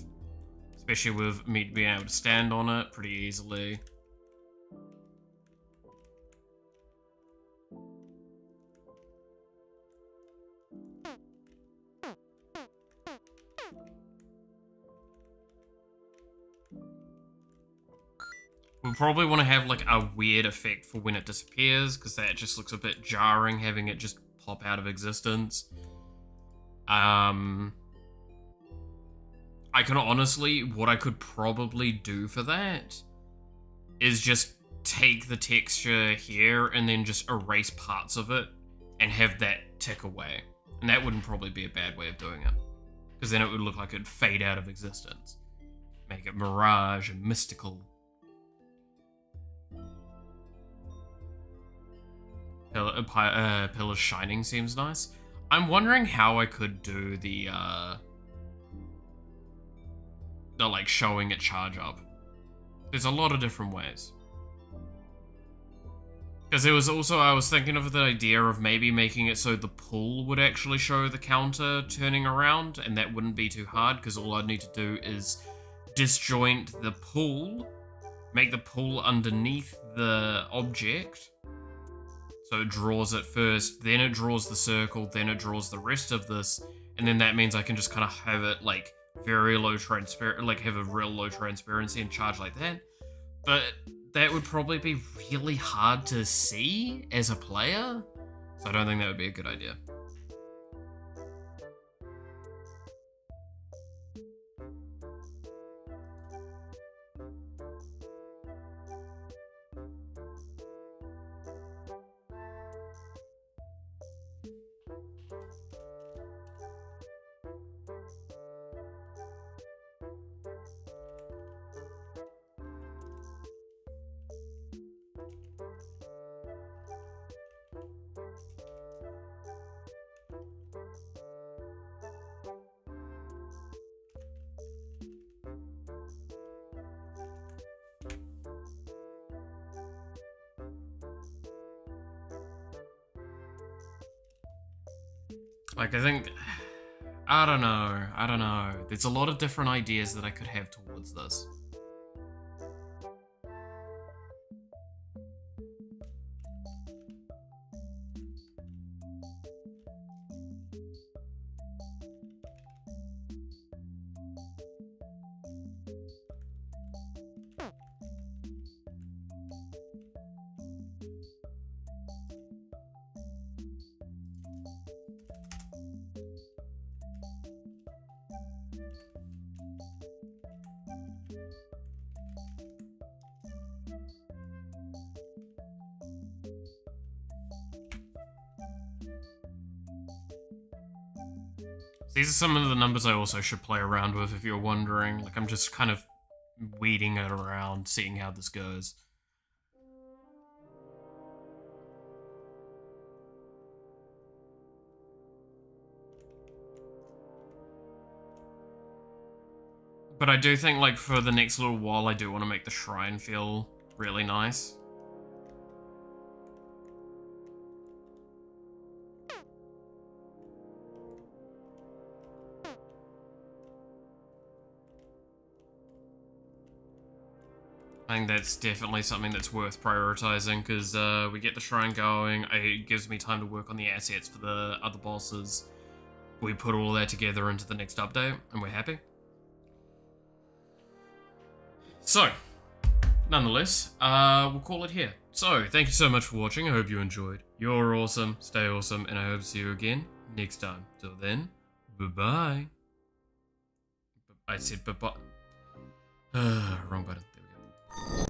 Speaker 1: Especially with me being able to stand on it pretty easily. We'll probably want to have like a weird effect for when it disappears, because that just looks a bit jarring having it just pop out of existence. I can honestly, what I could probably do for that is just take the texture here and then just erase parts of it and have that tick away. And that wouldn't probably be a bad way of doing it, because then it would look like it'd fade out of existence. Make it mirage and mystical. Pillar's shining seems nice. I'm wondering how I could do the like showing it charge up. There's a lot of different ways. Because it was also, I was thinking of the idea of maybe making it so the pull would actually show the counter turning around, and that wouldn't be too hard, because all I'd need to do is disjoint the pull, make the pull underneath the object, so it draws it first, then it draws the circle, then it draws the rest of this, and then that means I can just kind of have it like very low transparent, like have a real low transparency and charge like that. But that would probably be really hard to see as a player, so I don't think that would be a good idea. Like, I think, I don't know. There's a lot of different ideas that I could have towards this. These are some of the numbers I also should play around with, if you're wondering. Like, I'm just kind of weeding it around, seeing how this goes. But I do think, like, for the next little while, I do want to make the shrine feel really nice. I think that's definitely something that's worth prioritizing, because we get the shrine going, it gives me time to work on the assets for the other bosses. We put all that together into the next update, and we're happy. So, nonetheless, we'll call it here. So, thank you so much for watching, I hope you enjoyed. You're awesome, stay awesome, and I hope to see you again next time. Till then, bye-bye. I said bye-bye. Wrong button. There we go.